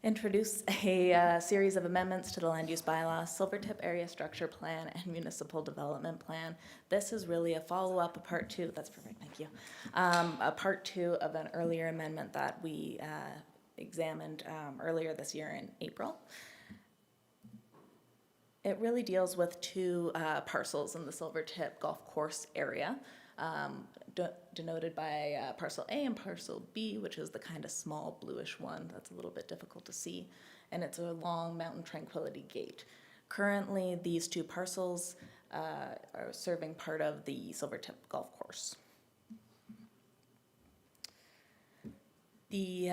introduce a series of amendments to the land use bylaw, Silvertip Area Structure Plan, and Municipal Development Plan. This is really a follow-up, a part two. That's perfect, thank you. A part two of an earlier amendment that we examined earlier this year in April. It really deals with two parcels in the Silvertip Golf Course area, denoted by parcel A and parcel B, which is the kind of small bluish one that's a little bit difficult to see, and it's a long Mountain Tranquility Gate. Currently, these two parcels are serving part of the Silvertip Golf Course. The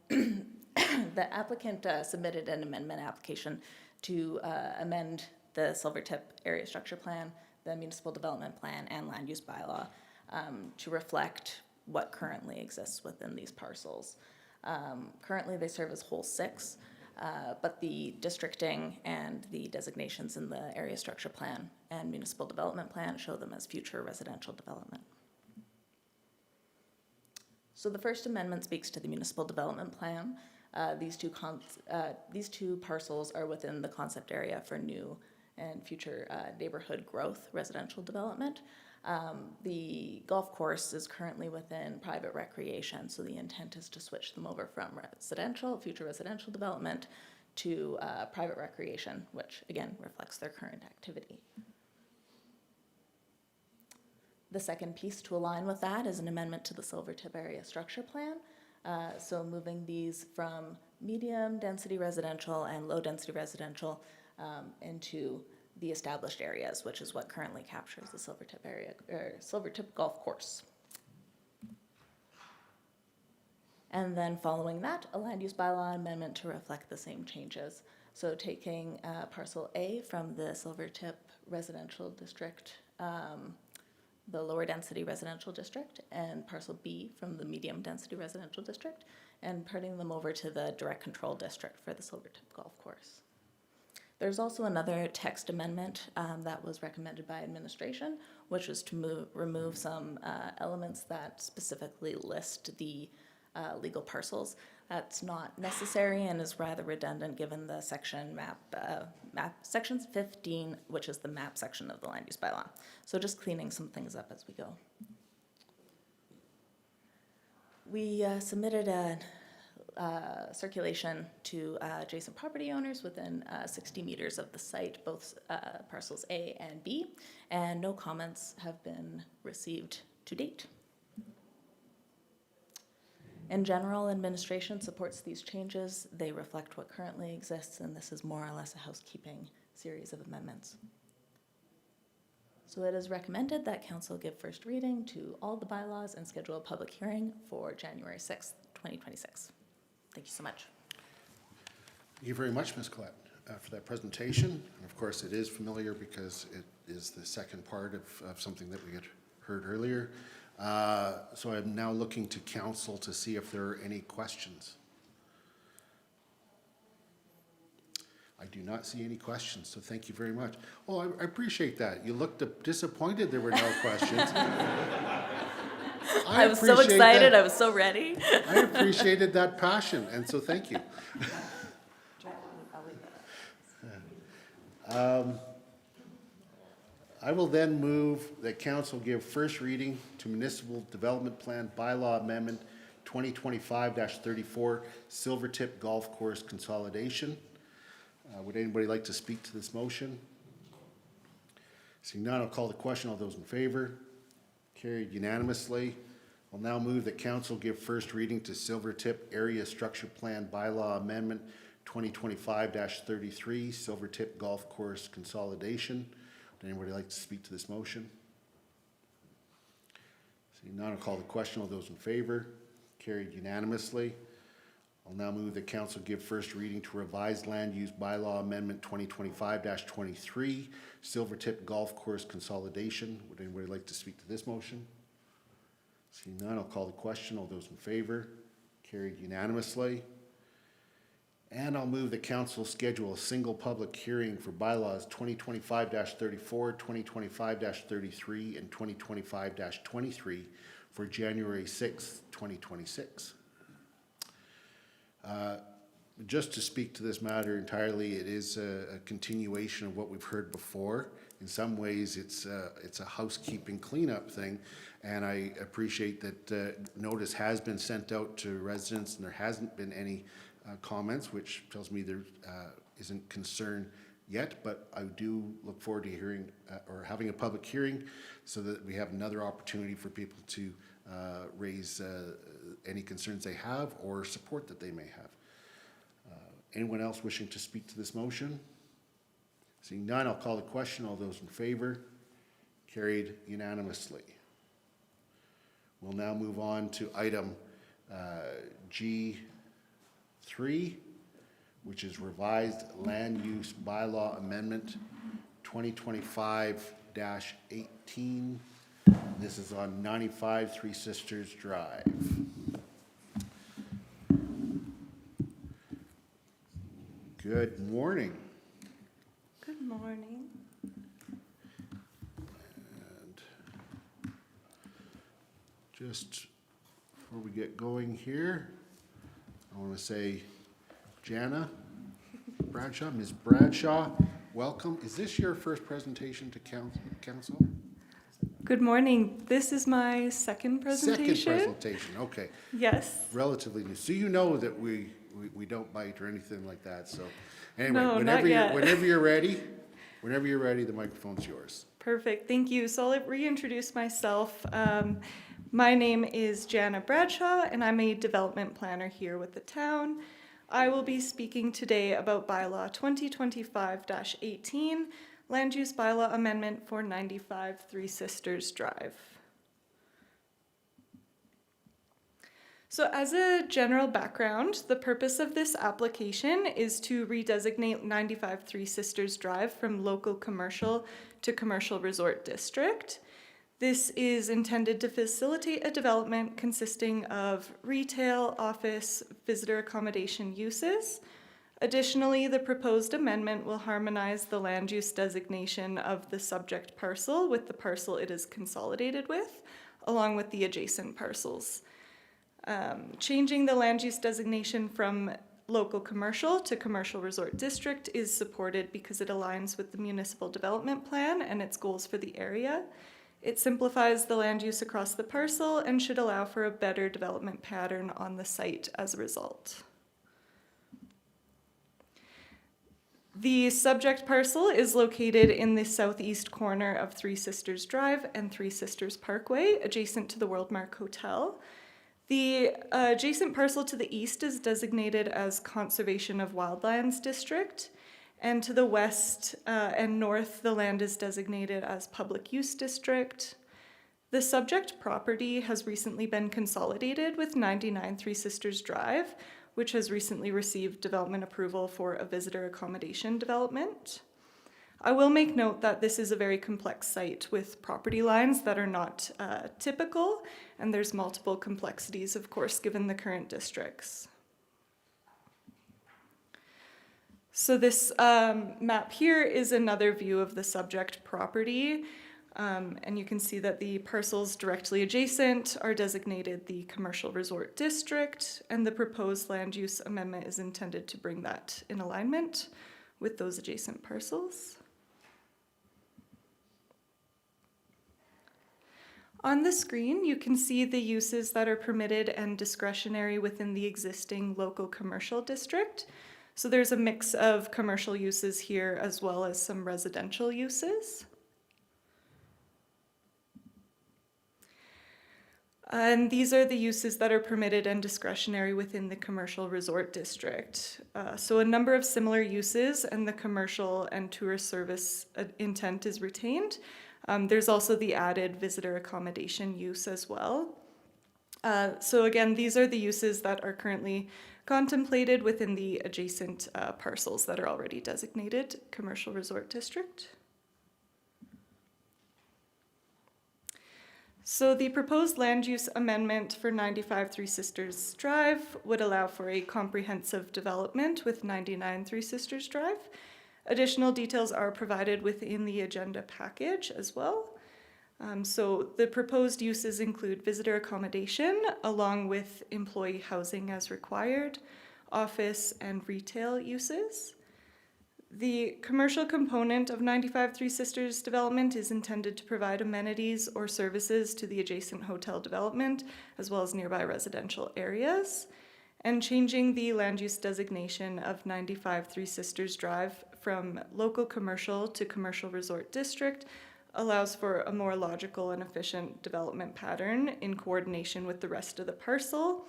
the applicant submitted an amendment application to amend the Silvertip Area Structure Plan, the Municipal Development Plan, and Land Use Bylaw to reflect what currently exists within these parcels. Currently, they serve as Hole 6, but the districting and the designations in the Area Structure Plan and Municipal Development Plan show them as future residential development. So the first amendment speaks to the Municipal Development Plan. These two parcels are within the concept area for new and future neighborhood growth residential development. The golf course is currently within private recreation, so the intent is to switch them over from future residential development to private recreation, which again reflects their current activity. The second piece to align with that is an amendment to the Silvertip area structure plan. So moving these from medium density residential and low density residential into the established areas, which is what currently captures the Silvertip area, or Silvertip golf course. And then following that, a land use bylaw amendment to reflect the same changes. So taking parcel A from the Silvertip residential district, the lower density residential district, and parcel B from the medium density residential district, and putting them over to the direct control district for the Silvertip golf course. There's also another text amendment that was recommended by administration, which was to remove some elements that specifically list the legal parcels. That's not necessary and is rather redundant given the section section 15, which is the map section of the land use bylaw. So just cleaning some things up as we go. We submitted a circulation to adjacent property owners within 60 meters of the site, both parcels A and B, and no comments have been received to date. In general, administration supports these changes. They reflect what currently exists, and this is more or less a housekeeping series of amendments. So it is recommended that council give first reading to all the bylaws and schedule a public hearing for January 6th, 2026. Thank you so much. Thank you very much, Ms. Collette, for that presentation. And of course, it is familiar because it is the second part of something that we had heard earlier. So I'm now looking to council to see if there are any questions. I do not see any questions, so thank you very much. Oh, I appreciate that. You looked disappointed there were no questions. I was so excited, I was so ready. I appreciated that passion, and so thank you. I will then move that council give first reading to Municipal Development Plan Bylaw Amendment 2025-34 Silvertip Golf Course Consolidation. Would anybody like to speak to this motion? Seeing none, I'll call the question. All those in favor? Carried unanimously. I'll now move that council give first reading to Silvertip Area Structure Plan Bylaw Amendment 2025-33 Silvertip Golf Course Consolidation. Would anybody like to speak to this motion? Seeing none, I'll call the question. All those in favor? Carried unanimously. I'll now move that council give first reading to revised land use bylaw amendment 2025-23 Silvertip Golf Course Consolidation. Would anybody like to speak to this motion? Seeing none, I'll call the question. All those in favor? Carried unanimously. And I'll move that council schedule a single public hearing for bylaws 2025-34, 2025-33, and 2025-23 for January 6th, 2026. Just to speak to this matter entirely, it is a continuation of what we've heard before. In some ways, it's a housekeeping cleanup thing, and I appreciate that notice has been sent out to residents, and there hasn't been any comments, which tells me there isn't concern yet, but I do look forward to hearing or having a public hearing so that we have another opportunity for people to raise any concerns they have or support that they may have. Anyone else wishing to speak to this motion? Seeing none, I'll call the question. All those in favor? Carried unanimously. We'll now move on to item G3, which is revised land use bylaw amendment 2025-18. This is on 95 Three Sisters Drive. Good morning. Good morning. And just before we get going here, I want to say Jana Bradshaw. Ms. Bradshaw, welcome. Is this your first presentation to council? Good morning. This is my second presentation. Second presentation, okay. Yes. Relatively new. So you know that we don't bite or anything like that, so. Anyway, No, not whenever yet. whenever you're ready, the microphone's yours. Perfect. Thank you. So I'll reintroduce myself. My name is Jana Bradshaw, and I'm a development planner here with the town. I will be speaking today about Bylaw 2025-18, Land Use Bylaw Amendment for 95 Three Sisters Drive. So as a general background, the purpose of this application is to redesignate 95 Three Sisters Drive from local commercial to commercial resort district. This is intended to facilitate a development consisting of retail, office, visitor accommodation uses. Additionally, the proposed amendment will harmonize the land use designation of the subject parcel with the parcel it is consolidated with, along with the adjacent parcels. Changing the land use designation from local commercial to commercial resort district is supported because it aligns with the municipal development plan and its goals for the area. It simplifies the land use across the parcel and should allow for a better development pattern on the site as a result. The subject parcel is located in the southeast corner of Three Sisters Drive and Three Sisters Parkway, adjacent to the Worldmark Hotel. The adjacent parcel to the east is designated as Conservation of Wildlands District, and to the west and north, the land is designated as Public Use District. The subject property has recently been consolidated with 99 Three Sisters Drive, which has recently received development approval for a visitor accommodation development. I will make note that this is a very complex site with property lines that are not typical, and there's multiple complexities, of course, given the current districts. So this map here is another view of the subject property, and you can see that the parcels directly adjacent are designated the Commercial Resort District, and the proposed land use amendment is intended to bring that in alignment with those adjacent parcels. On the screen, you can see the uses that are permitted and discretionary within the existing local commercial district. So there's a mix of commercial uses here as well as some residential uses. And these are the uses that are permitted and discretionary within the commercial resort district. So a number of similar uses, and the commercial and tourist service intent is retained. There's also the added visitor accommodation use as well. So again, these are the uses that are currently contemplated within the adjacent parcels that are already designated commercial resort district. So the proposed land use amendment for 95 Three Sisters Drive would allow for a comprehensive development with 99 Three Sisters Drive. Additional details are provided within the agenda package as well. So the proposed uses include visitor accommodation along with employee housing as required, office and retail uses. The commercial component of 95 Three Sisters development is intended to provide amenities or services to the adjacent hotel development as well as nearby residential areas. And changing the land use designation of 95 Three Sisters Drive from local commercial to commercial resort district allows for a more logical and efficient development pattern in coordination with the rest of the parcel.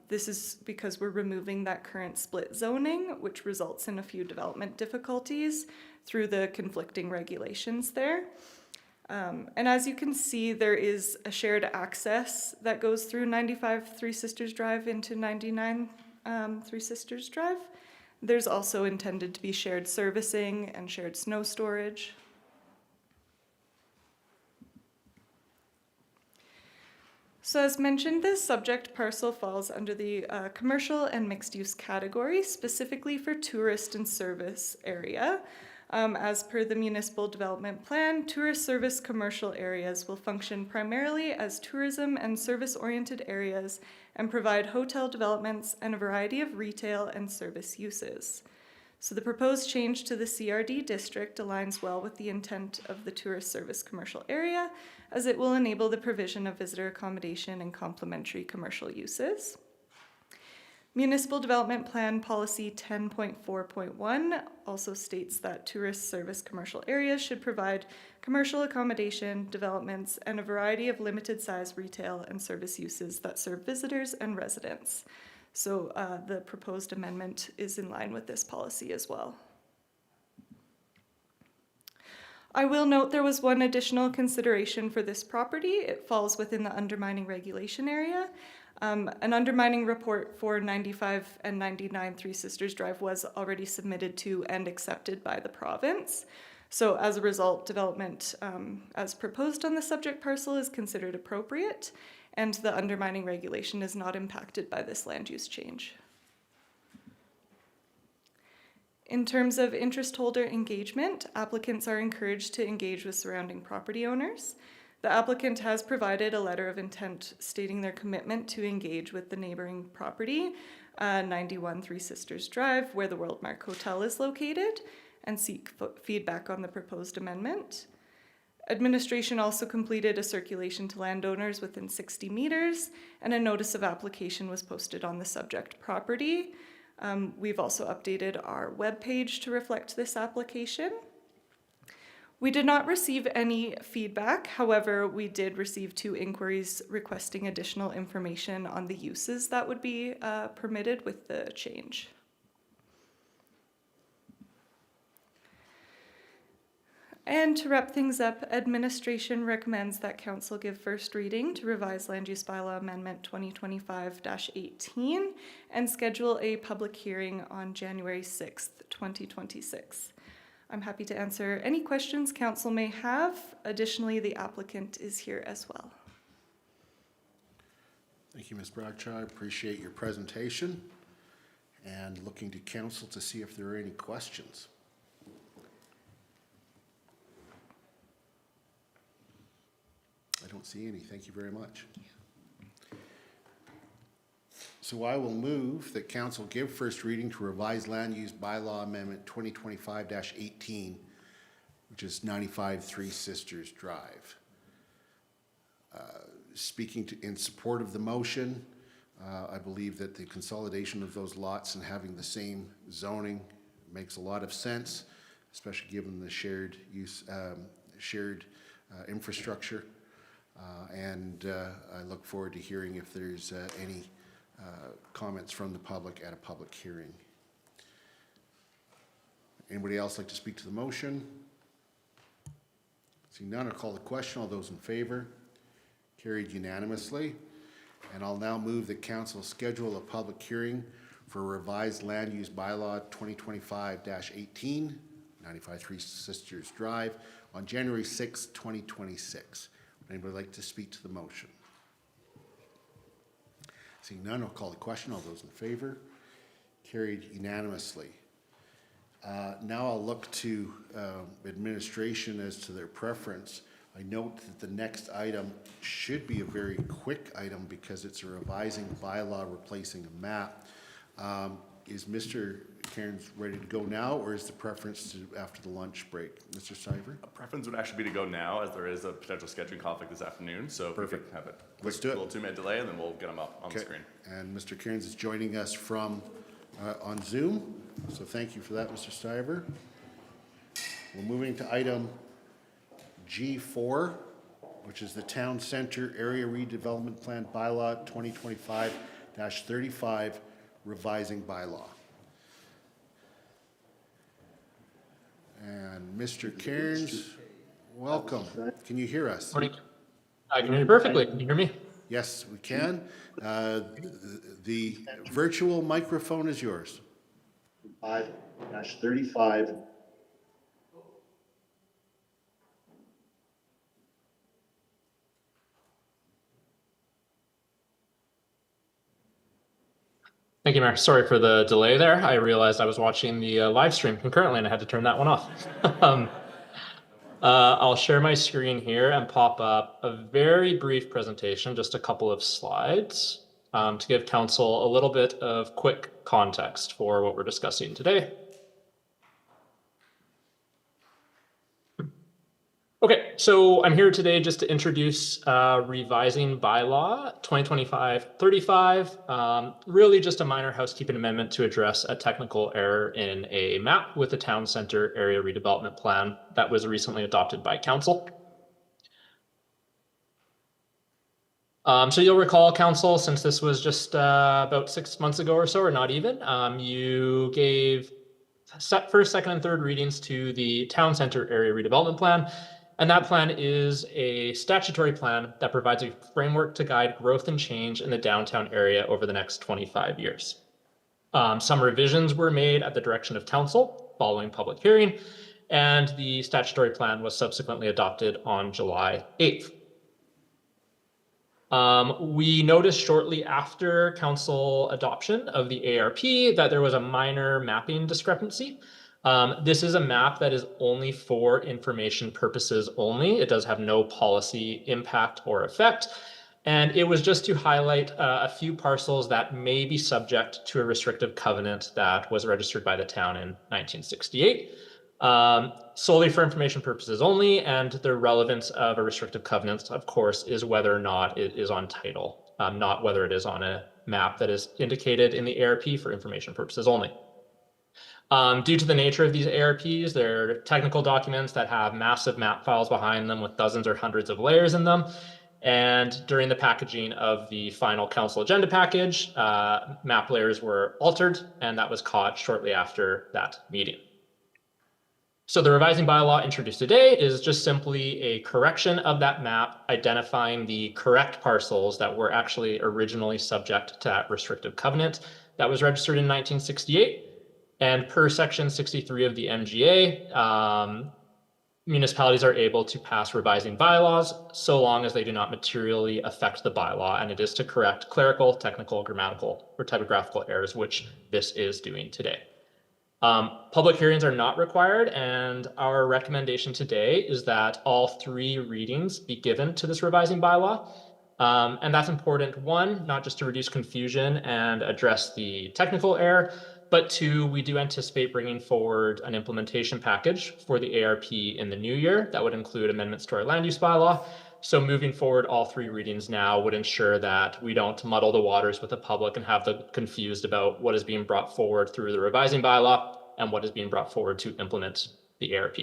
This is because we're removing that current split zoning, which results in a few development difficulties through the conflicting regulations there. And as you can see, there is a shared access that goes through 95 Three Sisters Drive into 99 Three Sisters Drive. There's also intended to be shared servicing and shared snow storage. So as mentioned, this subject parcel falls under the commercial and mixed use category, specifically for tourist and service area. As per the Municipal Development Plan, tourist service commercial areas will function primarily as tourism and service-oriented areas and provide hotel developments and a variety of retail and service uses. So the proposed change to the CRD district aligns well with the intent of the tourist service commercial area, as it will enable the provision of visitor accommodation and complementary commercial uses. Municipal Development Plan Policy 10.4.1 also states that tourist service commercial areas should provide commercial accommodation, developments, and a variety of limited-size retail and service uses that serve visitors and residents. So the proposed amendment is in line with this policy as well. I will note there was one additional consideration for this property. It falls within the undermining regulation area. An undermining report for 95 and 99 Three Sisters Drive was already submitted to and accepted by the province. So as a result, development as proposed on the subject parcel is considered appropriate, and the undermining regulation is not impacted by this land use change. In terms of interest holder engagement, applicants are encouraged to engage with surrounding property owners. The applicant has provided a letter of intent stating their commitment to engage with the neighboring property, 91 Three Sisters Drive, where the Worldmark Hotel is located, and seek feedback on the proposed amendment. Administration also completed a circulation to landowners within 60 meters, and a notice of application was posted on the subject property. We've also updated our webpage to reflect this application. We did not receive any feedback. However, we did receive 2 inquiries requesting additional information on the uses that would be permitted with the change. And to wrap things up, administration recommends that council give first reading to revised land use bylaw amendment 2025-18 and schedule a public hearing on January 6th, 2026. I'm happy to answer any questions council may have. Additionally, the applicant is here as well. Thank you, Ms. Bradshaw. I appreciate your presentation and looking to council to see if there are any questions. I don't see any. Thank you very much. So I will move that council give first reading to revised land use bylaw amendment 2025-18, which is 95 Three Sisters Drive. Speaking in support of the motion, I believe that the consolidation of those lots and having the same zoning makes a lot of sense, especially given the shared use, shared infrastructure. And I look forward to hearing if there's any comments from the public at a public hearing. Anybody else like to speak to the motion? Seeing none, I'll call the question. All those in favor? Carried unanimously. And I'll now move that council schedule a public hearing for revised land use bylaw 2025-18, 95 Three Sisters Drive, on January 6, 2026. Would anybody like to speak to the motion? Seeing none, I'll call the question. All those in favor? Carried unanimously. Now I'll look to administration as to their preference. I note that the next item should be a very quick item because it's a revising bylaw replacing a map. Is Mr. Cairns ready to go now, or is the preference to after the lunch break? Mr. Stiver? A preference would actually be to go now, as there is a potential scheduling conflict this afternoon. So Perfect. We can have it. Let's do it. A little 2-minute delay, and then we'll get them up on the screen. And Mr. Cairns is joining us from on Zoom. So thank you for that, Mr. Stiver. We're moving to item G4, which is the Town Center Area Redevelopment Plan Bylaw 2025-35, revising bylaw. And Mr. Cairns, welcome. Can you hear us? Morning. I can hear you perfectly. Can you hear me? Yes, we can. The virtual microphone is yours. 5-35. Thank you, Mayor. Sorry for the delay there. I realized I was watching the live stream concurrently and I had to turn that one off. I'll share my screen here and pop up a very brief presentation, just a couple of slides, to give council a little bit of quick context for what we're discussing today. Okay, so I'm here today just to introduce revising bylaw 2025-35, really just a minor housekeeping amendment to address a technical error in a map with the town center area redevelopment plan that was recently adopted by council. So you'll recall, council, since this was just about 6 months ago or so, or not even, you gave first, second, and third readings to the town center area redevelopment plan. And that plan is a statutory plan that provides a framework to guide growth and change in the downtown area over the next 25 years. Some revisions were made at the direction of council following public hearing, and the statutory plan was subsequently adopted on July 8th. We noticed shortly after council adoption of the ARP that there was a minor mapping discrepancy. This is a map that is only for information purposes only. It does have no policy impact or effect. And it was just to highlight a few parcels that may be subject to a restrictive covenant that was registered by the town in 1968. Solely for information purposes only, and the relevance of a restrictive covenant, of course, is whether or not it is on title, not whether it is on a map that is indicated in the ARP for information purposes only. Due to the nature of these ARPs, they're technical documents that have massive map files behind them with dozens or hundreds of layers in them. And during the packaging of the final council agenda package, map layers were altered, and that was caught shortly after that meeting. So the revising bylaw introduced today is just simply a correction of that map, identifying the correct parcels that were actually originally subject to that restrictive covenant that was registered in 1968. And per section 63 of the MGA, municipalities are able to pass revising bylaws so long as they do not materially affect the bylaw, and it is to correct clerical, technical, grammatical, or typographical errors, which this is doing today. Public hearings are not required, and our recommendation today is that all 3 readings be given to this revising bylaw. And that's important, 1, not just to reduce confusion and address the technical error, but 2, we do anticipate bringing forward an implementation package for the ARP in the new year that would include amendments to our land use bylaw. So moving forward, all 3 readings now would ensure that we don't muddle the waters with the public and have them confused about what is being brought forward through the revising bylaw and what is being brought forward to implement the ARP.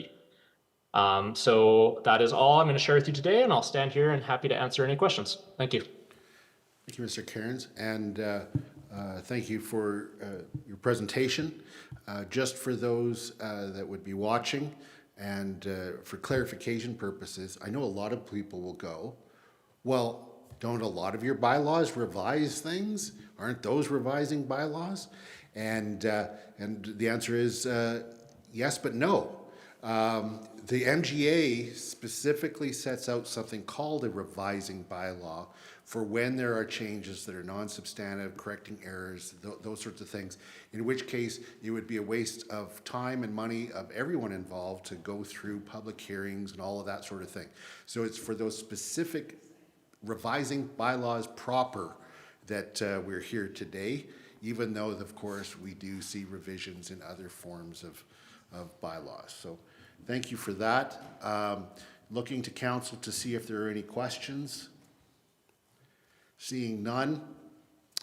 So that is all I'm going to share with you today, and I'll stand here and happy to answer any questions. Thank you. Thank you, Mr. Cairns, and thank you for your presentation. Just for those that would be watching, and for clarification purposes, I know a lot of people will go, well, don't a lot of your bylaws revise things? Aren't those revising bylaws? And the answer is yes, but no. The MGA specifically sets out something called a revising bylaw for when there are changes that are non-substantive, correcting errors, those sorts of things, in which case it would be a waste of time and money of everyone involved to go through public hearings and all of that sort of thing. So it's for those specific revising bylaws proper that we're here today, even though, of course, we do see revisions in other forms of bylaws. So thank you for that. Looking to council to see if there are any questions. Seeing none,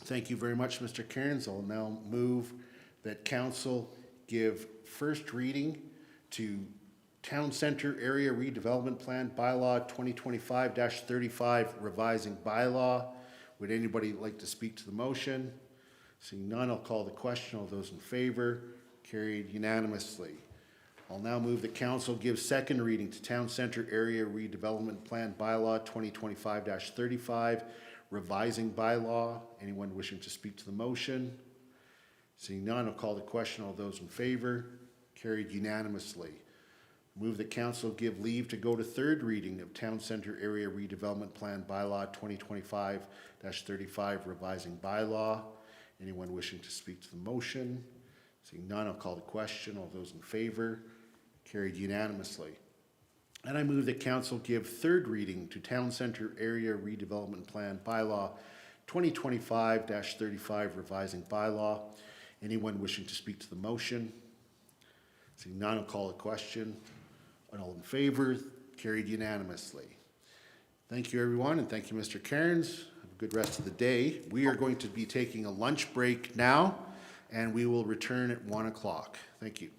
thank you very much, Mr. Cairns. I'll now move that council give first reading to Town Centre Area Redevelopment Plan Bylaw 2025-35 revising bylaw. Would anybody like to speak to the motion? Seeing none, I'll call the question. All those in favor, carried unanimously. I'll now move the council give second reading to Town Centre Area Redevelopment Plan Bylaw 2025-35 revising bylaw. Anyone wishing to speak to the motion? Seeing none, I'll call the question. All those in favor, carried unanimously. Move the council give leave to go to third reading of Town Centre Area Redevelopment Plan Bylaw 2025-35 revising bylaw. Anyone wishing to speak to the motion? Seeing none, I'll call the question. All those in favor? Carried unanimously. And I move that council give third reading to Town Centre Area Redevelopment Plan Bylaw 2025-35 revising bylaw. Anyone wishing to speak to the motion? Seeing none, I'll call a question. All in favor? Carried unanimously. Thank you, everyone, and thank you, Mr. Cairns. Have a good rest of the day. We are going to be taking a lunch break now, and we will return at 1 o'clock. Thank you.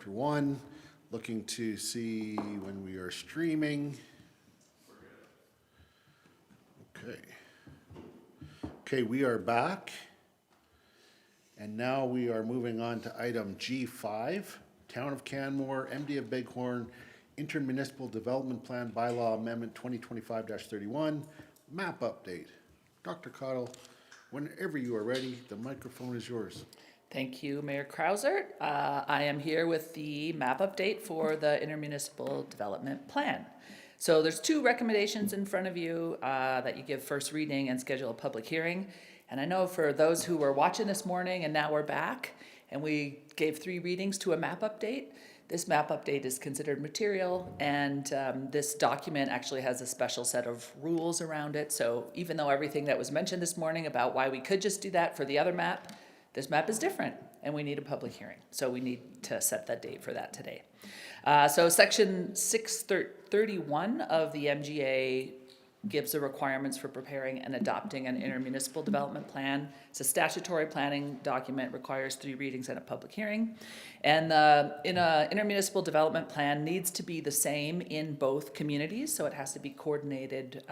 Chapter 1. Looking to see when we are streaming. Okay. Okay, we are back. And now we are moving on to item G5, Town of Canmore, MD of Bighorn, Intermunicipal Development Plan Bylaw Amendment 2025-31, map update. Dr. Cottle, whenever you are ready, the microphone is yours. Thank you, Mayor Krauser. I am here with the map update for the Intermunicipal Development Plan. So there's two recommendations in front of you that you give first reading and schedule a public hearing. And I know for those who were watching this morning and now we're back, and we gave 3 readings to a map update, this map update is considered material, and this document actually has a special set of rules around it. So even though everything that was mentioned this morning about why we could just do that for the other map, this map is different, and we need a public hearing. So we need to set that date for that today. So section 631 of the MGA gives the requirements for preparing and adopting an intermunicipal development plan. It's a statutory planning document, requires 3 readings and a public hearing. And in an intermunicipal development plan needs to be the same in both communities, so it has to be coordinated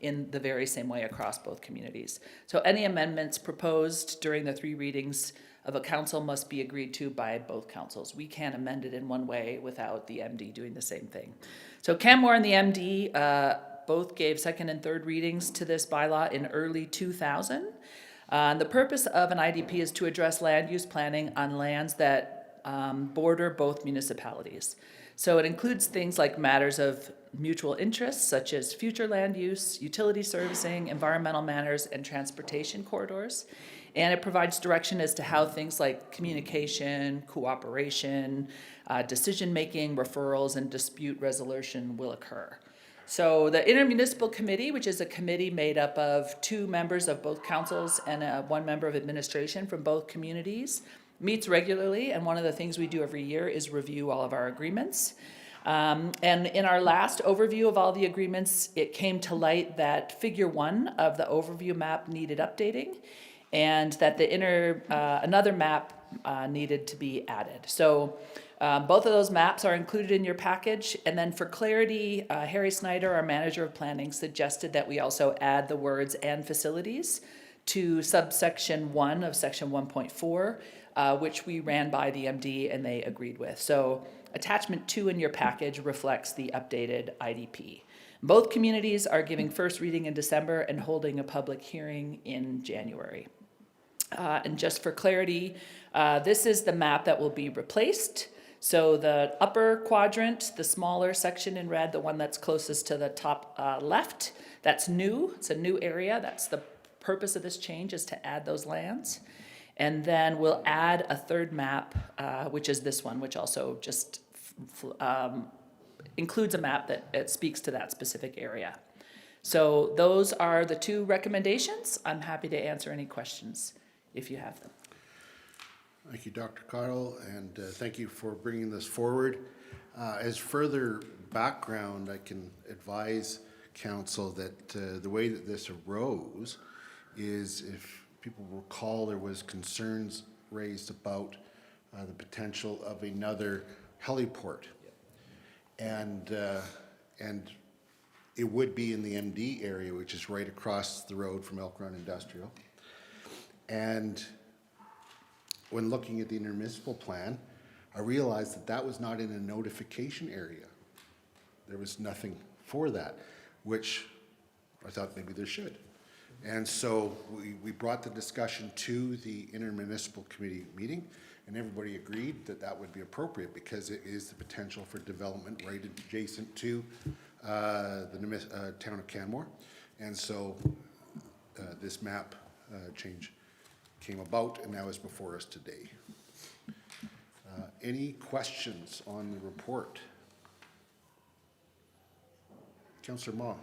in the very same way across both communities. So any amendments proposed during the 3 readings of a council must be agreed to by both councils. We can't amend it in one way without the MD doing the same thing. So Canmore and the MD both gave 2nd and 3rd readings to this bylaw in early 2000. The purpose of an IDP is to address land use planning on lands that border both municipalities. So it includes things like matters of mutual interest, such as future land use, utility servicing, environmental matters, and transportation corridors. And it provides direction as to how things like communication, cooperation, decision-making, referrals, and dispute resolution will occur. So the Intermunicipal Committee, which is a committee made up of 2 members of both councils and 1 member of administration from both communities, meets regularly, and one of the things we do every year is review all of our agreements. And in our last overview of all the agreements, it came to light that figure 1 of the overview map needed updating, and that another map needed to be added. So both of those maps are included in your package. And then for clarity, Harry Snyder, our manager of planning, suggested that we also add the words "and facilities" to subsection 1 of section 1.4, which we ran by the MD and they agreed with. So attachment 2 in your package reflects the updated IDP. Both communities are giving first reading in December and holding a public hearing in January. And just for clarity, this is the map that will be replaced. So the upper quadrant, the smaller section in red, the one that's closest to the top left, that's new. It's a new area. That's the purpose of this change, is to add those lands. And then we'll add a 3rd map, which is this one, which also just includes a map that speaks to that specific area. So those are the 2 recommendations. I'm happy to answer any questions if you have them. Thank you, Dr. Cottle, and thank you for bringing this forward. As further background, I can advise council that the way that this arose is, if people recall, there was concerns raised about the potential of another heliport. And it would be in the MD area, which is right across the road from Elk Run Industrial. And when looking at the intermunicipal plan, I realized that that was not in a notification area. There was nothing for that, which I thought maybe there should. And so we brought the discussion to the intermunicipal committee meeting, and everybody agreed that that would be appropriate because it is the potential for development right adjacent to the town of Canmore. And so this map change came about and now is before us today. Any questions on the report? Councillor Ma.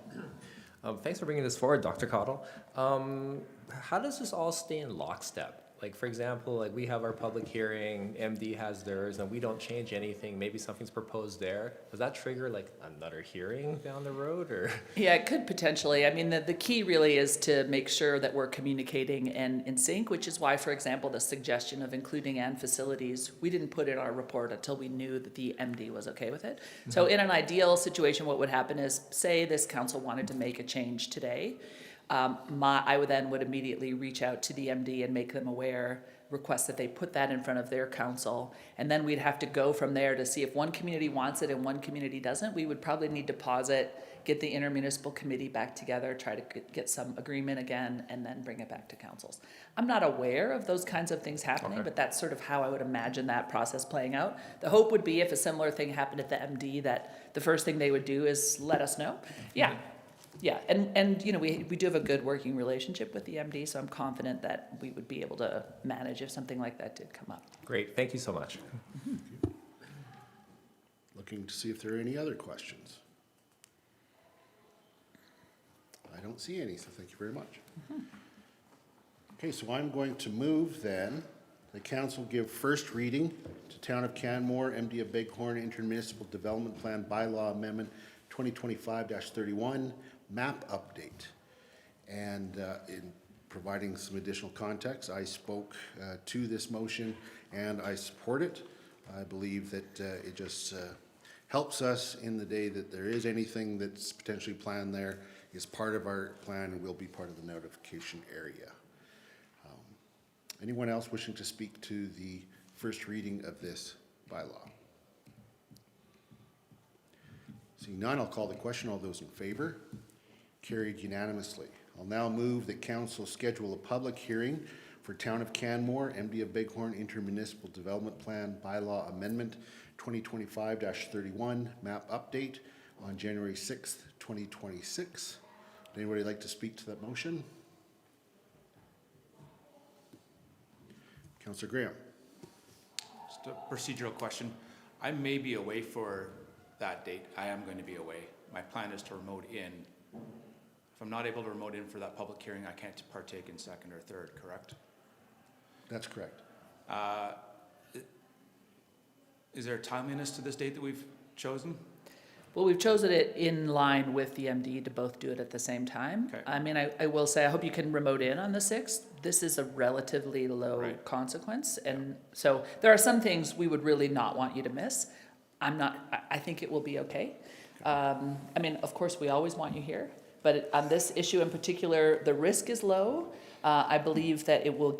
Thanks for bringing this forward, Dr. Cottle. How does this all stay in lockstep? Like, for example, like we have our public hearing, MD has theirs, and we don't change anything, maybe something's proposed there. Does that trigger like another hearing down the road, or? Yeah, it could potentially. I mean, the key really is to make sure that we're communicating and in sync, which is why, for example, the suggestion of including and facilities, we didn't put in our report until we knew that the MD was okay with it. So in an ideal situation, what would happen is, say this council wanted to make a change today, I would immediately reach out to the MD and make them aware, request that they put that in front of their council, and then we'd have to go from there to see if one community wants it and one community doesn't. We would probably need to pause it, get the intermunicipal committee back together, try to get some agreement again, and then bring it back to councils. I'm not aware of those kinds of things happening, but that's sort of how I would imagine that process playing out. The hope would be if a similar thing happened at the MD, that the first thing they would do is let us know. Yeah. Yeah, and you know, we do have a good working relationship with the MD, so I'm confident that we would be able to manage if something like that did come up. Great, thank you so much. Looking to see if there are any other questions. I don't see any, so thank you very much. Okay, so I'm going to move then, the council give first reading to Town of Canmore, MD of Bighorn Intermunicipal Development Plan Bylaw Amendment 2025-31 map update. And in providing some additional context, I spoke to this motion and I support it. I believe that it just helps us in the day that there is anything that's potentially planned there is part of our plan and will be part of the notification area. Anyone else wishing to speak to the first reading of this bylaw? Seeing none, I'll call the question. All those in favor? Carried unanimously. I'll now move that council schedule a public hearing for Town of Canmore, MD of Bighorn Intermunicipal Development Plan Bylaw Amendment 2025-31 map update on January 6th, 2026. Would anybody like to speak to that motion? Councillor Graham. Just a procedural question. I may be away for that date. I am going to be away. My plan is to remote in. If I'm not able to remote in for that public hearing, I can't partake in second or third, correct? That's correct. Is there a timeliness to this date that we've chosen? Well, we've chosen it in line with the MD to both do it at the same time. Okay. I mean, I will say, I hope you can remote in on the 6th. This is a relatively low consequence. And so there are some things we would really not want you to miss. I think it will be okay. I mean, of course, we always want you here, but on this issue in particular, the risk is low. I believe that it will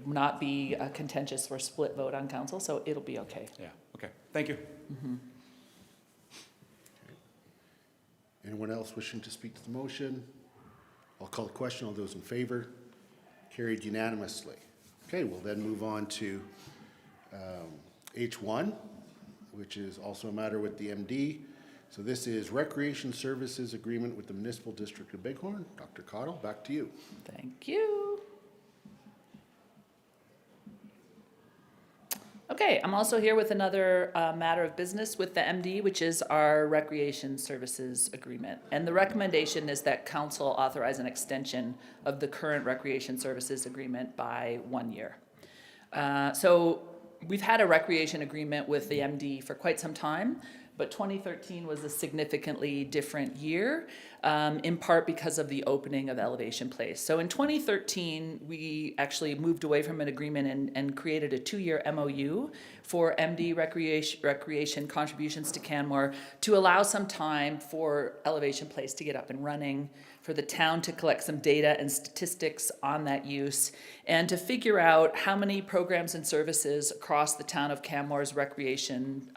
not be a contentious or split vote on council, so it'll be okay. Yeah, okay. Thank you. Mm-hmm. Anyone else wishing to speak to the motion? I'll call the question. All those in favor? Carried unanimously. Okay, we'll then move on to H1, which is also a matter with the MD. So this is Recreation Services Agreement with the Municipal District of Bighorn. Dr. Cottle, back to you. Thank you. Okay, I'm also here with another matter of business with the MD, which is our Recreation Services Agreement. And the recommendation is that council authorize an extension of the current Recreation Services Agreement by 1 year. So we've had a recreation agreement with the MD for quite some time, but 2013 was a significantly different year, in part because of the opening of Elevation Place. So in 2013, we actually moved away from an agreement and created a 2-year MOU for MD recreation contributions to Canmore to allow some time for Elevation Place to get up and running, for the town to collect some data and statistics on that use, and to figure out how many programs and services across the town of Canmore's recreation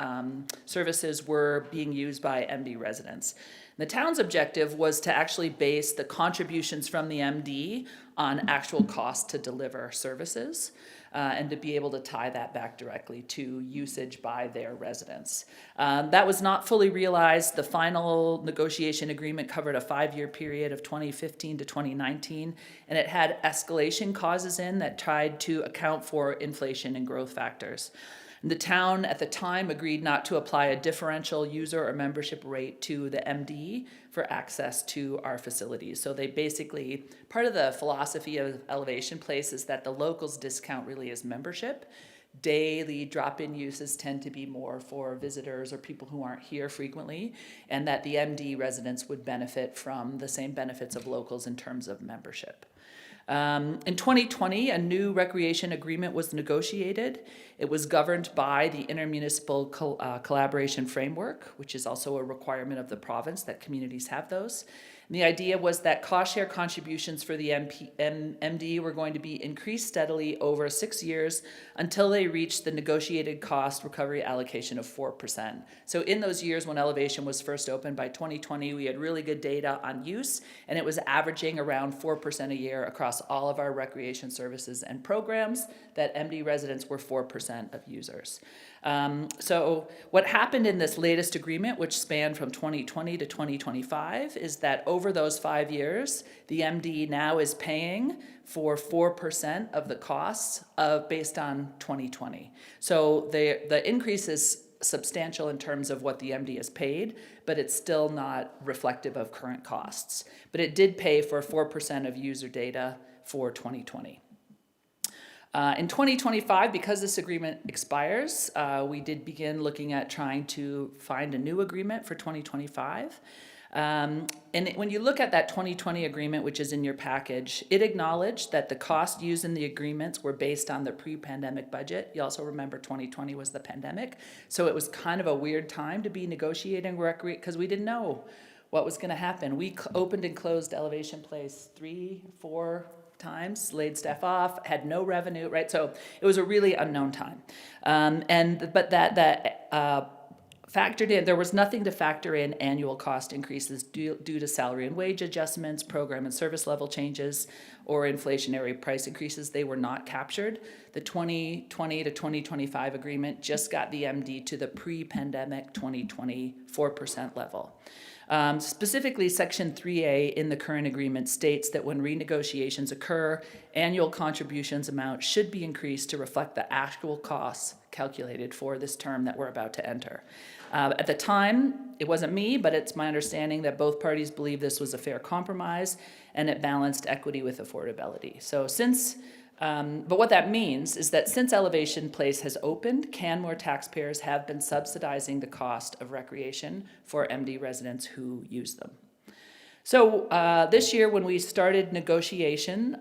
services were being used by MD residents. The town's objective was to actually base the contributions from the MD on actual cost to deliver services, and to be able to tie that back directly to usage by their residents. That was not fully realized. The final negotiation agreement covered a 5-year period of 2015 to 2019, and it had escalation clauses in that tried to account for inflation and growth factors. And the town at the time agreed not to apply a differential user or membership rate to the MD for access to our facilities. So they basically, part of the philosophy of Elevation Place is that the locals discount really is membership. Daily drop-in uses tend to be more for visitors or people who aren't here frequently, and that the MD residents would benefit from the same benefits of locals in terms of membership. In 2020, a new recreation agreement was negotiated. It was governed by the Intermunicipal Collaboration Framework, which is also a requirement of the province that communities have those. And the idea was that cost share contributions for the MD were going to be increased steadily over 6 years until they reached the negotiated cost recovery allocation of 4%. So in those years when Elevation was first opened by 2020, we had really good data on use, and it was averaging around 4% a year across all of our recreation services and programs, that MD residents were 4% of users. So what happened in this latest agreement, which spanned from 2020 to 2025, is that over those 5 years, the MD now is paying for 4% of the costs based on 2020. So the increase is substantial in terms of what the MD has paid, but it's still not reflective of current costs. But it did pay for 4% of user data for 2020. In 2025, because this agreement expires, we did begin looking at trying to find a new agreement for 2025. When you look at that 2020 agreement, which is in your package, it acknowledged that the costs used in the agreements were based on the pre-pandemic budget. You also remember 2020 was the pandemic. So it was kind of a weird time to be negotiating because we didn't know what was going to happen. We opened and closed Elevation Place 3, 4 times, laid staff off, had no revenue, right? So it was a really unknown time. But that factored in, there was nothing to factor in annual cost increases due to salary and wage adjustments, program and service level changes, or inflationary price increases. They were not captured. The 2020 to 2025 agreement just got the MD to the pre-pandemic 2020 4% level. Specifically, Section 3A in the current agreement states that when renegotiations occur, annual contributions amount should be increased to reflect the actual costs calculated for this term that we're about to enter. At the time, it wasn't me, but it's my understanding that both parties believed this was a fair compromise and it balanced equity with affordability. So but what that means is that since Elevation Place has opened, Canmore taxpayers have been subsidizing the cost of recreation for MD residents who use them. So this year when we started negotiation,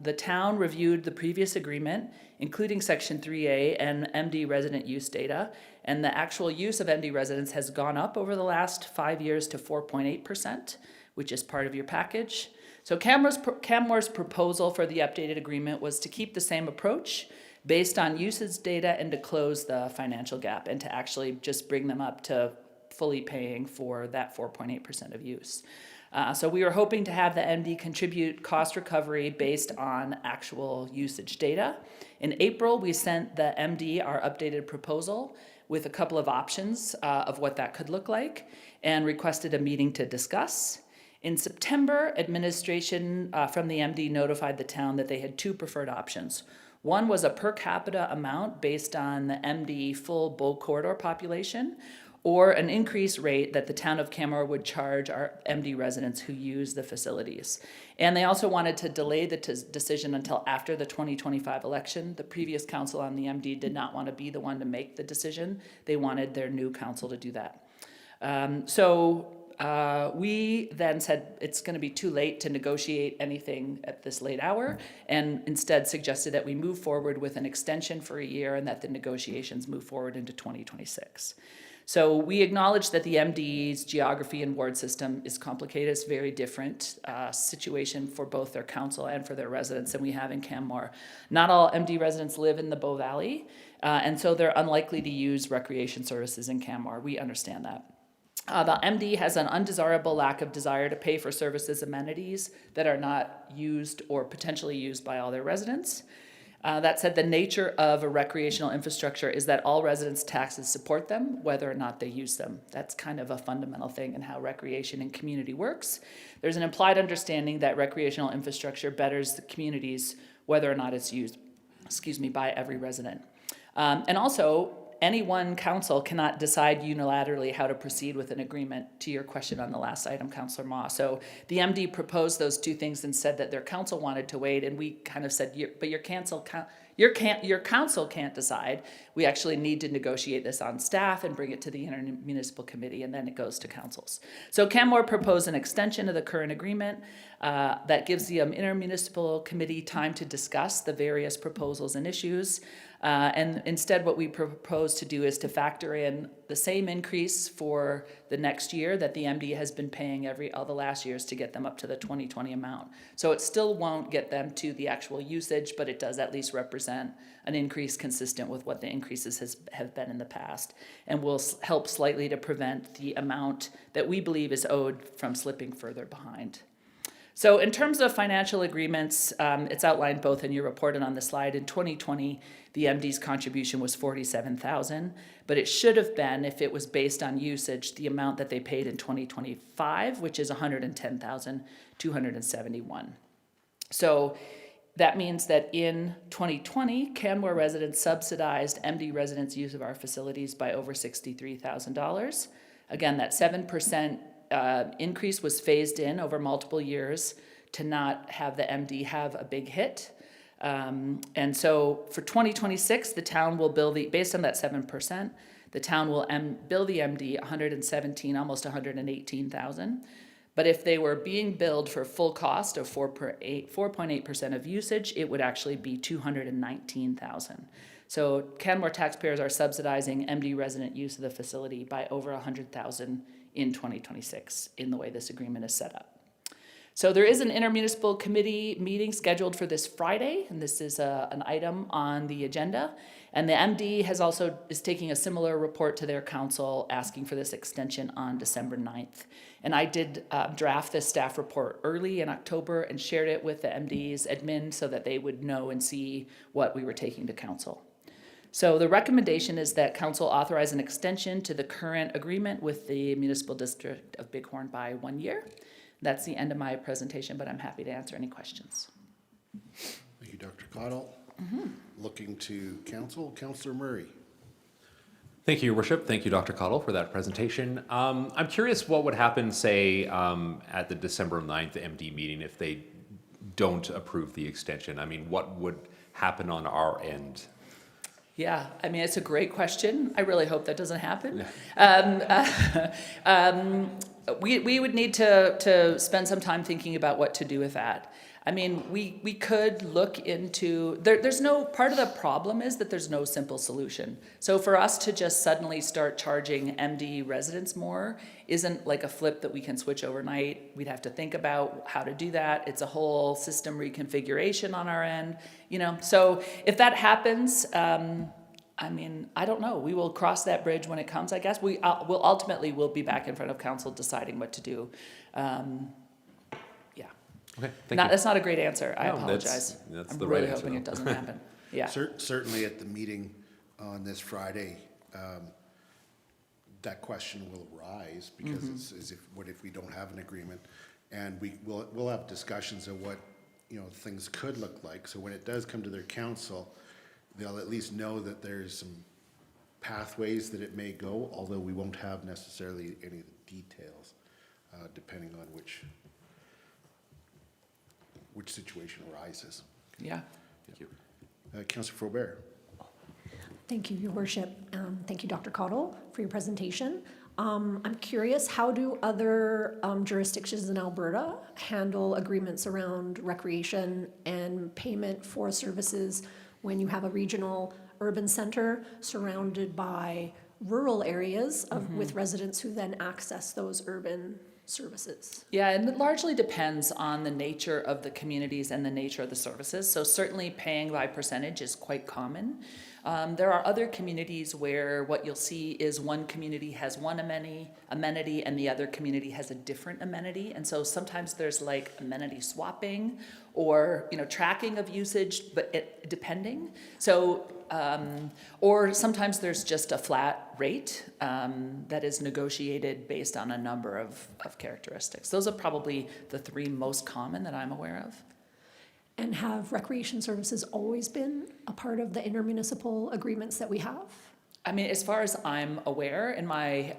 the town reviewed the previous agreement, including Section 3A and MD resident use data, and the actual use of MD residents has gone up over the last 5 years to 4.8%, which is part of your package. So Canmore's proposal for the updated agreement was to keep the same approach based on usage data and to close the financial gap and to actually just bring them up to fully paying for that 4.8% of use. So we were hoping to have the MD contribute cost recovery based on actual usage data. In April, we sent the MD our updated proposal with a couple of options of what that could look like and requested a meeting to discuss. In September, administration from the MD notified the town that they had two preferred options. One was a per capita amount based on the MD full Bull Corridor population, or an increased rate that the town of Canmore would charge our MD residents who use the facilities. And they also wanted to delay the decision until after the 2025 election. The previous council on the MD did not want to be the one to make the decision. They wanted their new council to do that. We then said it's going to be too late to negotiate anything at this late hour, and instead suggested that we move forward with an extension for a year and that the negotiations move forward into 2026. So we acknowledge that the MD's geography and ward system is complicated. It's a very different situation for both their council and for their residents than we have in Canmore. Not all MD residents live in the Bow Valley, and so they're unlikely to use recreation services in Canmore. We understand that. The MD has an undesirable lack of desire to pay for services amenities that are not used or potentially used by all their residents. That said, the nature of a recreational infrastructure is that all residents' taxes support them, whether or not they use them. That's kind of a fundamental thing in how recreation and community works. There's an implied understanding that recreational infrastructure betters the communities, whether or not it's used, by every resident. And also, any one council cannot decide unilaterally how to proceed with an agreement, to your question on the last item, Councillor Ma. So the MD proposed those two things and said that their council wanted to wait, and we kind of said, but your council can't decide. We actually need to negotiate this on staff and bring it to the Intermunicipal Committee, and then it goes to councils. So Canmore proposed an extension of the current agreement that gives the Intermunicipal Committee time to discuss the various proposals and issues. And instead, what we propose to do is to factor in the same increase for the next year that the MD has been paying all the last years to get them up to the 2020 amount. So it still won't get them to the actual usage, but it does at least represent an increase consistent with what the increases have been in the past, and will help slightly to prevent the amount that we believe is owed from slipping further behind. So in terms of financial agreements, it's outlined both in your report and on the slide. In 2020, the MD's contribution was $47,000, but it should have been, if it was based on usage, the amount that they paid in 2025, which is $110,271. So that means that in 2020, Canmore residents subsidized MD residents' use of our facilities by over $63,000. Again, that 7% increase was phased in over multiple years to not have the MD have a big hit. And so for 2026, the town will bill based on that 7%, the town will bill the MD almost $118,000. But if they were being billed for full cost of 4.8% of usage, it would actually be $219,000. So Canmore taxpayers are subsidizing MD resident use of the facility by over $100,000 in 2026 in the way this agreement is set up. So there is an intermunicipal committee meeting scheduled for this Friday, and this is an item on the agenda. And the MD is taking a similar report to their council asking for this extension on December 9th. And I did draft this staff report early in October and shared it with the MD's admin so that they would know and see what we were taking to council. So the recommendation is that council authorize an extension to the current agreement with the Municipal District of Bighorn by 1 year. That's the end of my presentation, but I'm happy to answer any questions. Thank you, Dr. Cottle. Looking to council, Councillor Murray. Thank you, Your Worship. Thank you, Dr. Cottle, for that presentation. I'm curious what would happen, say, at the December 9th MD meeting if they don't approve the extension. I mean, what would happen on our end? Yeah, I mean, it's a great question. I really hope that doesn't happen. We would need to spend some time thinking about what to do with that. I mean, we could look into, there's no, part of the problem is that there's no simple solution. So for us to just suddenly start charging MD residents more isn't like a flip that we can switch overnight. We'd have to think about how to do that. It's a whole system reconfiguration on our end, you know. So if that happens, I mean, I don't know. We will cross that bridge when it comes, I guess. We'll ultimately be back in front of council deciding what to do. Okay, thank you. That's not a great answer. I No, apologize. that's I'm the really right answer, hoping though. it doesn't happen. Yeah. Certainly at the meeting on this Friday, that question will arise because it's as if, what if we don't have an agreement? And we'll have discussions of what, you know, things could look like. So when it does come to their council, they'll at least know that there's some pathways that it may go, although we won't have necessarily any of the details, depending on which situation arises. Yeah. Thank you. Councillor Faubert. Thank you, Your Worship. Thank you, Dr. Cottle, for your presentation. I'm curious, how do other jurisdictions in Alberta handle agreements around recreation and payment for services when you have a regional urban center surrounded by rural areas with residents who then access those urban services? Yeah, and it largely depends on the nature of the communities and the nature of the services. So certainly paying by percentage is quite common. There are other communities where what you'll see is one community has one amenity and the other community has a different amenity. And so sometimes there's like amenity swapping or, you know, tracking of usage, but depending. So, or sometimes there's just a flat rate that is negotiated based on a number of characteristics. Those are probably the three most common that I'm aware of. And have recreation services always been a part of the intermunicipal agreements that we have? I mean, as far as I'm aware, in my,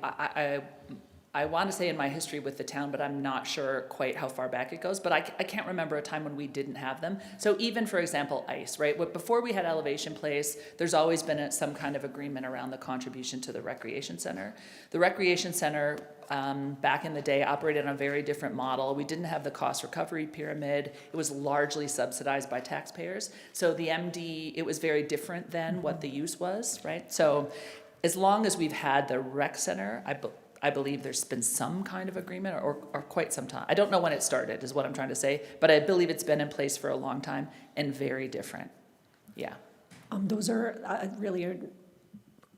I want to say in my history with the town, but I'm not sure quite how far back it goes, but I can't remember a time when we didn't have them. So even, for example, ice, right? Before we had Elevation Place, there's always been some kind of agreement around the contribution to the recreation center. The recreation center, back in the day, operated on a very different model. We didn't have the cost recovery pyramid. It was largely subsidized by taxpayers. So the MD, it was very different than what the use was, right? So as long as we've had the rec center, I believe there's been some kind of agreement or quite some time. I don't know when it started is what I'm trying to say, but I believe it's been in place for a long time and very different. Yeah. Those are, really are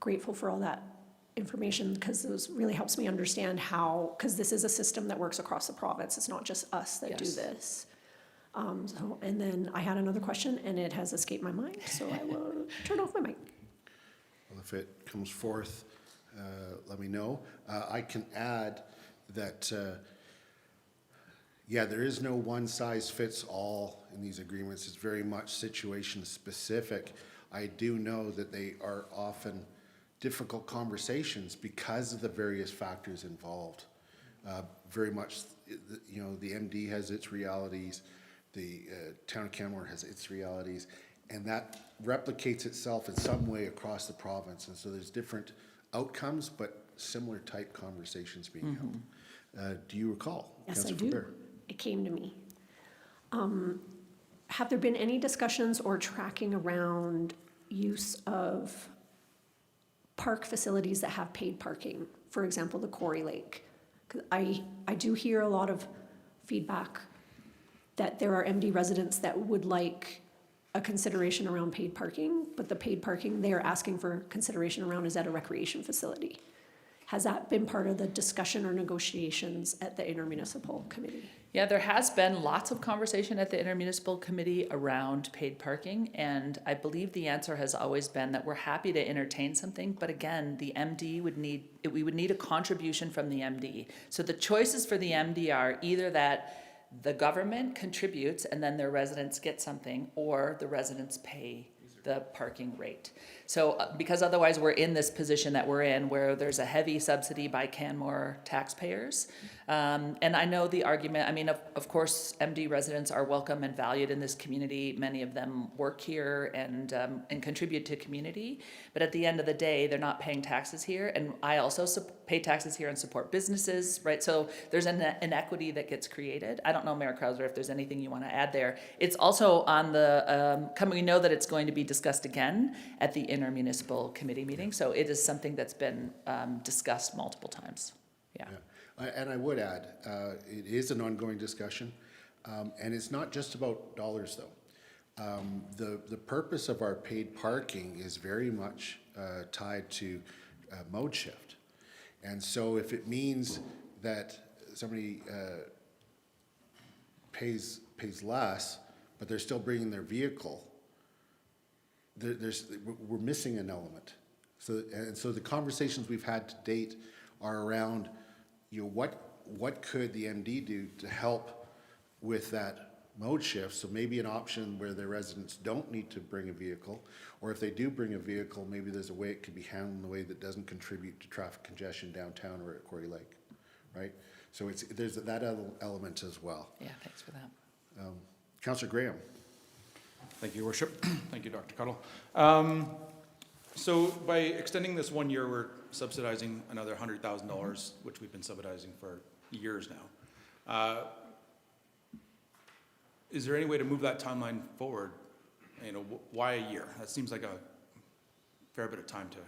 grateful for all that information because those really helps me understand how, because this is a system that works across the province. It's not just us that do this. And then I had another question and it has escaped my mind, so I will turn off my mic. Well, if it comes forth, let me know. I can add that, yeah, there is no one size fits all in these agreements. It's very much situation specific. I do know that they are often difficult conversations because of the various factors involved. Very much, you know, the MD has its realities, the town of Canmore has its realities, and that replicates itself in some way across the province. And so there's different outcomes, but similar type conversations being held. Do you recall? Yes, I Councillor do. Faubert? It came to me. Have there been any discussions or tracking around use of park facilities that have paid parking? For example, the Quarry Lake. 'Cause I do hear a lot of feedback that there are MD residents that would like a consideration around paid parking, but the paid parking they are asking for consideration around is at a recreation facility. Has that been part of the discussion or negotiations at the intermunicipal committee? Yeah, there has been lots of conversation at the intermunicipal committee around paid parking, and I believe the answer has always been that we're happy to entertain something, but again, the MD we would need a contribution from the MD. So the choices for the MD are either that the government contributes and then their residents get something, or the residents pay the parking rate. So because otherwise we're in this position that we're in where there's a heavy subsidy by Canmore taxpayers. And I know the argument, I mean, of course, MD residents are welcome and valued in this community. Many of them work here and contribute to community. But at the end of the day, they're not paying taxes here. And I also pay taxes here and support businesses, right? So there's an inequity that gets created. I don't know, Mayor Krauser, if there's anything you want to add there. It's also on the, we know that it's going to be discussed again at the intermunicipal committee meeting. So it is something that's been discussed multiple times. Yeah. And I would add, it is an ongoing discussion, and it's not just about dollars, though. The purpose of our paid parking is very much tied to mode shift. And so if it means that somebody pays less, but they're still bringing their vehicle, we're missing an element. So the conversations we've had to date are around, you know, what could the MD do to help with that mode shift? So maybe an option where their residents don't need to bring a vehicle, or if they do bring a vehicle, maybe there's a way it could be handled in a way that doesn't contribute to traffic congestion downtown or at Quarry Lake, right? So there's that element as well. Yeah, thanks for that. Councillor Graham. Thank you, Your Worship. Thank you, Dr. Cuddle. So by extending this 1 year, we're subsidizing another $100,000, which we've been subsidizing for years now. Is there any way to move that timeline forward? You know, why a year? That seems like a fair bit of time to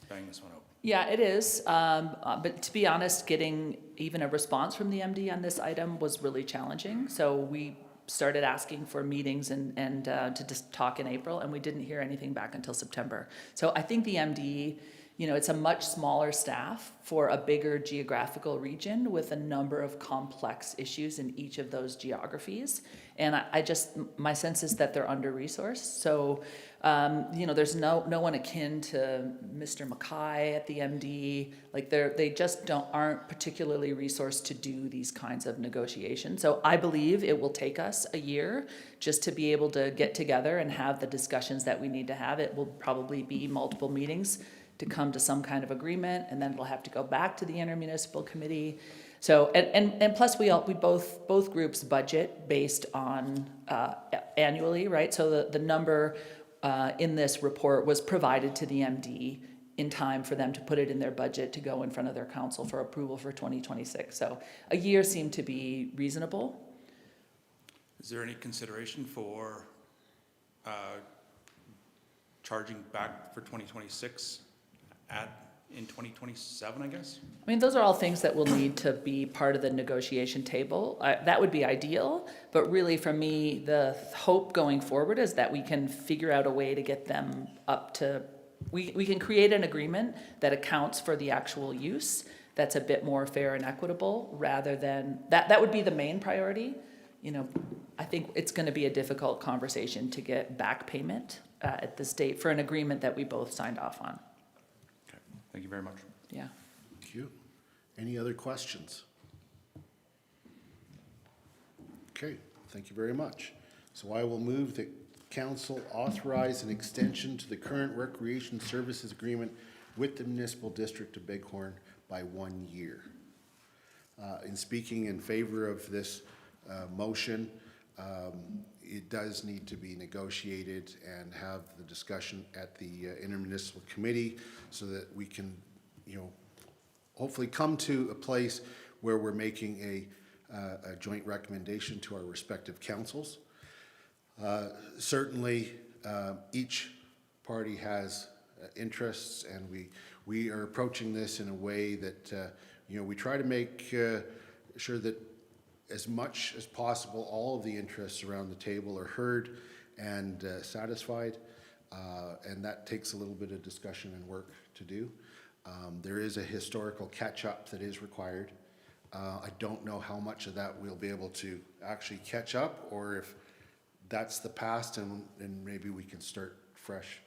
bang this one out. Yeah, it is. But to be honest, getting even a response from the MD on this item was really challenging. So we started asking for meetings and to just talk in April, and we didn't hear anything back until September. So I think the MD You know, it's a much smaller staff for a bigger geographical region with a number of complex issues in each of those geographies. And my sense is that they're under-resourced. So, you know, there's no one akin to Mr. Mackay at the MD. Like they just aren't particularly resourced to do these kinds of negotiations. So I believe it will take us a year just to be able to get together and have the discussions that we need to have. It will probably be multiple meetings to come to some kind of agreement, and then it'll have to go back to the intermunicipal committee. So, and plus we both groups budget based on annually, right? So the number in this report was provided to the MD in time for them to put it in their budget to go in front of their council for approval for 2026. So a year seemed to be reasonable. Is there any consideration for charging back for 2026 in 2027, I guess? I mean, those are all things that will need to be part of the negotiation table. That would be ideal, but really for me, the hope going forward is that we can figure out a way to get them up to, we can create an agreement that accounts for the actual use that's a bit more fair and equitable rather than, that would be the main priority. You know, I think it's going to be a difficult conversation to get back payment at this date for an agreement that we both signed off on. Okay, thank you very much. Yeah. Thank you. Any other questions? Okay, thank you very much. So I will move that council authorize an extension to the current recreation services agreement with the municipal district of Bighorn by 1 year. In speaking in favor of this motion, it does need to be negotiated and have the discussion at the intermunicipal committee so that we can, you know, hopefully come to a place where we're making a joint recommendation to our respective councils. Certainly, each party has interests, and we are approaching this in a way that, you know, we try to make sure that as much as possible, all of the interests around the table are heard and satisfied, and that takes a little bit of discussion and work to do. There is a historical catch-up that is required. I don't know how much of that we'll be able to actually catch up, or if that's the past and maybe we can start fresh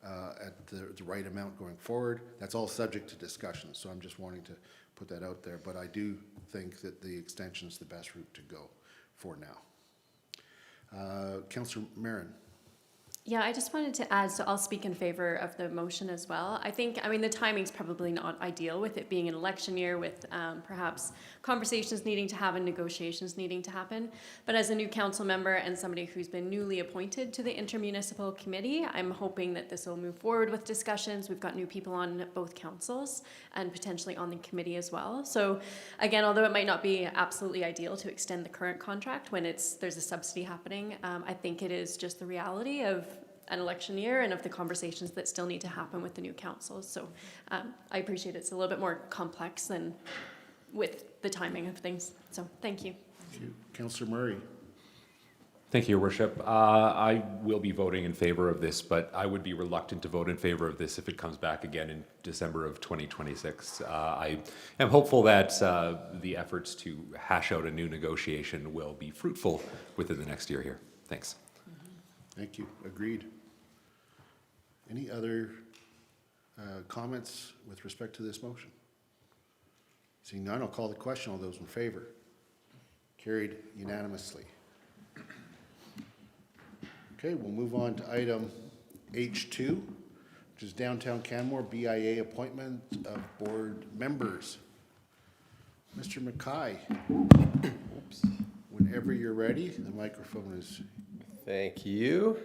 at the right amount going forward. That's all subject to discussion, so I'm just wanting to put that out there, but I do think that the extension is the best route to go for now. Councillor Marin. Yeah, I just wanted to add, so I'll speak in favor of the motion as well. I think, I mean, the timing's probably not ideal with it being an election year with perhaps conversations needing to happen, negotiations needing to happen. But as a new council member and somebody who's been newly appointed to the Intermunicipal Committee, I'm hoping that this will move forward with discussions. We've got new people on both councils and potentially on the committee as well. So again, although it might not be absolutely ideal to extend the current contract when there's a subsidy happening, I think it is just the reality of an election year and of the conversations that still need to happen with the new councils. So I appreciate it's a little bit more complex than with the timing of things. So thank you. Thank you. Councillor Murray. Thank you, Your Worship. I will be voting in favor of this, but I would be reluctant to vote in favor of this if it comes back again in December of 2026. I am hopeful that the efforts to hash out a new negotiation will be fruitful within the next year here. Thanks. Thank you. Agreed. Any other comments with respect to this motion? Seeing none, I'll call the question. All those in favor? Carried unanimously. Okay, we'll move on to item H2, which is Downtown Canmore BIA appointment of board members. Mr. Mackay, whenever you're ready, the microphone is. Thank you.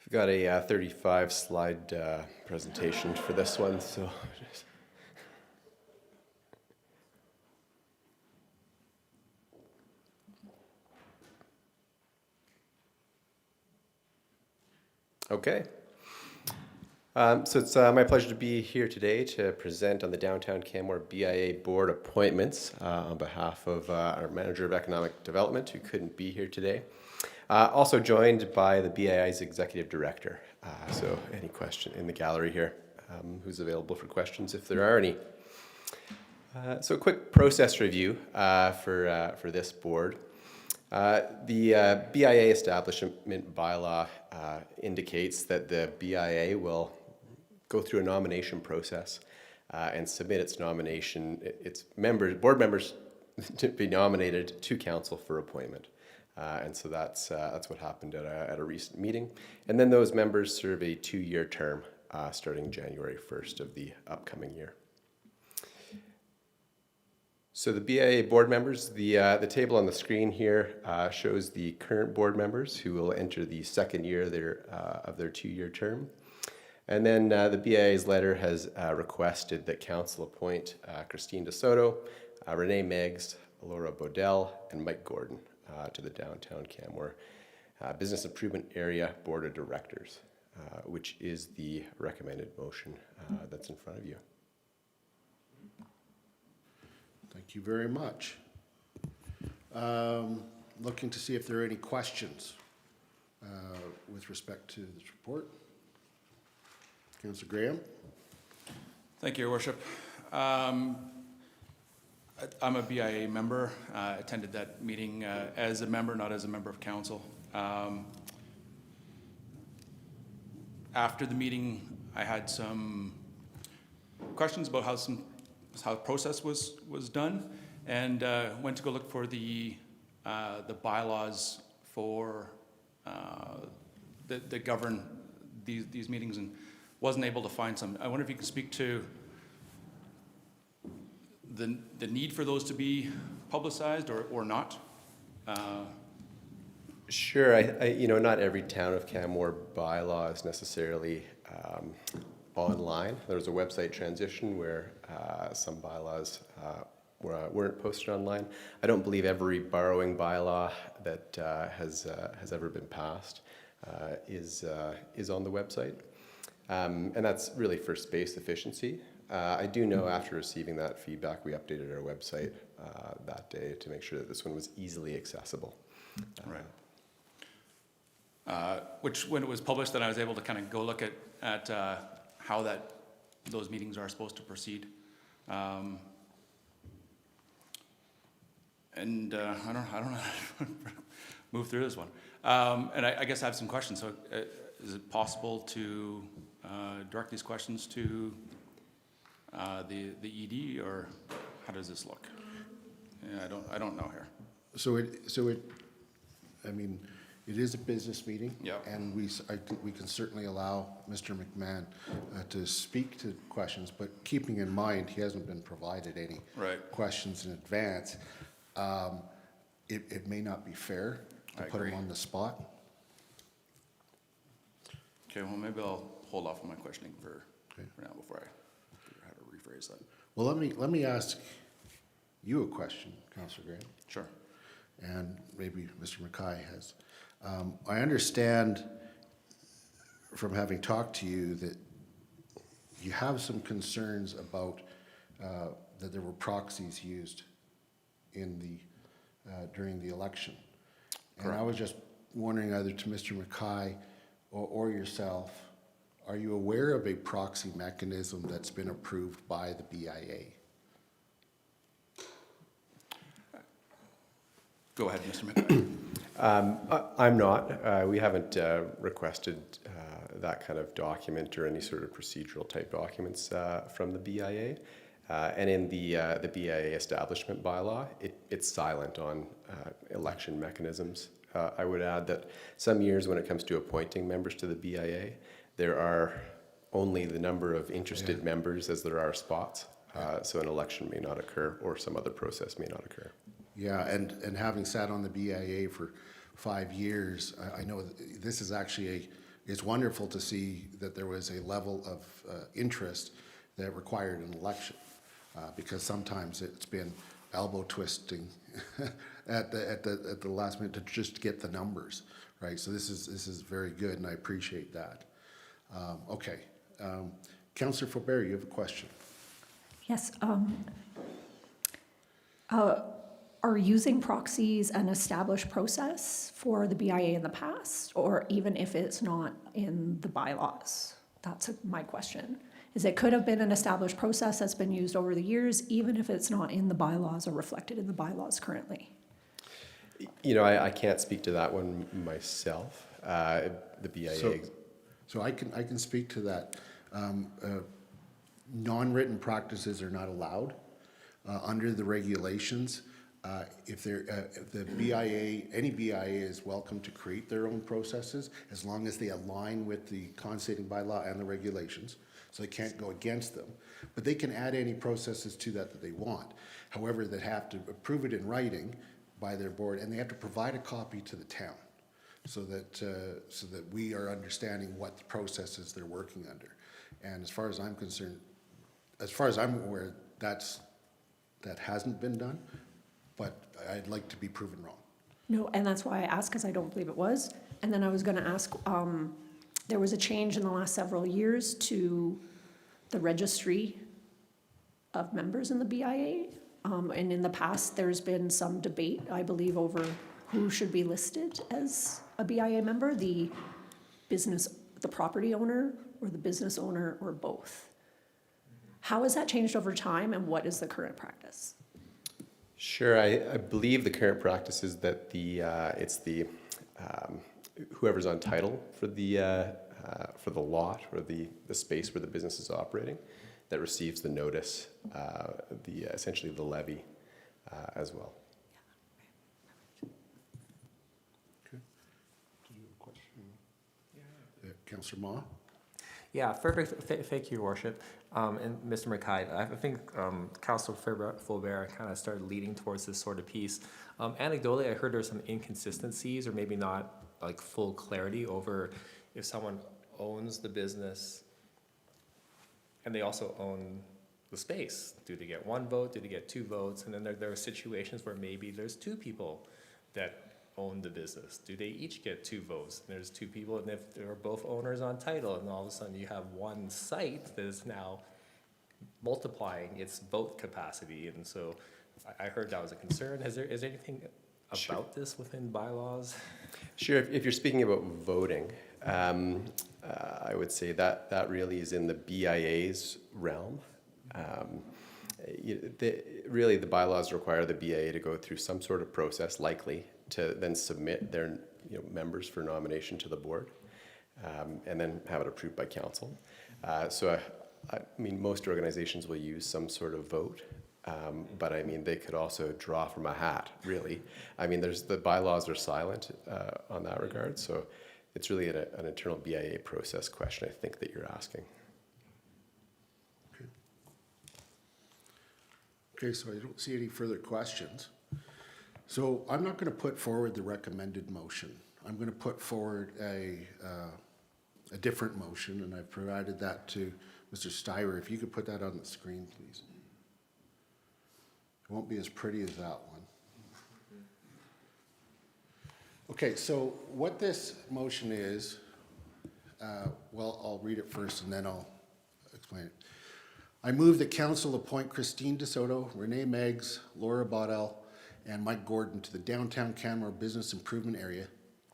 I've got a 35 slide presentation for this one, so okay. So it's my pleasure to be here today to present on the Downtown Canmore BIA Board appointments on behalf of our Manager of Economic Development, who couldn't be here today. Also joined by the BIA's Executive Director. So any question in the gallery here, who's available for questions if there are any. So a quick process review for this board. The BIA Establishment Bylaw indicates that the BIA will go through a nomination process and submit its nomination, its members, board members to be nominated to council for appointment. And so that's what happened at a recent meeting. And then those members serve a 2-year term starting January 1st of the upcoming year. So the BIA board members, the table on the screen here shows the current board members who will enter the second year of their 2-year term. And then the BIA's letter has requested that council appoint Christine DeSoto, Renee Meggs, Laura Bodell, and Mike Gordon to the Downtown Canmore Business Improvement Area Board of Directors, which is the recommended motion that's in front of you. Thank you very much. Looking to see if there are any questions with respect to this report. Councillor Graham. Thank you, Your Worship. I'm a BIA member. Attended that meeting as a member, not as a member of council. After the meeting, I had some questions about how the process was done, and went to go look for the bylaws for that govern these meetings, and wasn't able to find some. I wonder if you could speak to the need for those to be publicized or not. Sure. I not every Town of Canmore bylaw is necessarily online. There was a website transition where some bylaws weren't posted online. I don't believe every borrowing bylaw that has ever been passed is on the website, and that's really for space efficiency. I do know after receiving that feedback, we updated our website that day to make sure that this one was easily accessible. Right. Which, when it was published, then I was able to kind of go look at how those meetings are supposed to proceed. And I don't know how to move through this one. And I guess I have some questions. So is it possible to direct these questions to the ED, or how does this look? Yeah, I don't know here. It is a business meeting. Yep. And I think we can certainly allow Mr. McMahon to speak to questions, but keeping in mind he hasn't been provided any questions in advance, it may not be fair to put him on the spot. Okay, well, maybe I'll hold off on my questioning for now before I figure out how to rephrase that. Well, let me ask you a question, Councillor Graham. Sure. And maybe Mr. Mackay has. I understand from having talked to you that you have some concerns about that there were proxies used during the election. And I was just wondering, either to Mr. Mackay or yourself, are you aware of a proxy mechanism that's been approved by the BIA? Go ahead, Mr. McMahon. I'm not. We haven't requested that kind of document or any sort of procedural type documents from the BIA. And in the BIA Establishment Bylaw, it's silent on election mechanisms. I would add that some years when it comes to appointing members to the BIA, there are only the number of interested members as there are spots. So an election may not occur, or some other process may not occur. Yeah, and having sat on the BIA for 5 years, I know this is actually it's wonderful to see that there was a level of interest that required an election, because sometimes it's been elbow twisting at the last minute to just get the numbers, right? So this is very good, and I appreciate that. Okay, Councillor Faubert, you have a question. Yes. Are using proxies an established process for the BIA in the past, or even if it's not in the bylaws? That's my question. It could have been an established process that's been used over the years, even if it's not in the bylaws or reflected in the bylaws currently. You know, I can't speak to that one myself. The BIA. So I can speak to that. Non-written practices are not allowed under the regulations. If the BIA, any BIA is welcome to create their own processes as long as they align with the consolidating bylaw and the regulations. So they can't go against them. But they can add any processes to that they want. However, they have to approve it in writing by their board, and they have to provide a copy to the town so that we are understanding what the processes they're working under. And as far as I'm concerned, as far as I'm aware, that hasn't been done, but I'd like to be proven wrong. No, and that's why I asked, because I don't believe it was. And then I was going to ask, there was a change in the last several years to the registry of members in the BIA. And in the past, there's been some debate, I believe, over who should be listed as a BIA member, the property owner, or the business owner, or both. How has that changed over time, and what is the current practice? Sure, I believe the current practice is that it's whoever's on title for the lot or the space where the business is operating that receives the notice, essentially the levy as well. Okay. Did you have a question? Councillor Ma? Yeah, thank you, Your Worship. And Mr. McKay, I think Councillor Faubert kind of started leading towards this sort of piece. Anecdotally, I heard there were some inconsistencies, or maybe not like full clarity over if someone owns the business and they also own the space. Do they get one vote? Do they get two votes? And then there are situations where maybe there's two people that own the business. Do they each get two votes? And there's two people, and if they're both owners on title, and all of a sudden you have one site that is now multiplying its vote capacity. And so I heard that was a concern. Is there anything about this within bylaws? Sure, if you're speaking about voting, I would say that really is in the BIA's realm. Really, the bylaws require the BIA to go through some sort of process, likely, to then submit their members for nomination to the board, and then have it approved by council. So I mean, most organizations will use some sort of vote, but I mean, they could also draw from a hat, really. I mean, the bylaws are silent on that regard, so it's really an internal BIA process question, I think, that you're asking. Okay, so I don't see any further questions. So I'm not going to put forward the recommended motion. I'm going to put forward a different motion, and I've provided that to Mr. Stier. If you could put that on the screen, please. It won't be as pretty as that one. Okay, so what this motion is, well, I'll read it first and then I'll explain it. I move that council appoint Christine DeSoto, Renee Meggs, Laura Baudel, and Mike Gordon to the Downtown Canmore Business Improvement Area,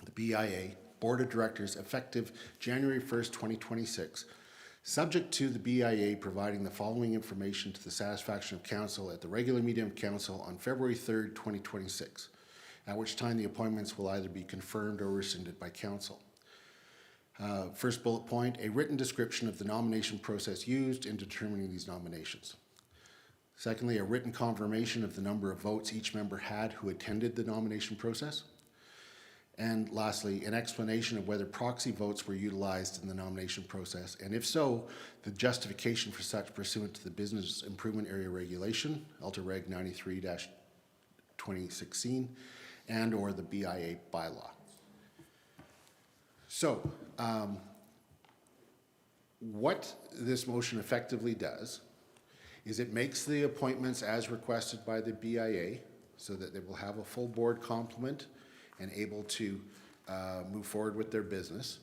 the BIA, Board of Directors, effective January 1st, 2026, subject to the BIA providing the following information to the satisfaction of council at the regular meeting of council on February 3rd, 2026, at which time the appointments will either be confirmed or rescinded by council. First bullet point, a written description of the nomination process used in determining these nominations. Secondly, a written confirmation of the number of votes each member had who attended the nomination process. And lastly, an explanation of whether proxy votes were utilized in the nomination process, and if so, the justification for such pursuant to the Business Improvement Area Regulation, Alta Reg 93-2016, and or the BIA bylaw. So, what this motion effectively does is it makes the appointments as requested by the BIA so that they will have a full board complement and able to move forward with their business.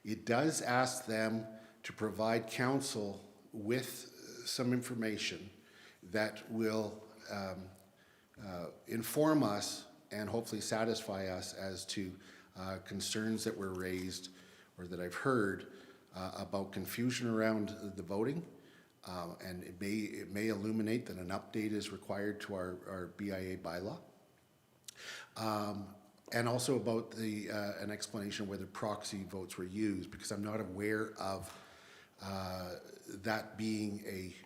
It does ask them to provide council with some information that will inform us and hopefully satisfy us as to concerns that were raised or that I've heard about confusion around the voting. And it may illuminate that an update is required to our BIA bylaw. And also about an explanation of whether proxy votes were used, because I'm not aware of that being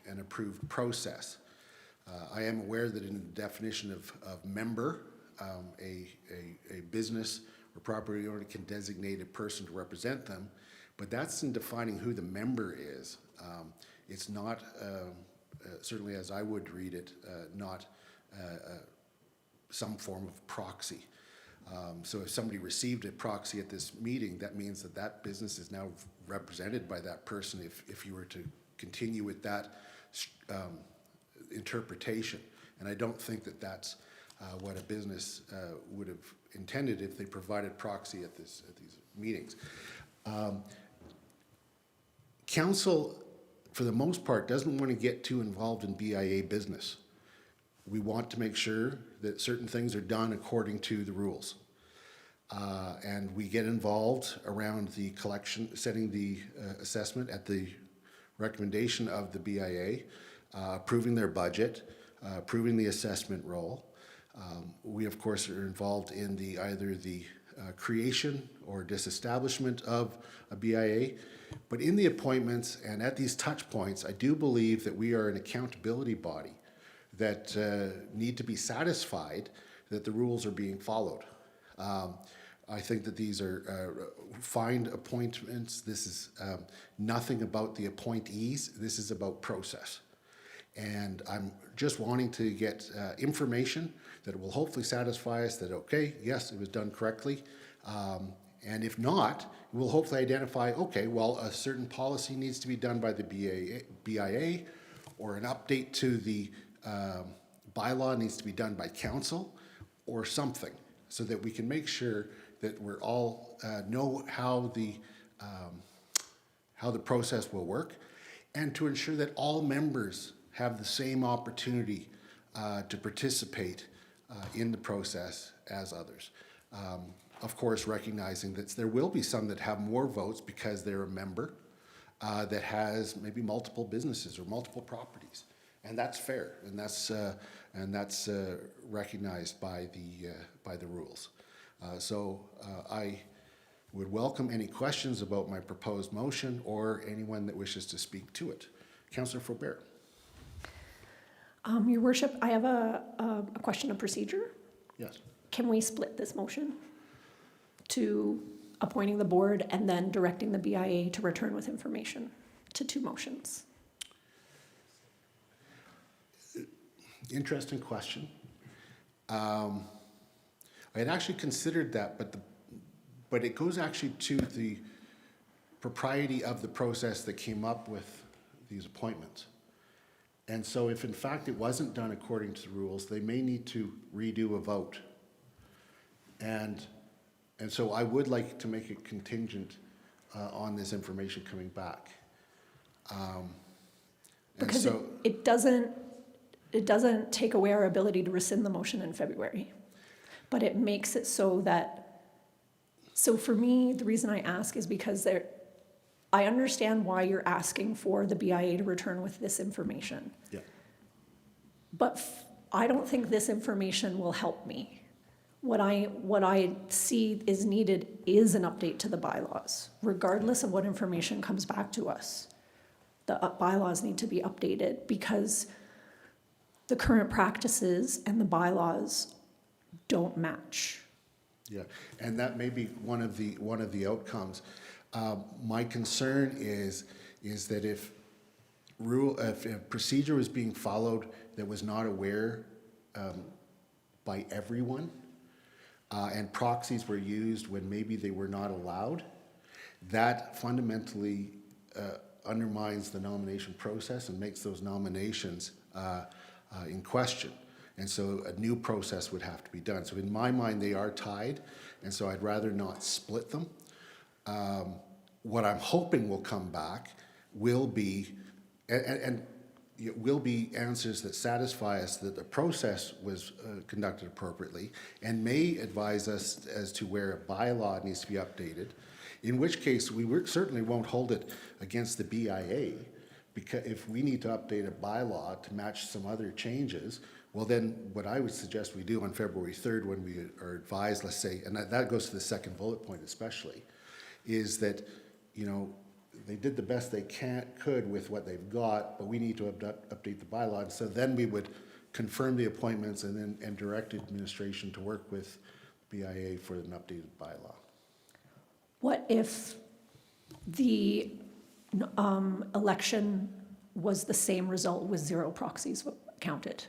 an approved process. I am aware that in the definition of member, a business or property owner can designate a person to represent them, but that's in defining who the member is. It's not, certainly as I would read it, not some form of proxy. So if somebody received a proxy at this meeting, that means that that business is now represented by that person if you were to continue with that interpretation. And I don't think that that's what a business would have intended if they provided proxy at these meetings. Council, for the most part, doesn't want to get too involved in BIA business. We want to make sure that certain things are done according to the rules. And we get involved around the collection, setting the assessment at the recommendation of the BIA, approving their budget, approving the assessment role. We, of course, are involved in either the creation or disestablishment of a BIA. But in the appointments and at these touch points, I do believe that we are an accountability body that need to be satisfied that the rules are being followed. I think that these are fined appointments. This is nothing about the appointees. This is about process. And I'm just wanting to get information that will hopefully satisfy us that, okay, yes, it was done correctly. And if not, we'll hopefully identify, okay, well, a certain policy needs to be done by the BIA, or an update to the bylaw needs to be done by council, or something, so that we can make sure that we're all know how the process will work, and to ensure that all members have the same opportunity to participate in the process as others. Of course, recognizing that there will be some that have more votes because they're a member that has maybe multiple businesses or multiple properties, and that's fair, and that's recognized by the rules. So I would welcome any questions about my proposed motion or anyone that wishes to speak to it. Councillor Faubert. Your Worship, I have a question of procedure. Yes. Can we split this motion to appointing the board and then directing the BIA to return with information to two motions? Interesting question. I had actually considered that, but it goes actually to the propriety of the process that came up with these appointments. And so if in fact it wasn't done according to the rules, they may need to redo a vote. And so I would like to make it contingent on this information coming back. Because it doesn't take away our ability to rescind the motion in February, but it makes it so that, so for me, the reason I ask is because I understand why you're asking for the BIA to return with this information. Yeah. But I don't think this information will help me. What I see is needed is an update to the bylaws, regardless of what information comes back to us. The bylaws need to be updated because the current practices and the bylaws don't match. Yeah, and that may be one of the outcomes. My concern is that if a procedure was being followed that was not aware by everyone, and proxies were used when maybe they were not allowed, that fundamentally undermines the nomination process and makes those nominations in question. And so a new process would have to be done. So in my mind, they are tied, and so I'd rather not split them. What I'm hoping will come back will be, and it will be answers that satisfy us that the process was conducted appropriately, and may advise us as to where a bylaw needs to be updated, in which case we certainly won't hold it against the BIA, because if we need to update a bylaw to match some other changes, well then what I would suggest we do on February 3rd when we are advised, let's say, and that goes to the second bullet point especially, is that, you know, they did the best they could with what they've got, but we need to update the bylaw. And so then we would confirm the appointments and direct administration to work with BIA for an updated bylaw. What if the election was the same result with 0 proxies counted?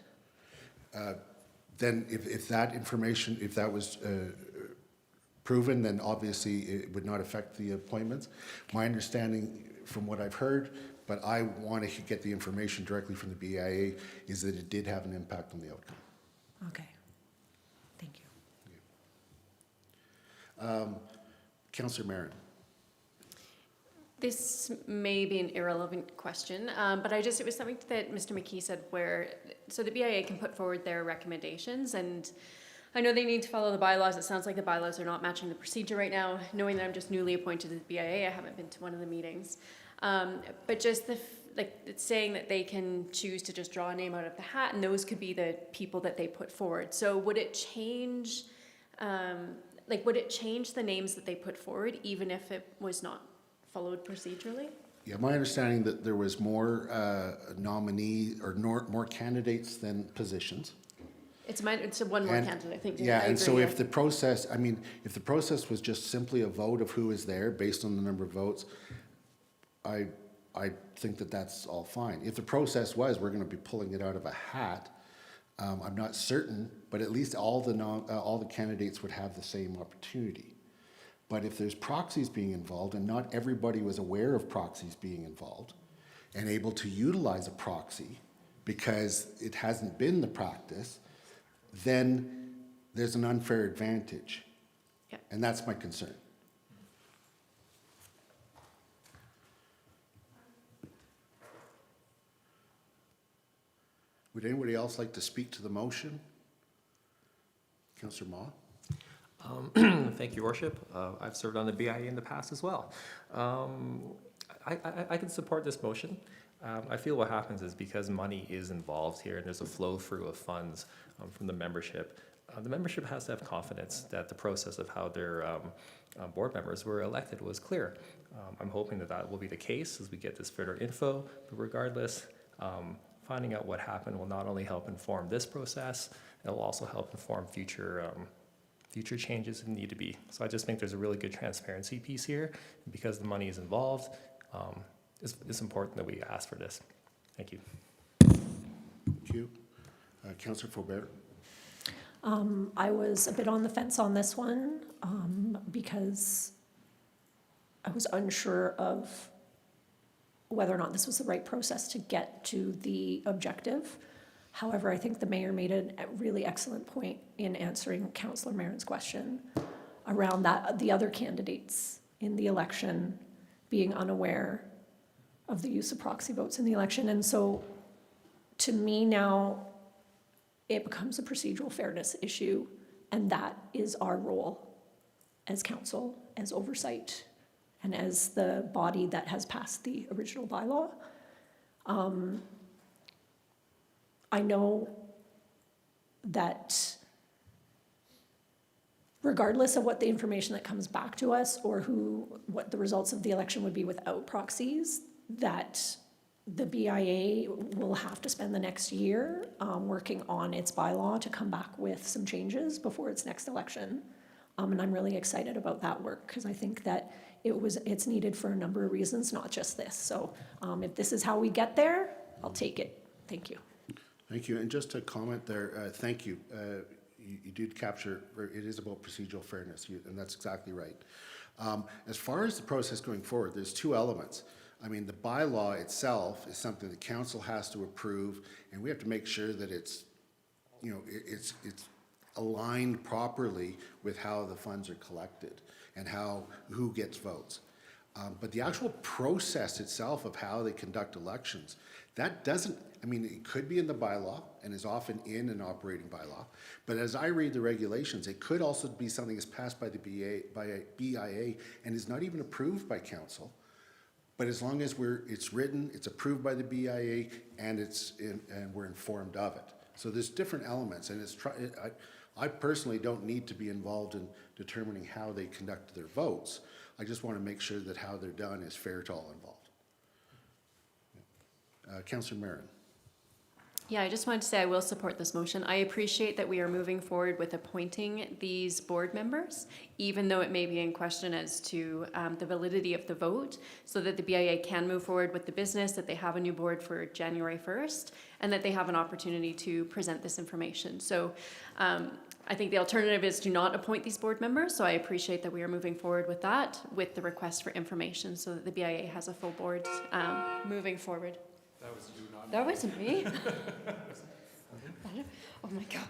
Then if that information, if that was proven, then obviously it would not affect the appointments. My understanding from what I've heard, but I want to get the information directly from the BIA, is that it did have an impact on the outcome. Okay, thank you. Councillor Marin. This may be an irrelevant question, but it was something that Mr. McKee said so the BIA can put forward their recommendations, and I know they need to follow the bylaws. It sounds like the bylaws are not matching the procedure right now. Knowing that I'm just newly appointed to the BIA, I haven't been to one of the meetings. But just it's saying that they can choose to just draw a name out of the hat, and those could be the people that they put forward. So would it change, would it change the names that they put forward, even if it was not followed procedurally? Yeah, my understanding that there was more nominee or more candidates than positions. It's one more candidate, I think. Yeah, and so if the process, if the process was just simply a vote of who is there based on the number of votes, I think that that's all fine. If the process was, we're going to be pulling it out of a hat, I'm not certain, but at least all the candidates would have the same opportunity. But if there's proxies being involved, and not everybody was aware of proxies being involved, and able to utilize a proxy because it hasn't been the practice, then there's an unfair advantage. Yeah. And that's my concern. Would anybody else like to speak to the motion? Councillor Ma? Thank you, Worship. I've served on the BIA in the past as well. I can support this motion. I feel what happens is because money is involved here and there's a flow through of funds from the membership has to have confidence that the process of how their board members were elected was clear. I'm hoping that will be the case as we get this further info, but regardless, finding out what happened will not only help inform this process, it will also help inform future changes that need to be. So I just think there's a really good transparency piece here. And because the money is involved, it's important that we ask for this. Thank you. Thank you. Councillor Faubert? I was a bit on the fence on this one because I was unsure of whether or not this was the right process to get to the objective. However, I think the mayor made a really excellent point in answering Councillor Marin's question around the other candidates in the election being unaware of the use of proxy votes in the election. And so to me now, it becomes a procedural fairness issue, and that is our role as council, as oversight, and as the body that has passed the original bylaw. I know that regardless of what the information that comes back to us or what the results of the election would be without proxies, that the BIA will have to spend the next year working on its bylaw to come back with some changes before its next election. And I'm really excited about that work because I think that it's needed for a number of reasons, not just this. So if this is how we get there, I'll take it. Thank you. Thank you. And just to comment there, thank you. You did capture, it is about procedural fairness, and that's exactly right. As far as the process going forward, there's two elements. I mean, the bylaw itself is something the council has to approve, and we have to make sure that it's aligned properly with how the funds are collected and who gets votes. But the actual process itself of how they conduct elections, that doesn't, I mean, it could be in the bylaw and is often in an operating bylaw. But as I read the regulations, it could also be something that's passed by the BIA and is not even approved by council. But as long as it's written, it's approved by the BIA, and and we're informed of it. So there's different elements, and I personally don't need to be involved in determining how they conduct their votes. I just want to make sure that how they're done is fair to all involved. Councillor Marin. Yeah, I just wanted to say I will support this motion. I appreciate that we are moving forward with appointing these board members, even though it may be in question as to the validity of the vote, so that the BIA can move forward with the business, that they have a new board for January 1st, and that they have an opportunity to present this information. So I think the alternative is to not appoint these board members, so I appreciate that we are moving forward with that, with the request for information, so that the BIA has a full board moving forward. That was you, not me. That wasn't me. Oh my God.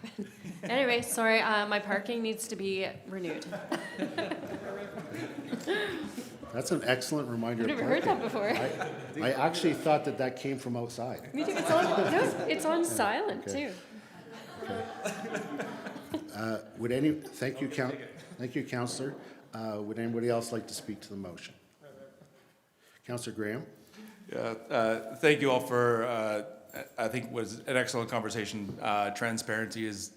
Anyway, sorry, my parking needs to be renewed. That's an excellent reminder. I've never heard that before. I actually thought that came from outside. Me too. It's on silent Okay. too. Thank you, Councillor. Would anybody else like to speak to the motion? Councillor Graham? Yeah, thank you all for, I think was an excellent conversation. Transparency is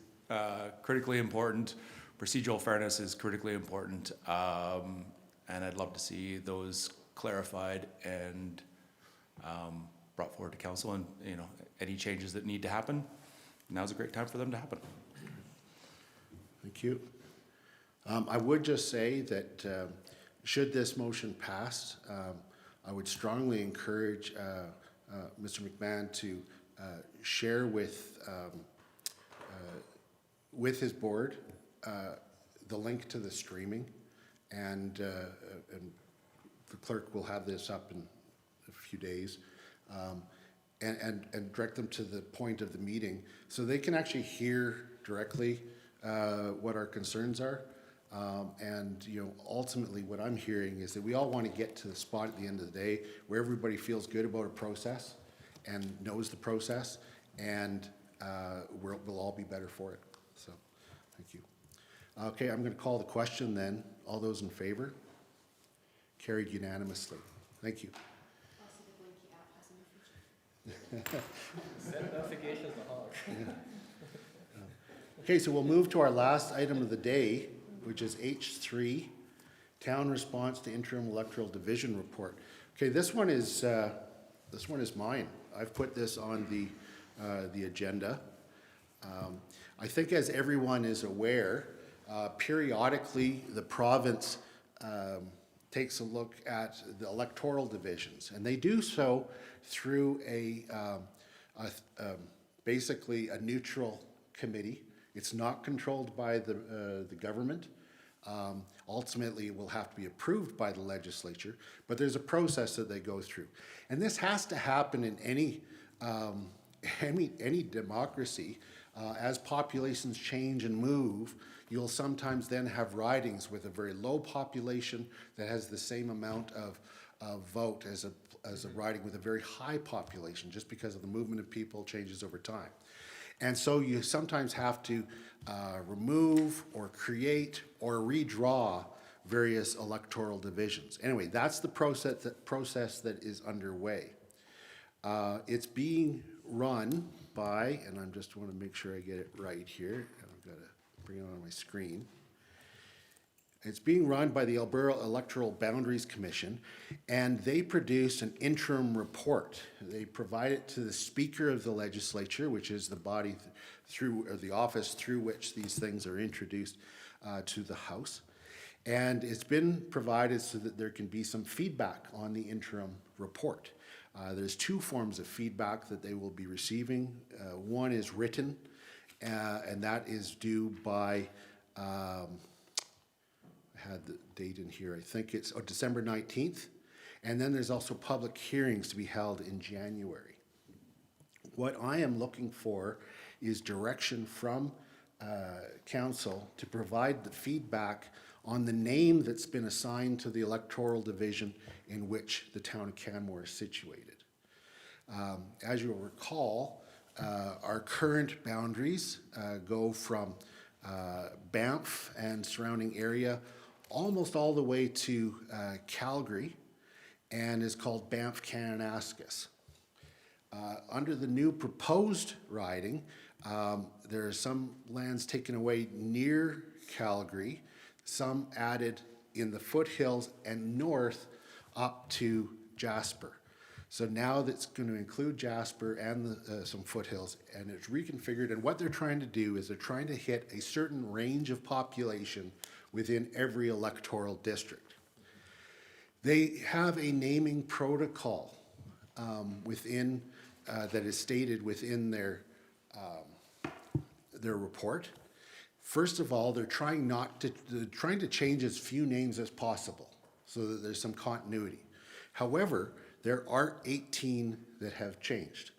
critically important. Procedural fairness is critically important. And I'd love to see those clarified and brought forward to council, and any changes that need to happen. Now's a great time for them to happen. Thank you. I would just say that should this motion pass, I would strongly encourage Mr. McMahon to share with his board the link to the streaming, and the clerk will have this up in a few days, and direct them to the point of the meeting so they can actually hear directly what our concerns are. And ultimately what I'm hearing is that we all want to get to the spot at the end of the day where everybody feels good about a process and knows the process, and we'll all be better for it. So, thank you. Okay, I'm going to call the question then. All those in favor? Carried unanimously. Thank you. Send notifications to Hawk. Okay, so we'll move to our last item of the day, which is H3, Town Response to Interim Electoral Division Report. Okay, this one is mine. I've put this on the agenda. I think, as everyone is aware, periodically the province takes a look at the electoral divisions, and they do so through basically a neutral committee. It's not controlled by the government. Ultimately, it will have to be approved by the legislature, but there's a process that they go through. And this has to happen in any democracy. As populations change and move, you'll sometimes then have ridings with a very low population that has the same amount of vote as a riding with a very high population, just because of the movement of people changes over time. And so you sometimes have to remove or create or redraw various electoral divisions. Anyway, that's the process that is underway. It's being run by, and I just want to make sure I get it right here, and I've got to bring it on my screen. It's being run by the Alberta Electoral Boundaries Commission, and they produce an interim report. They provide it to the Speaker of the Legislature, which is the body or the office through which these things are introduced to the House. And it's been provided so that there can be some feedback on the interim report. There's two forms of feedback that they will be receiving. One is written, and that is due by I had the date in here, I think it's December 19th. And then there's also public hearings to be held in January. What I am looking for is direction from council to provide the feedback on the name that's been assigned to the electoral division in which the town of Canmore is situated. As you'll recall, our current boundaries go from Banff and surrounding area almost all the way to Calgary, and is called Banff-Kananaskis. Under the new proposed riding, there are some lands taken away near Calgary, some added in the foothills and north up to Jasper. So now that's going to include Jasper and some foothills, and it's reconfigured. And what they're trying to do is they're trying to hit a certain range of population within every electoral district. They have a naming protocol within that is stated within their report. First of all, they're trying to change as few names as possible so that there's some continuity. However, there are 18 that have changed.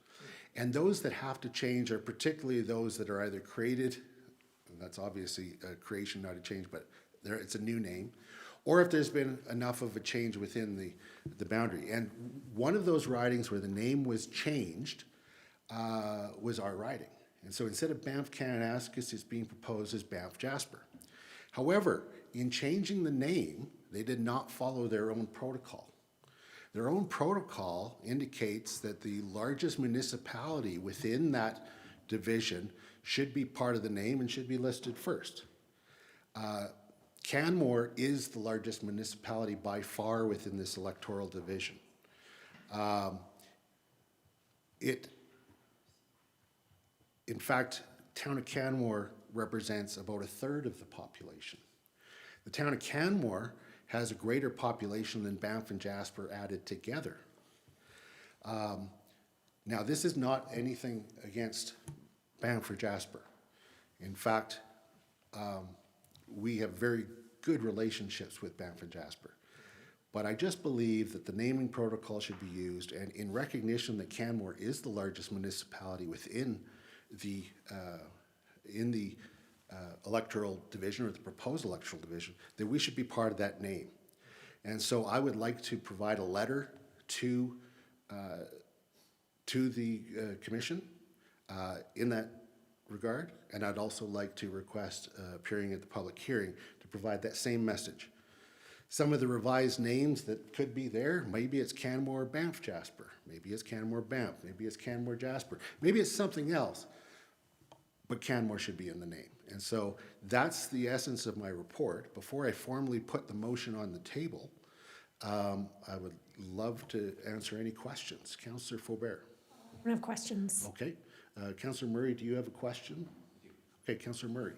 And those that have to change are particularly those that are either created, and that's obviously a creation, not a change, but it's a new name, or if there's been enough of a change within the boundary. And one of those ridings where the name was changed was our riding. And so instead of Banff-Kananaskis, it's being proposed as Banff-Jasper. However, in changing the name, they did not follow their own protocol. Their own protocol indicates that the largest municipality within that division should be part of the name and should be listed first. Canmore is the largest municipality by far within this electoral division. In fact, town of Canmore represents about 1/3 of the population. The town of Canmore has a greater population than Banff and Jasper added together. Now, this is not anything against Banff or Jasper. In fact, we have very good relationships with Banff and Jasper. But I just believe that the naming protocol should be used, and in recognition that Canmore is the largest municipality within the electoral division, or the proposed electoral division, that we should be part of that name. And so I would like to provide a letter to the commission in that regard, and I'd also like to request appearing at the public hearing to provide that same message. Some of the revised names that could be there, maybe it's Canmore Banff Jasper, maybe it's Canmore Banff, maybe it's Canmore Jasper, maybe it's something else, but Canmore should be in the name. And so that's the essence of my report. Before I formally put the motion on the table, I would love to answer any questions. Councillor Faubert. I don't have questions. Okay. Councillor Murray, do you have a question? Okay, Councillor Murray.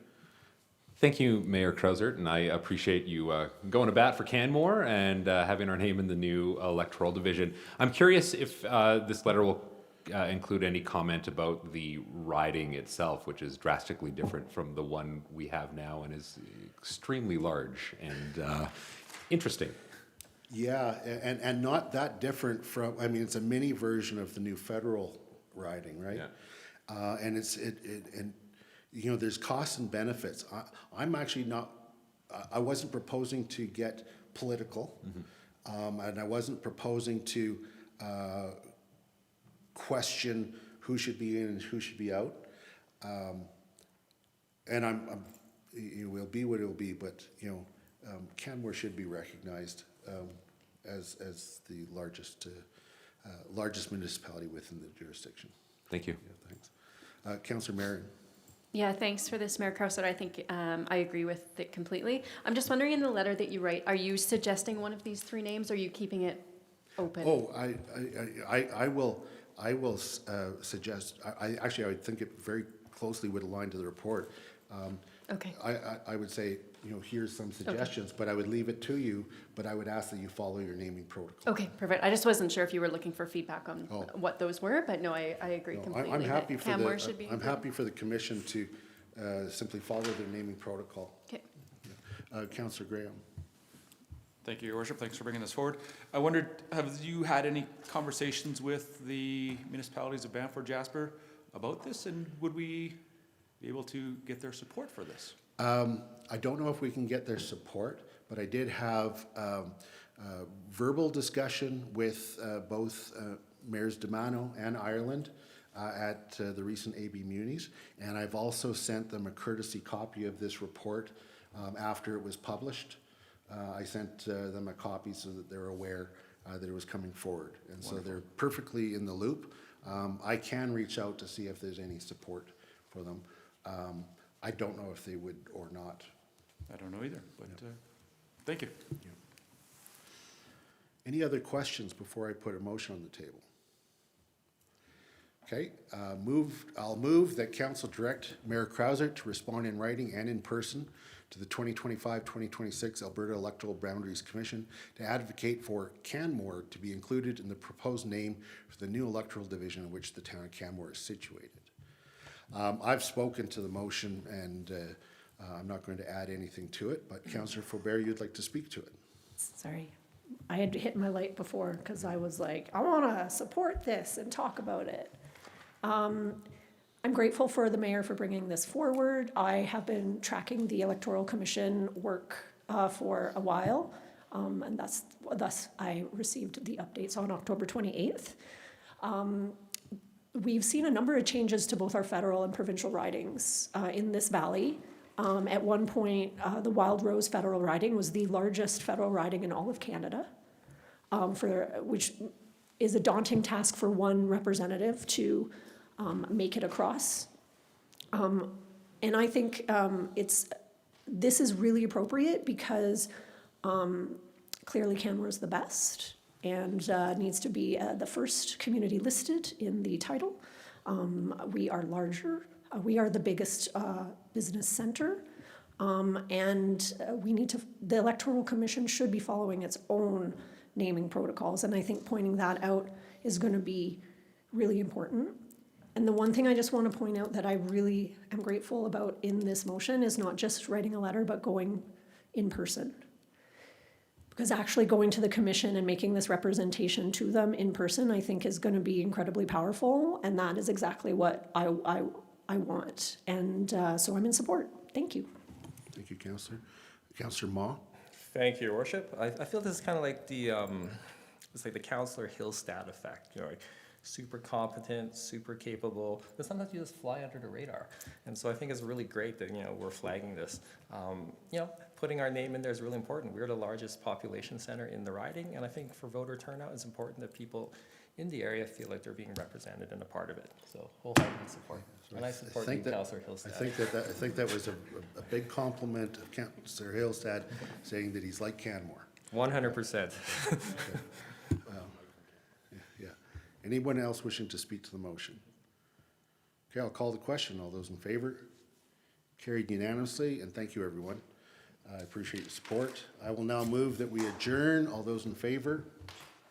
Thank you, Mayor Krausert, and I appreciate you going to bat for Canmore and having our name in the new electoral division. I'm curious if this letter will include any comment about the riding itself, which is drastically different from the one we have now and is extremely large and interesting. Yeah, and not that different from, I mean, it's a mini version of the new federal riding, right? Yeah. And and you know, there's costs and benefits. I'm actually not, I wasn't proposing to get political, and I wasn't proposing to question who should be in and who should be out. And it will be what it will be, but you know, Canmore should be recognized as the largest municipality within the jurisdiction. Thank you. Yeah, thanks. Councillor Marion. Yeah, thanks for this, Mayor Krausert. I think I agree with it completely. I'm just wondering, in the letter that you write, are you suggesting one of these three names, or are you keeping it open? Oh, I will suggest. I would think it very closely would align to the report. Okay. I would say, you know, here's some suggestions, but I would leave it to you, but I would ask that you follow your naming protocol. Okay, perfect. I just wasn't sure if you were looking for feedback on what those were, but no, I agree completely. I'm happy that for Canmore should be happy for the commission to simply follow their naming protocol. Okay. Councillor Graham. Thank you, Your Worship. Thanks for bringing this forward. I wondered, have you had any conversations with the municipalities of Banff or Jasper about this, and would we be able to get their support for this? I don't know if we can get their support, but I did have verbal discussion with both Mayors DeMano and Ireland at the recent AB Munis, and I've also sent them a courtesy copy of this report after it was published. I sent them a copy so that they're aware that it was coming forward, and so they're perfectly in the loop. I can reach out to see if there's any support for them. I don't know if they would or not. I don't know either, but thank you. Any other questions before I put a motion on the table? Okay, I'll move that council direct Mayor Krauser to respond in writing and in person to the 2025-2026 Alberta Electoral Boundaries Commission to advocate for Canmore to be included in the proposed name for the new electoral division in which the town of Canmore is situated. I've spoken to the motion, and I'm not going to add anything to it, but Councillor Faubert, you'd like to speak to it. Sorry. I had hit my light before because I was like, I want to support this and talk about it. I'm grateful for the mayor for bringing this forward. I have been tracking the Electoral Commission work for a while, and thus I received the updates on October 28th. We've seen a number of changes to both our federal and provincial ridings in this valley. At one point, the Wild Rose federal riding was the largest federal riding in all of Canada, which is a daunting task for one representative to make it across. And I think this is really appropriate because clearly Canmore is the best and needs to be the first community listed in the title. We are larger. We are the biggest business center. And the Electoral Commission should be following its own naming protocols. And I think pointing that out is going to be really important. And the one thing I just want to point out that I really am grateful about in this motion is not just writing a letter, but going in person. Because actually going to the commission and making this representation to them in person, I think is going to be incredibly powerful. And that is exactly what I want. And so I'm in support. Thank you. Thank you, Councillor. Councillor Ma? Thank you, Your Worship. I feel this is kind of like it's like the Councillor Hillstad effect, like super competent, super capable, but sometimes you just fly under the radar. And so I think it's really great that, we're flagging this. Putting our name in there is really important. We're the largest population center in the riding, and I think for voter turnout, it's important that people in the area feel like they're being represented and a part of it. So wholehearted support. And I support you, Councillor Hillstad. I think that was a big compliment of Councillor Hillstad saying that he's like Canmore. 100%. Yeah. Anyone else wishing to speak to the motion? Okay, I'll call the question. All those in favor? Carried unanimously, and thank you, everyone. I appreciate your support. I will now move that we adjourn. All those in favor?